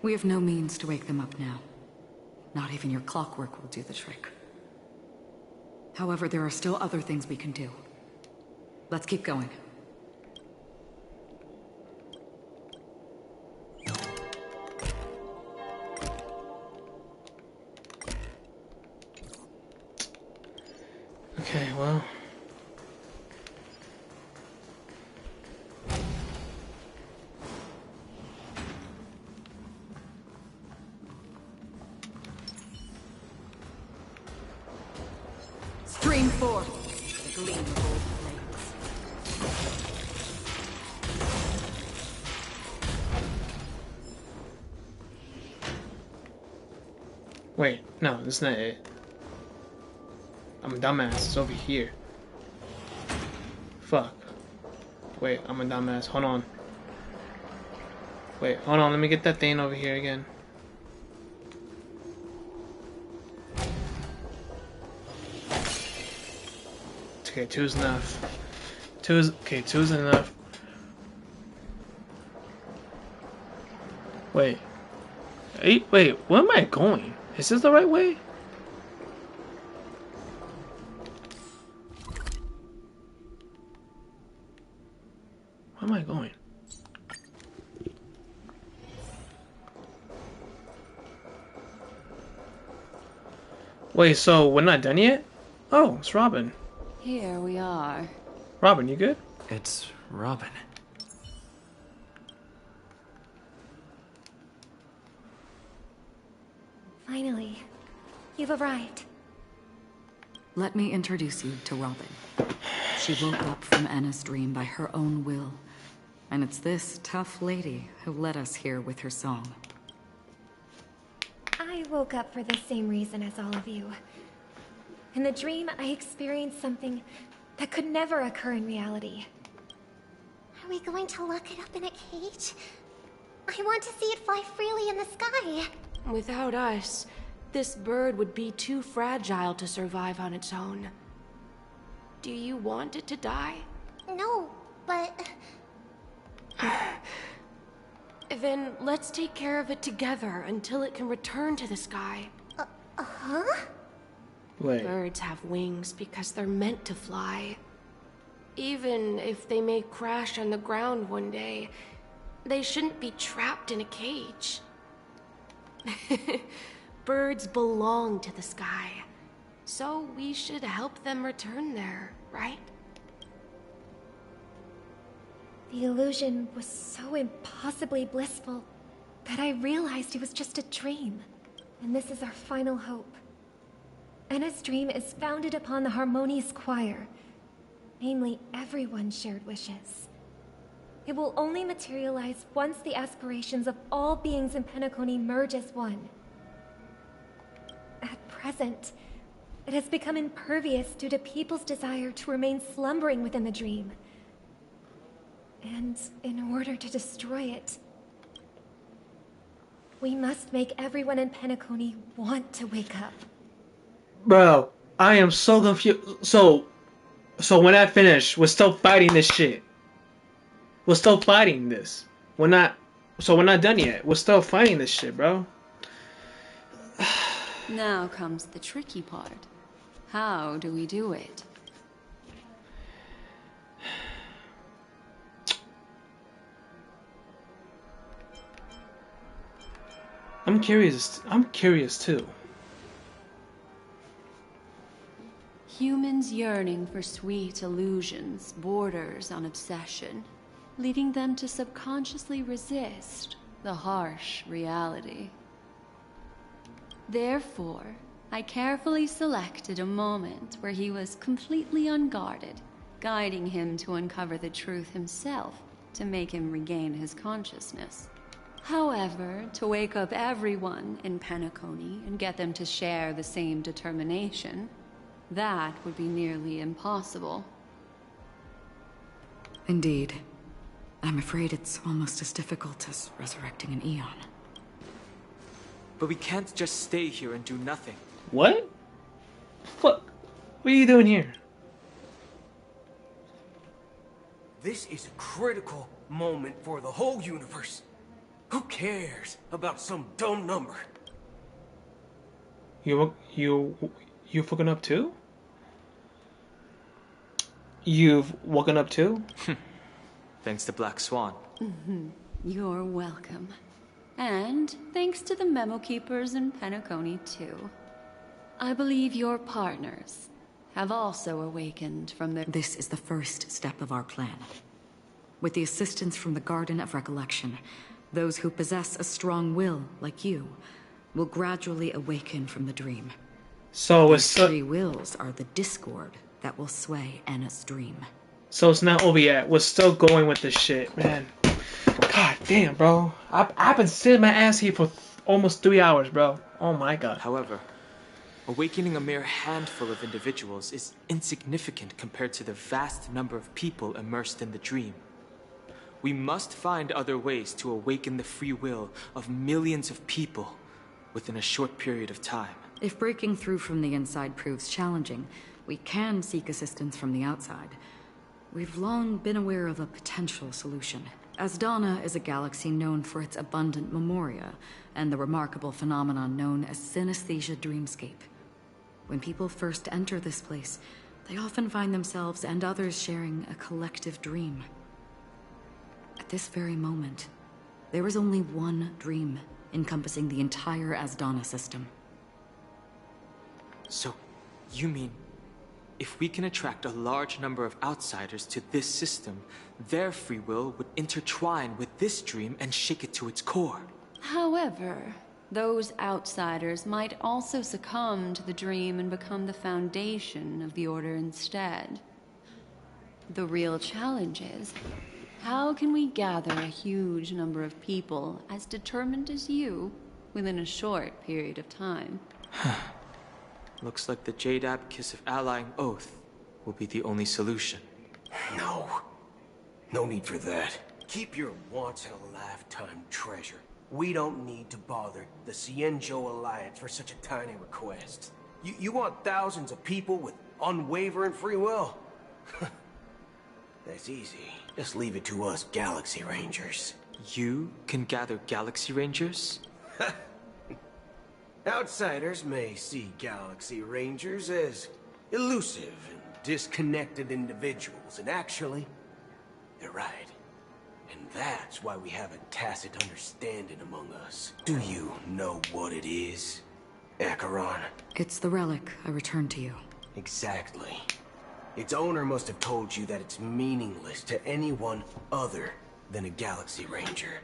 We have no means to wake them up now. Not even your clockwork will do the trick. However, there are still other things we can do. Let's keep going. Okay, well... Stream forth, the gleam of old flames. Wait, no, that's not it. I'm a dumbass. It's over here. Fuck. Wait, I'm a dumbass. Hold on. Wait, hold on. Let me get that thing over here again. Okay, two's enough. Two's enough. Wait. Hey, wait, where am I going? Is this the right way? Where am I going? Wait, so we're not done yet? Oh, it's Robin. Here we are. Robin, you good? It's Robin. Finally, you've arrived. Let me introduce you to Robin. She woke up from Anna's dream by her own will. And it's this tough lady who led us here with her song. I woke up for the same reason as all of you. In the dream, I experienced something that could never occur in reality. Are we going to lock it up in a cage? I want to see it fly freely in the sky. Without us, this bird would be too fragile to survive on its own. Do you want it to die? No, but... Then let's take care of it together until it can return to the sky. Huh? Wait. Birds have wings because they're meant to fly. Even if they may crash on the ground one day, they shouldn't be trapped in a cage. Birds belong to the sky, so we should help them return there, right? The illusion was so impossibly blissful that I realized it was just a dream. And this is our final hope. Anna's dream is founded upon the harmonious choir, namely everyone's shared wishes. It will only materialize once the aspirations of all beings in Penacony merge as one. At present, it has become impervious due to people's desire to remain slumbering within the dream. And in order to destroy it, we must make everyone in Penacony want to wake up. Bro, I am so confused. So when I finish, we're still fighting this shit. We're still fighting this. We're not done yet. We're still fighting this shit, bro. Now comes the tricky part. How do we do it? I'm curious too. Humans yearning for sweet illusions borders on obsession, leading them to subconsciously resist the harsh reality. Therefore, I carefully selected a moment where he was completely unguarded, guiding him to uncover the truth himself to make him regain his consciousness. However, to wake up everyone in Penacony and get them to share the same determination, that would be nearly impossible. Indeed. I'm afraid it's almost as difficult as resurrecting an Eon. But we can't just stay here and do nothing. What? Fuck. What are you doing here? This is a critical moment for the whole universe. Who cares about some dumb number? You fucking up too? You've woken up too? Thanks to Black Swan. You're welcome. And thanks to the memo keepers in Penacony too. I believe your partners have also awakened from their... This is the first step of our plan. With the assistance from the Garden of Recollection, those who possess a strong will, like you, will gradually awaken from the dream. So These three wills are the discord that will sway Anna's dream. So it's not over yet. We're still going with this shit, man. God damn, bro. I've been sitting my ass here for almost 3 hours, bro. Oh my god. However, awakening a mere handful of individuals is insignificant compared to the vast number of people immersed in the dream. We must find other ways to awaken the free will of millions of people within a short period of time. If breaking through from the inside proves challenging, we can seek assistance from the outside. We've long been aware of a potential solution. Asdana is a galaxy known for its abundant memoria and the remarkable phenomenon known as synesthesia dreamscape. When people first enter this place, they often find themselves and others sharing a collective dream. At this very moment, there is only one dream encompassing the entire Asdana system. So, you mean, if we can attract a large number of outsiders to this system, their free will would intertwine with this dream and shake it to its core? However, those outsiders might also succumb to the dream and become the foundation of the Order instead. The real challenge is, how can we gather a huge number of people as determined as you within a short period of time? Looks like the Jade Kiss of Allying Oath will be the only solution. No. No need for that. Keep your once-in-a-lifetime treasure. We don't need to bother the Cienjo Alliance for such a tiny request. You want thousands of people with unwavering free will? That's easy. Just leave it to us Galaxy Rangers. You can gather Galaxy Rangers? Outsiders may see Galaxy Rangers as elusive and disconnected individuals, and actually, they're right. And that's why we have a tacit understanding among us. Do you know what it is, Acheron? It's the relic I returned to you. Exactly. Its owner must have told you that it's meaningless to anyone other than a Galaxy Ranger,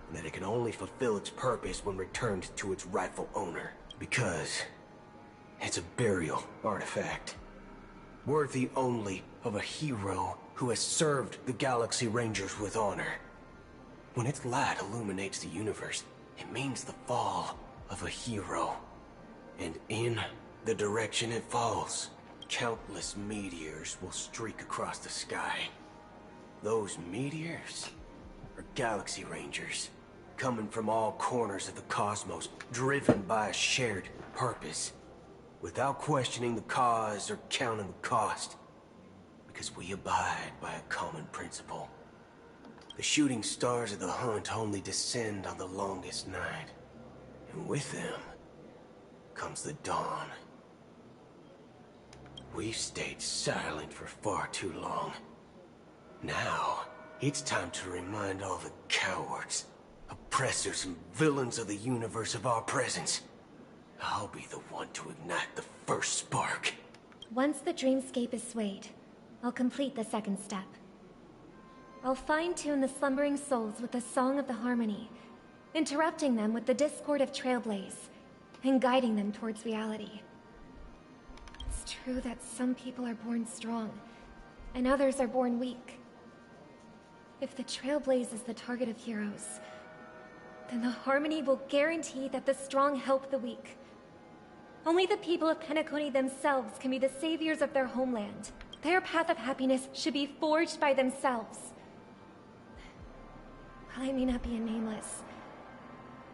and that it can only fulfill its purpose when returned to its rightful owner, because it's a burial artifact, worthy only of a hero who has served the Galaxy Rangers with honor. When its light illuminates the universe, it means the fall of a hero, and in the direction it falls, countless meteors will streak across the sky. Those meteors are Galaxy Rangers, coming from all corners of the cosmos, driven by a shared purpose, without questioning the cause or counting the cost, because we abide by a common principle. The shooting stars of the hunt only descend on the longest night, and with them comes the dawn. We've stayed silent for far too long. Now, it's time to remind all the cowards, oppressors, and villains of the universe of our presence. I'll be the one to ignite the first spark. Once the dreamscape is swayed, I'll complete the second step. I'll fine-tune the slumbering souls with the Song of the Harmony, interrupting them with the discord of Trailblaze, and guiding them towards reality. It's true that some people are born strong, and others are born weak. If the Trailblaze is the target of heroes, then the Harmony will guarantee that the strong help the weak. Only the people of Penacony themselves can be the saviors of their homeland. Their path of happiness should be forged by themselves. While I may not be a nameless,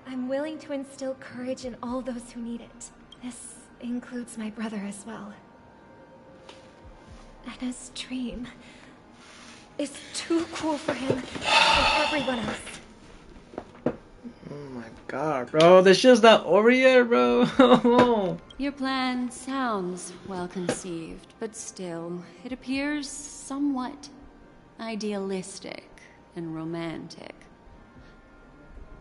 I'm willing to instill courage in all those who need it. This includes my brother as well. Anna's dream is too cool for him and everyone else. Oh my god, bro. This shit's not over yet, bro. Your plan sounds well conceived, but still, it appears somewhat idealistic and romantic.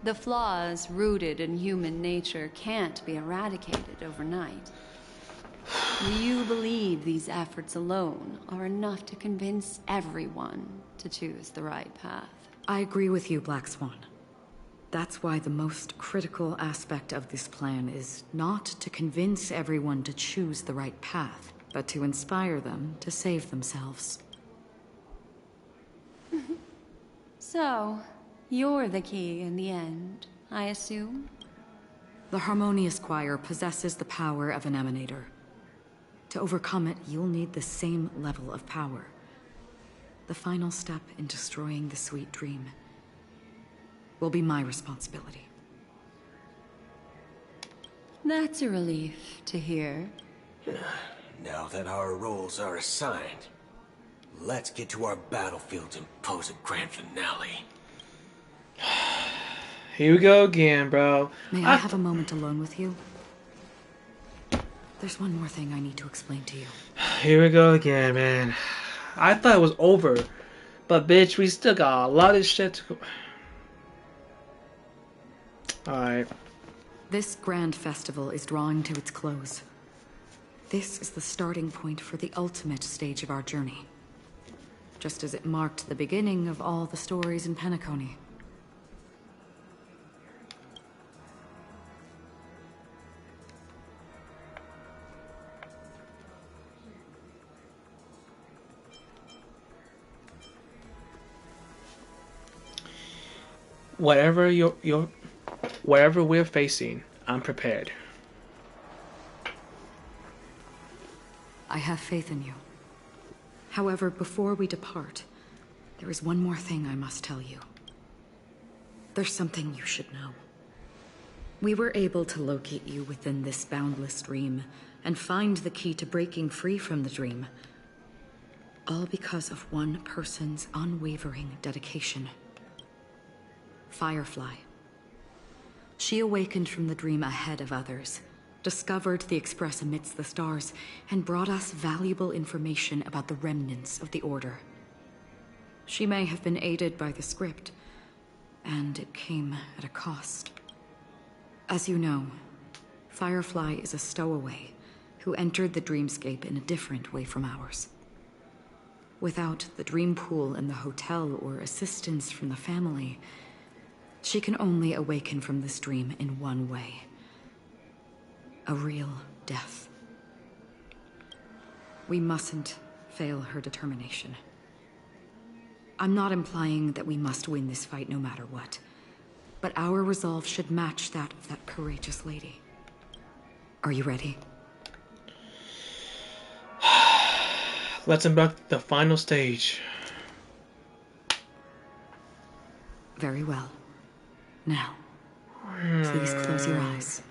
The flaws rooted in human nature can't be eradicated overnight. Do you believe these efforts alone are enough to convince everyone to choose the right path? I agree with you, Black Swan. That's why the most critical aspect of this plan is not to convince everyone to choose the right path, but to inspire them to save themselves. So, you're the key in the end, I assume? The Harmonious Choir possesses the power of an emanator. To overcome it, you'll need the same level of power. The final step in destroying the sweet dream will be my responsibility. That's a relief to hear. Now that our roles are assigned, let's get to our battlefields and pose a grand finale. Here we go again, bro. May I have a moment alone with you? There's one more thing I need to explain to you. Here we go again, man. I thought it was over, but bitch, we still got a lot of shit to go. Alright. This grand festival is drawing to its close. This is the starting point for the ultimate stage of our journey. Just as it marked the beginning of all the stories in Penacony. Whatever we're facing, I'm prepared. I have faith in you. However, before we depart, there is one more thing I must tell you. There's something you should know. We were able to locate you within this boundless dream and find the key to breaking free from the dream. All because of one person's unwavering dedication. Firefly. She awakened from the dream ahead of others, discovered the Express amidst the stars, and brought us valuable information about the remnants of the Order. She may have been aided by the script, and it came at a cost. As you know, Firefly is a stowaway who entered the dreamscape in a different way from ours. Without the dream pool in the hotel or assistance from the family, she can only awaken from this dream in one way. A real death. We mustn't fail her determination. I'm not implying that we must win this fight no matter what, but our resolve should match that of that courageous lady. Are you ready? Let's embark the final stage. Very well. Now, please close your eyes.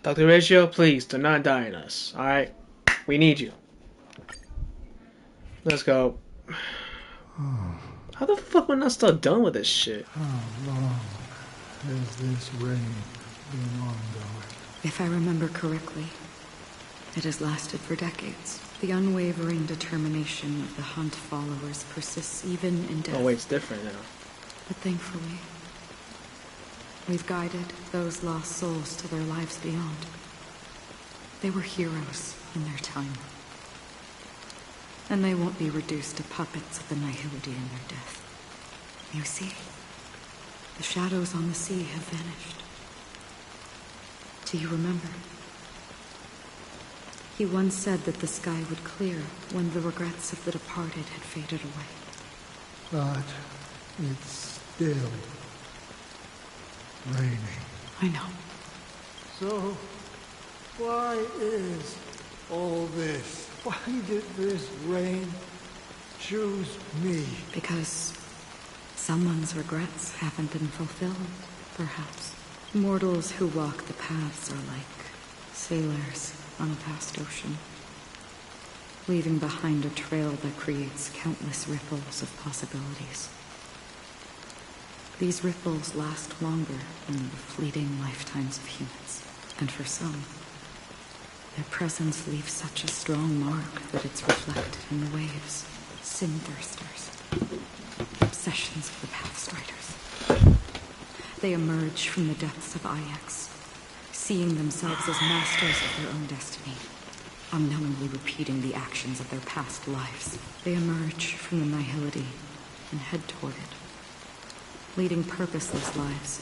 Dr. Ratio, please do not die on us. Alright? We need you. Let's go. How the fuck we're not still done with this shit? How long has this reign been ongoing? If I remember correctly, it has lasted for decades. The unwavering determination of the Hunt followers persists even in death. Oh wait, it's different now. But thankfully, we've guided those lost souls to their lives beyond. They were heroes in their time. And they won't be reduced to puppets of the Nihility in their death. You see? The shadows on the sea have vanished. Do you remember? He once said that the sky would clear when the regrets of the departed had faded away. But it's still raining. I know. So, why is all this? Why did this rain choose me? Because someone's regrets haven't been fulfilled, perhaps. Mortals who walk the paths are like sailors on a vast ocean, leaving behind a trail that creates countless ripples of possibilities. These ripples last longer than the fleeting lifetimes of humans, and for some, their presence leaves such a strong mark that it's reflected in the waves. Sin-thirsters, obsessions of the Pathstriders. They emerge from the depths of Ix, seeing themselves as masters of their own destiny, unknowingly repeating the actions of their past lives. They emerge from the nihility and head toward it, leading purposeless lives.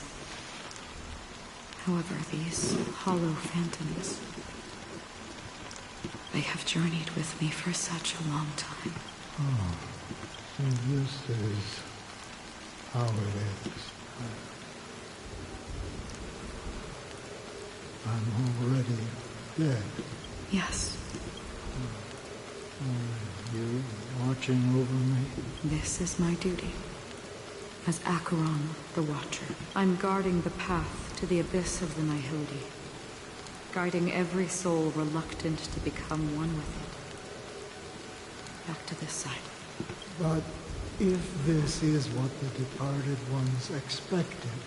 However, these hollow phantoms, they have journeyed with me for such a long time. Oh, so this is how it is. I'm already dead. Yes. Are you watching over me? This is my duty. As Acheron, the Watcher, I'm guarding the path to the abyss of the nihility, guiding every soul reluctant to become one with it. Back to this side. But if this is what the departed ones expected,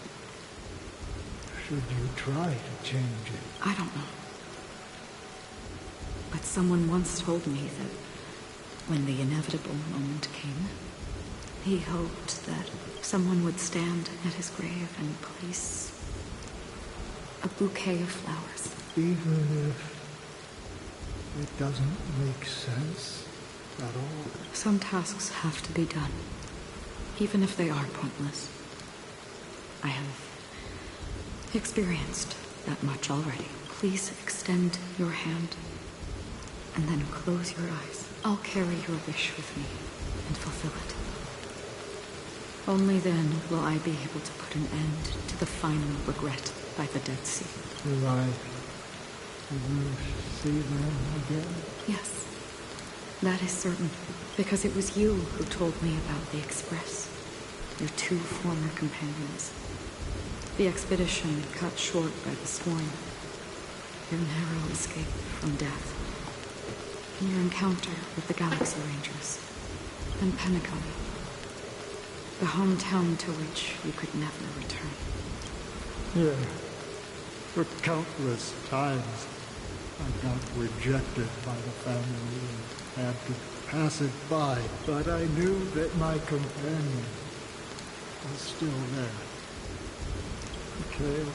should you try to change it? I don't know. But someone once told me that when the inevitable moment came, he hoped that someone would stand at his grave and place a bouquet of flowers. Even if it doesn't make sense at all? Some tasks have to be done, even if they are pointless. I have experienced that much already. Please extend your hand and then close your eyes. I'll carry your wish with me and fulfill it. Only then will I be able to put an end to the final regret by the Dead Sea. Will I ever see them again? Yes, that is certain, because it was you who told me about the Express, your two former companions. The expedition cut short by the storm, your narrow escape from death, and your encounter with the Galaxy Rangers, and Penacony, the hometown to which you could never return. Yeah. For countless times, I got rejected by the family and had to pass it by, but I knew that my companion was still there. Mikhail,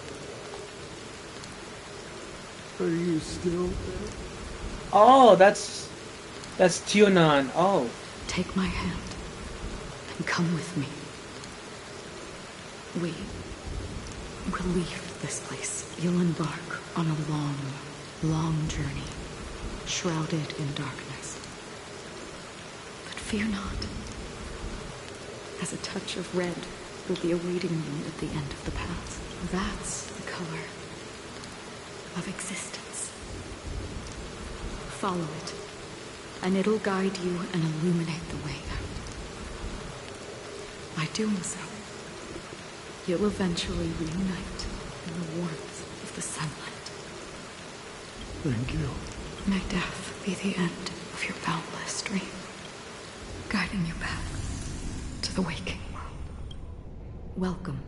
are you still there? Oh, that's Tionan. Oh. Take my hand and come with me. We will leave this place. You'll embark on a long, long journey, shrouded in darkness. But fear not, as a touch of red will be awaiting you at the end of the path. That's the color of existence. Follow it, and it'll guide you and illuminate the way out. By doing so, you'll eventually reunite in the warmth of the sunlight. Thank you. May death be the end of your boundless dream, guiding you back to the waking world. Welcome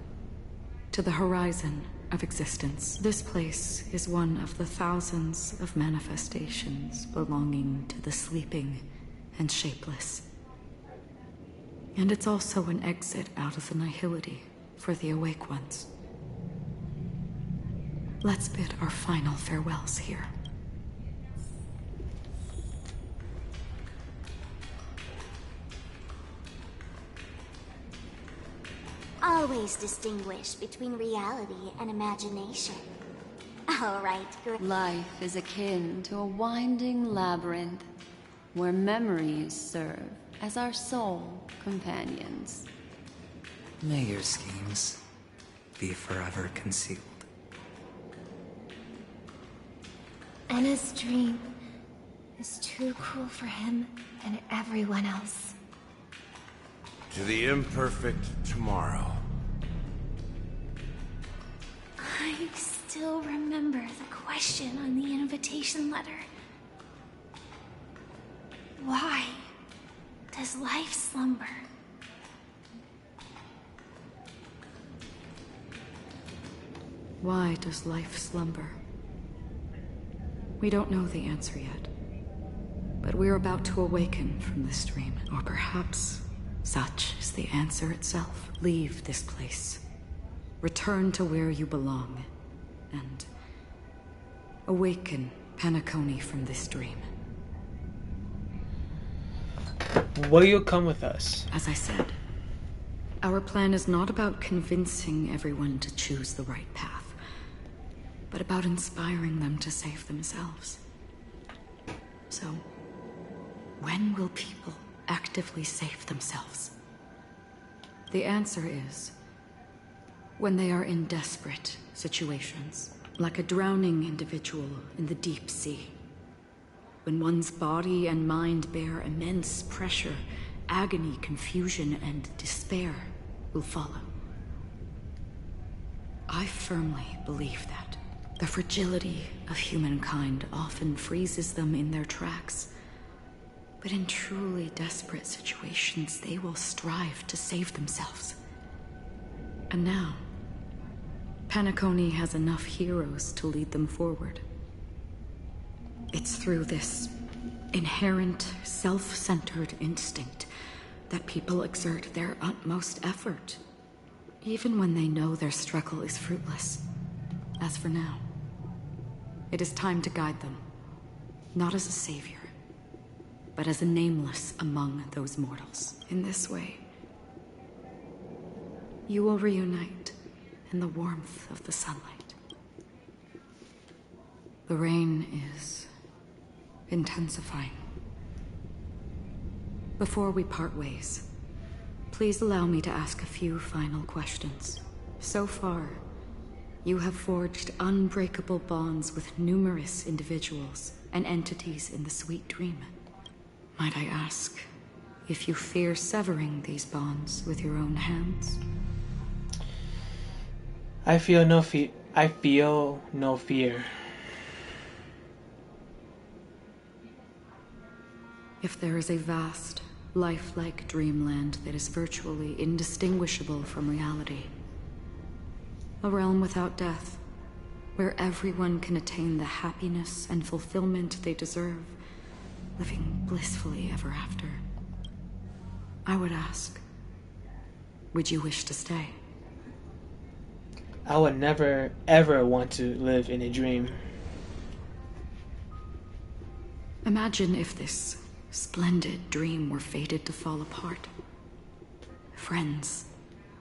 to the horizon of existence. This place is one of the thousands of manifestations belonging to the sleeping and shapeless. And it's also an exit out of the nihility for the awake ones. Let's bid our final farewells here. always distinguish between reality and imagination. All right, good. Life is akin to a winding labyrinth where memories serve as our sole companions. May your schemes be forever concealed. Anna's dream is too cruel for him and everyone else. To the imperfect tomorrow. I still remember the question on the invitation letter. Why does life slumber? Why does life slumber? We don't know the answer yet. But we're about to awaken from this dream. Or perhaps such is the answer itself. Leave this place. Return to where you belong. And awaken Penacony from this dream. Will you come with us? As I said, our plan is not about convincing everyone to choose the right path, but about inspiring them to save themselves. So, when will people actively save themselves? The answer is when they are in desperate situations, like a drowning individual in the deep sea. When one's body and mind bear immense pressure, agony, confusion, and despair will follow. I firmly believe that the fragility of humankind often freezes them in their tracks. But in truly desperate situations, they will strive to save themselves. And now, Penacony has enough heroes to lead them forward. It's through this inherent, self-centered instinct that people exert their utmost effort, even when they know their struggle is fruitless. As for now, it is time to guide them, not as a savior, but as a nameless among those mortals. In this way, you will reunite in the warmth of the sunlight. The rain is intensifying. Before we part ways, please allow me to ask a few final questions. So far, you have forged unbreakable bonds with numerous individuals and entities in the Sweet Dream. Might I ask if you fear severing these bonds with your own hands? I feel no fear. If there is a vast, lifelike dreamland that is virtually indistinguishable from reality, a realm without death, where everyone can attain the happiness and fulfillment they deserve, living blissfully ever after, I would ask, would you wish to stay? I would never, ever want to live in a dream. Imagine if this splendid dream were fated to fall apart. Friends,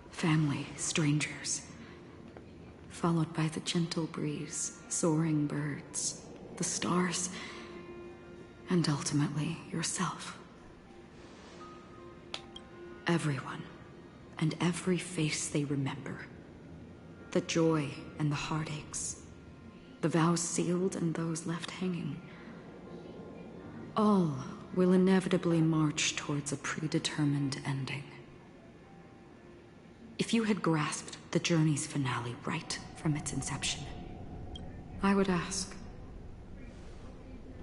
family, strangers, followed by the gentle breeze, soaring birds, the stars, and ultimately yourself. Everyone, and every face they remember. The joy and the heartaches, the vows sealed and those left hanging. All will inevitably march towards a predetermined ending. If you had grasped the journey's finale right from its inception, I would ask,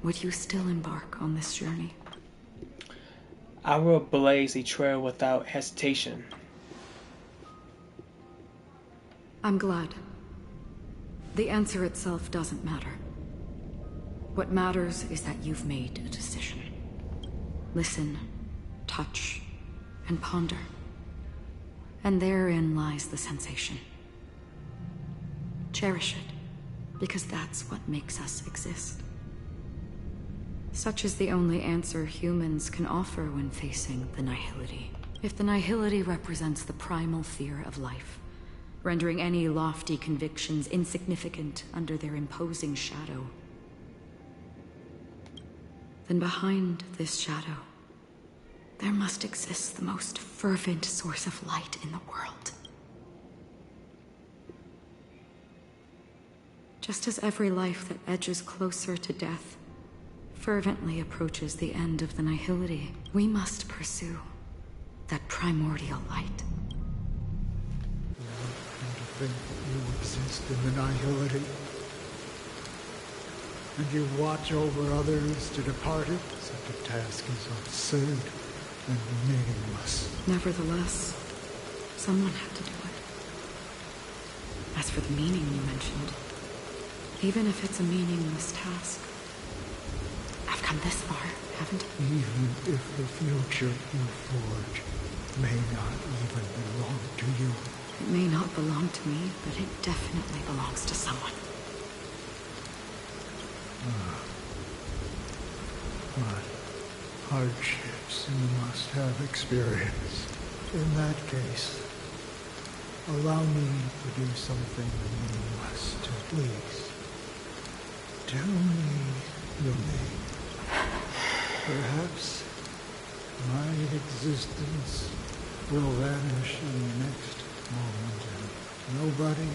would you still embark on this journey? I will blaze a trail without hesitation. I'm glad. The answer itself doesn't matter. What matters is that you've made a decision. Listen, touch, and ponder. And therein lies the sensation. Cherish it, because that's what makes us exist. Such is the only answer humans can offer when facing the nihility If the nihility represents the primal fear of life, rendering any lofty convictions insignificant under their imposing shadow, then behind this shadow, there must exist the most fervent source of light in the world. Just as every life that edges closer to death fervently approaches the end of the nihility, we must pursue that primordial light. You want to think that you exist in the nihility, and you watch over others to depart it. Such a task is absurd and meaningless. Nevertheless, someone had to do it. As for the meaning you mentioned, even if it's a meaningless task, I've come this far, haven't I? Even if the future you forge may not even belong to you. It may not belong to me, but it definitely belongs to someone. What hardships you must have experienced. In that case, allow me to do something meaningless to please. Tell me your name. Perhaps my existence will vanish in the next moment, and nobody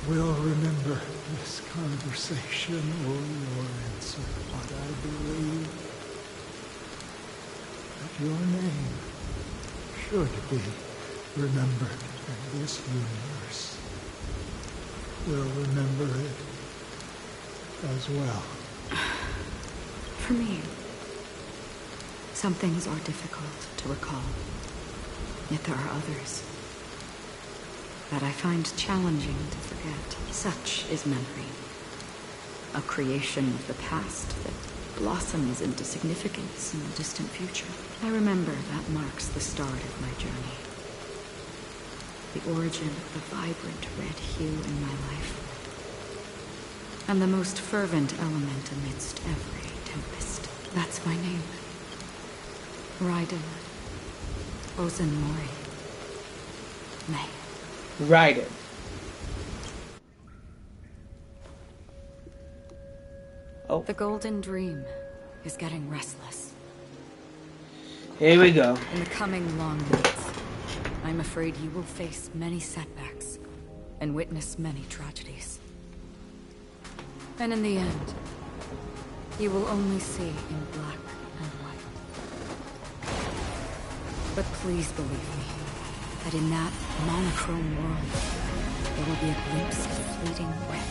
will remember this conversation or your answer. But I believe that your name should be remembered, and this universe will remember it as well. For me, some things are difficult to recall, yet there are others that I find challenging to forget. Such is memory, a creation of the past that blossoms into significance in the distant future. I remember that marks the start of my journey, the origin of the vibrant red hue in my life, and the most fervent element amidst every tempest. That's my name. Raiden Ozenmori May. Raiden. Oh. The Golden Dream is getting restless. Here we go. In the coming long nights, I'm afraid you will face many setbacks and witness many tragedies. And in the end, you will only see in black and white. But please believe me, that in that monochrome world, there will be a glimpse of fleeting red.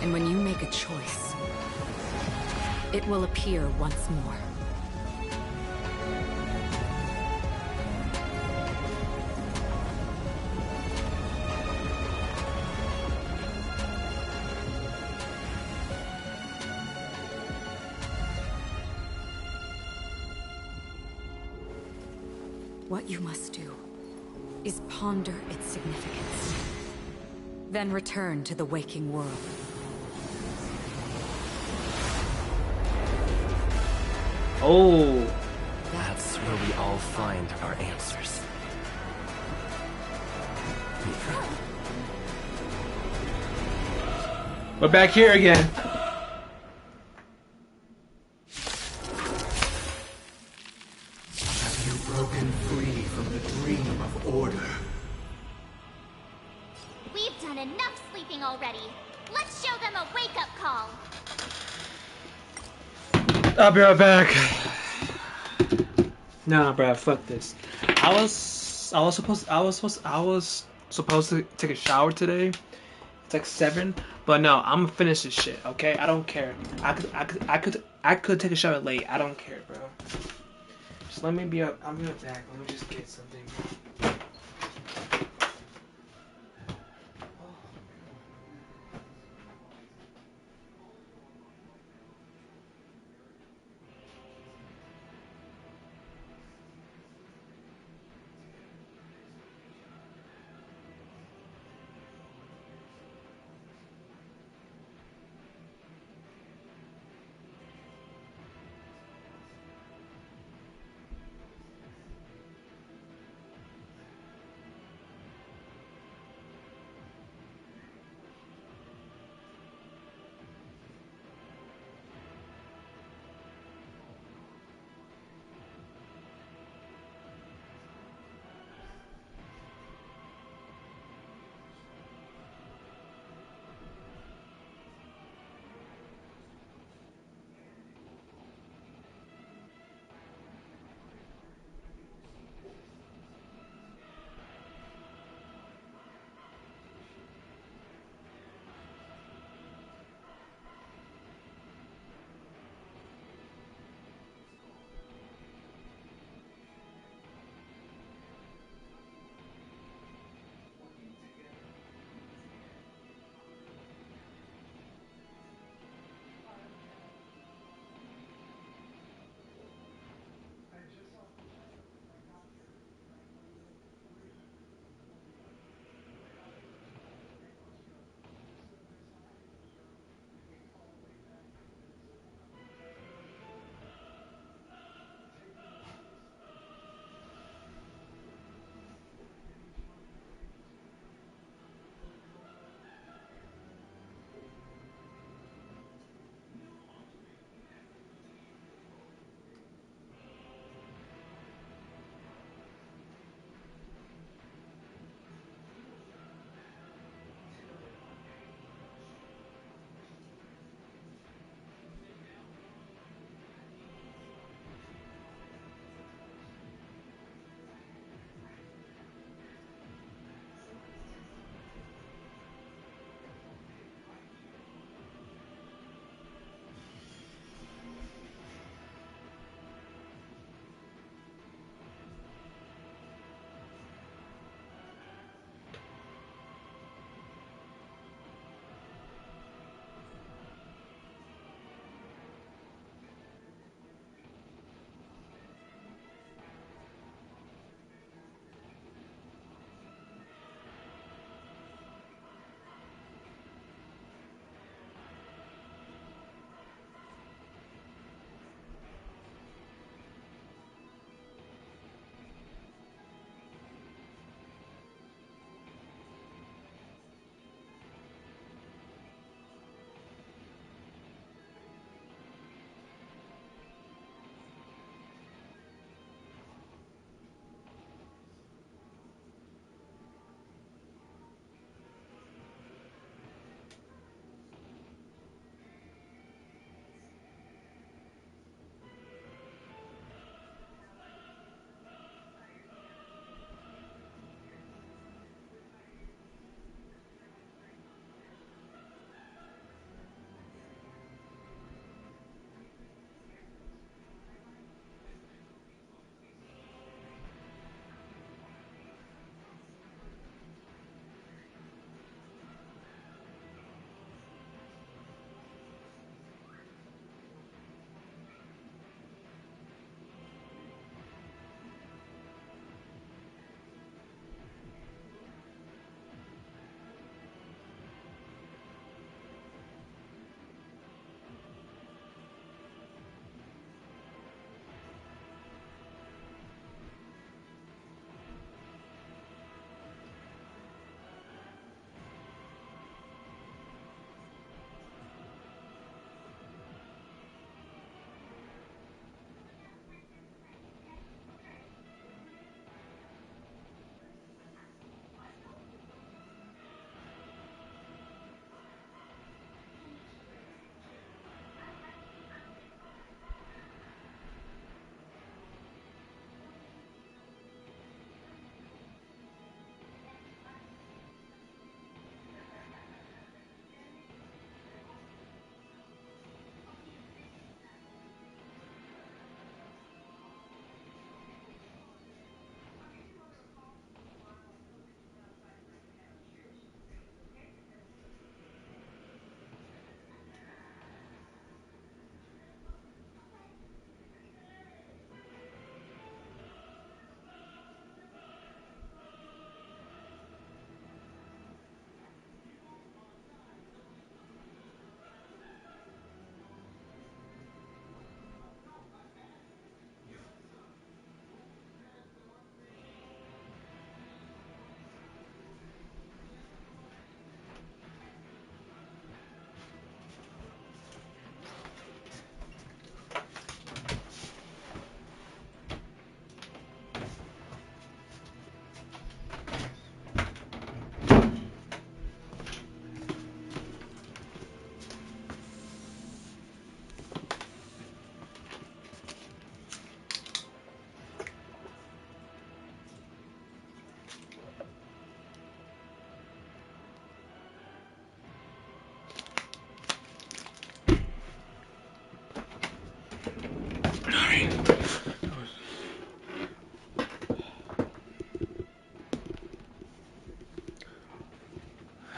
And when you make a choice, it will appear once more. What you must do is ponder its significance, then return to the waking world. Oh. That's where we all find our answers. We're back here again. Have you broken free from the dream of order? We've done enough sleeping already. Let's show them a wake-up call. I'll be right back. Nah, bro, fuck this. I was supposed to take a shower today. It's like 7, but no, I'm gonna finish this shit. Okay, I don't care. I could take a shower late. I don't care, bro. Just let me be up. I'll be right back. Let me just get something.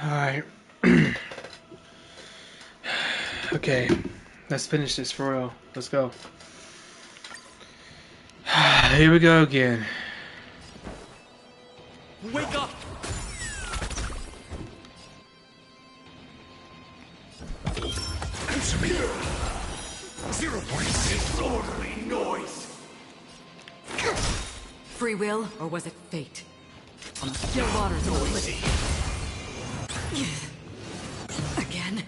Alright. Okay. Let's finish this for real. Let's go. Here we go again. Wake up! Answer me! 0 points. Disorderly noise! Free will, or was it fate? On the still waters of the living. Again?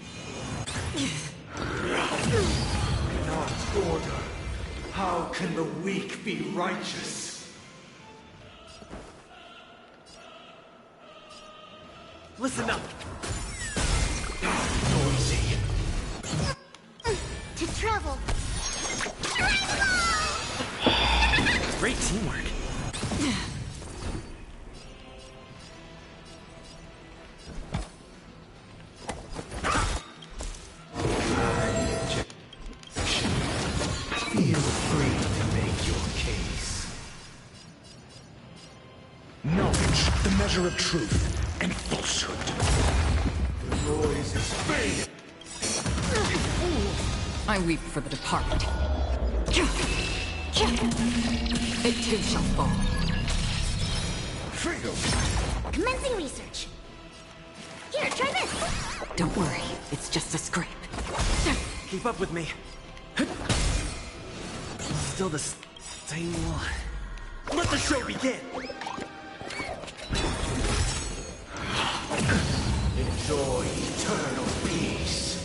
Not order. How can the weak be righteous? Listen up. Noisy. To travel. Great teamwork. Feel free to make your case. Knowledge, the measure of truth and falsehood. The noise is fading. I weep for the departed. It too shall fall. Freedom. Commencing research. Here, try this. Don't worry, it's just a scrape. Keep up with me. Still the same one. Let the show begin. Enjoy eternal peace.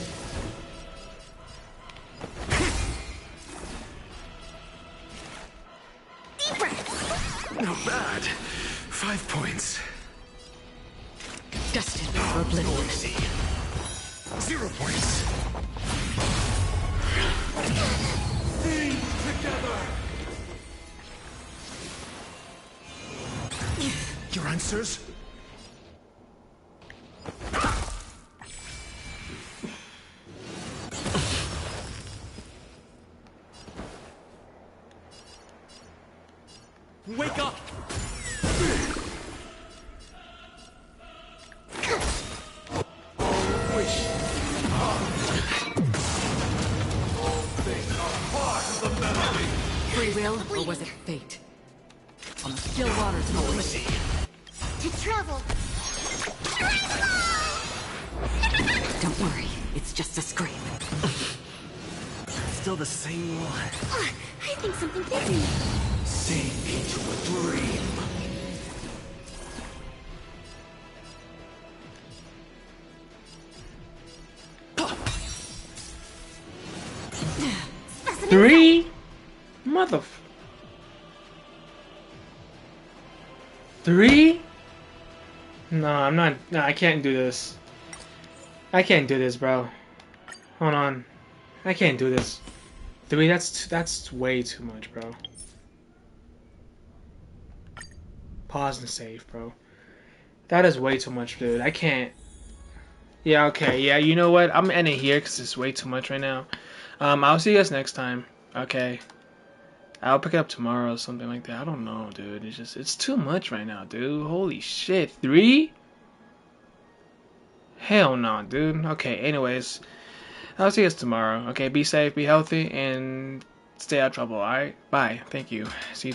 Deeper. Not bad. 5 points. Destined for oblivion. Noisy. 0 points. Think together. Your answers? Wake up! Free will, or was it fate? On the still waters of the living. To travel. Don't worry, it's just a scrape. Still the same one. I think something bit me. Sink into a dream. Three? Mother... 3? No, I'm not... No, I can't do this. I can't do this, bro. Hold on. I can't do this. 3, that's way too much, bro. Pause and save, bro. That is way too much, dude. I can't... Yeah, okay. Yeah, you know what? I'm ending here because it's way too much right now. I'll see you guys next time. Okay. I'll pick it up tomorrow or something like that. I don't know, dude. It's too much right now, dude. Holy shit. 3? Hell no, dude. Okay, anyways. I'll see you guys tomorrow. Okay, be safe, be healthy, and stay out of trouble, alright? Bye. Thank you. See you tomorrow.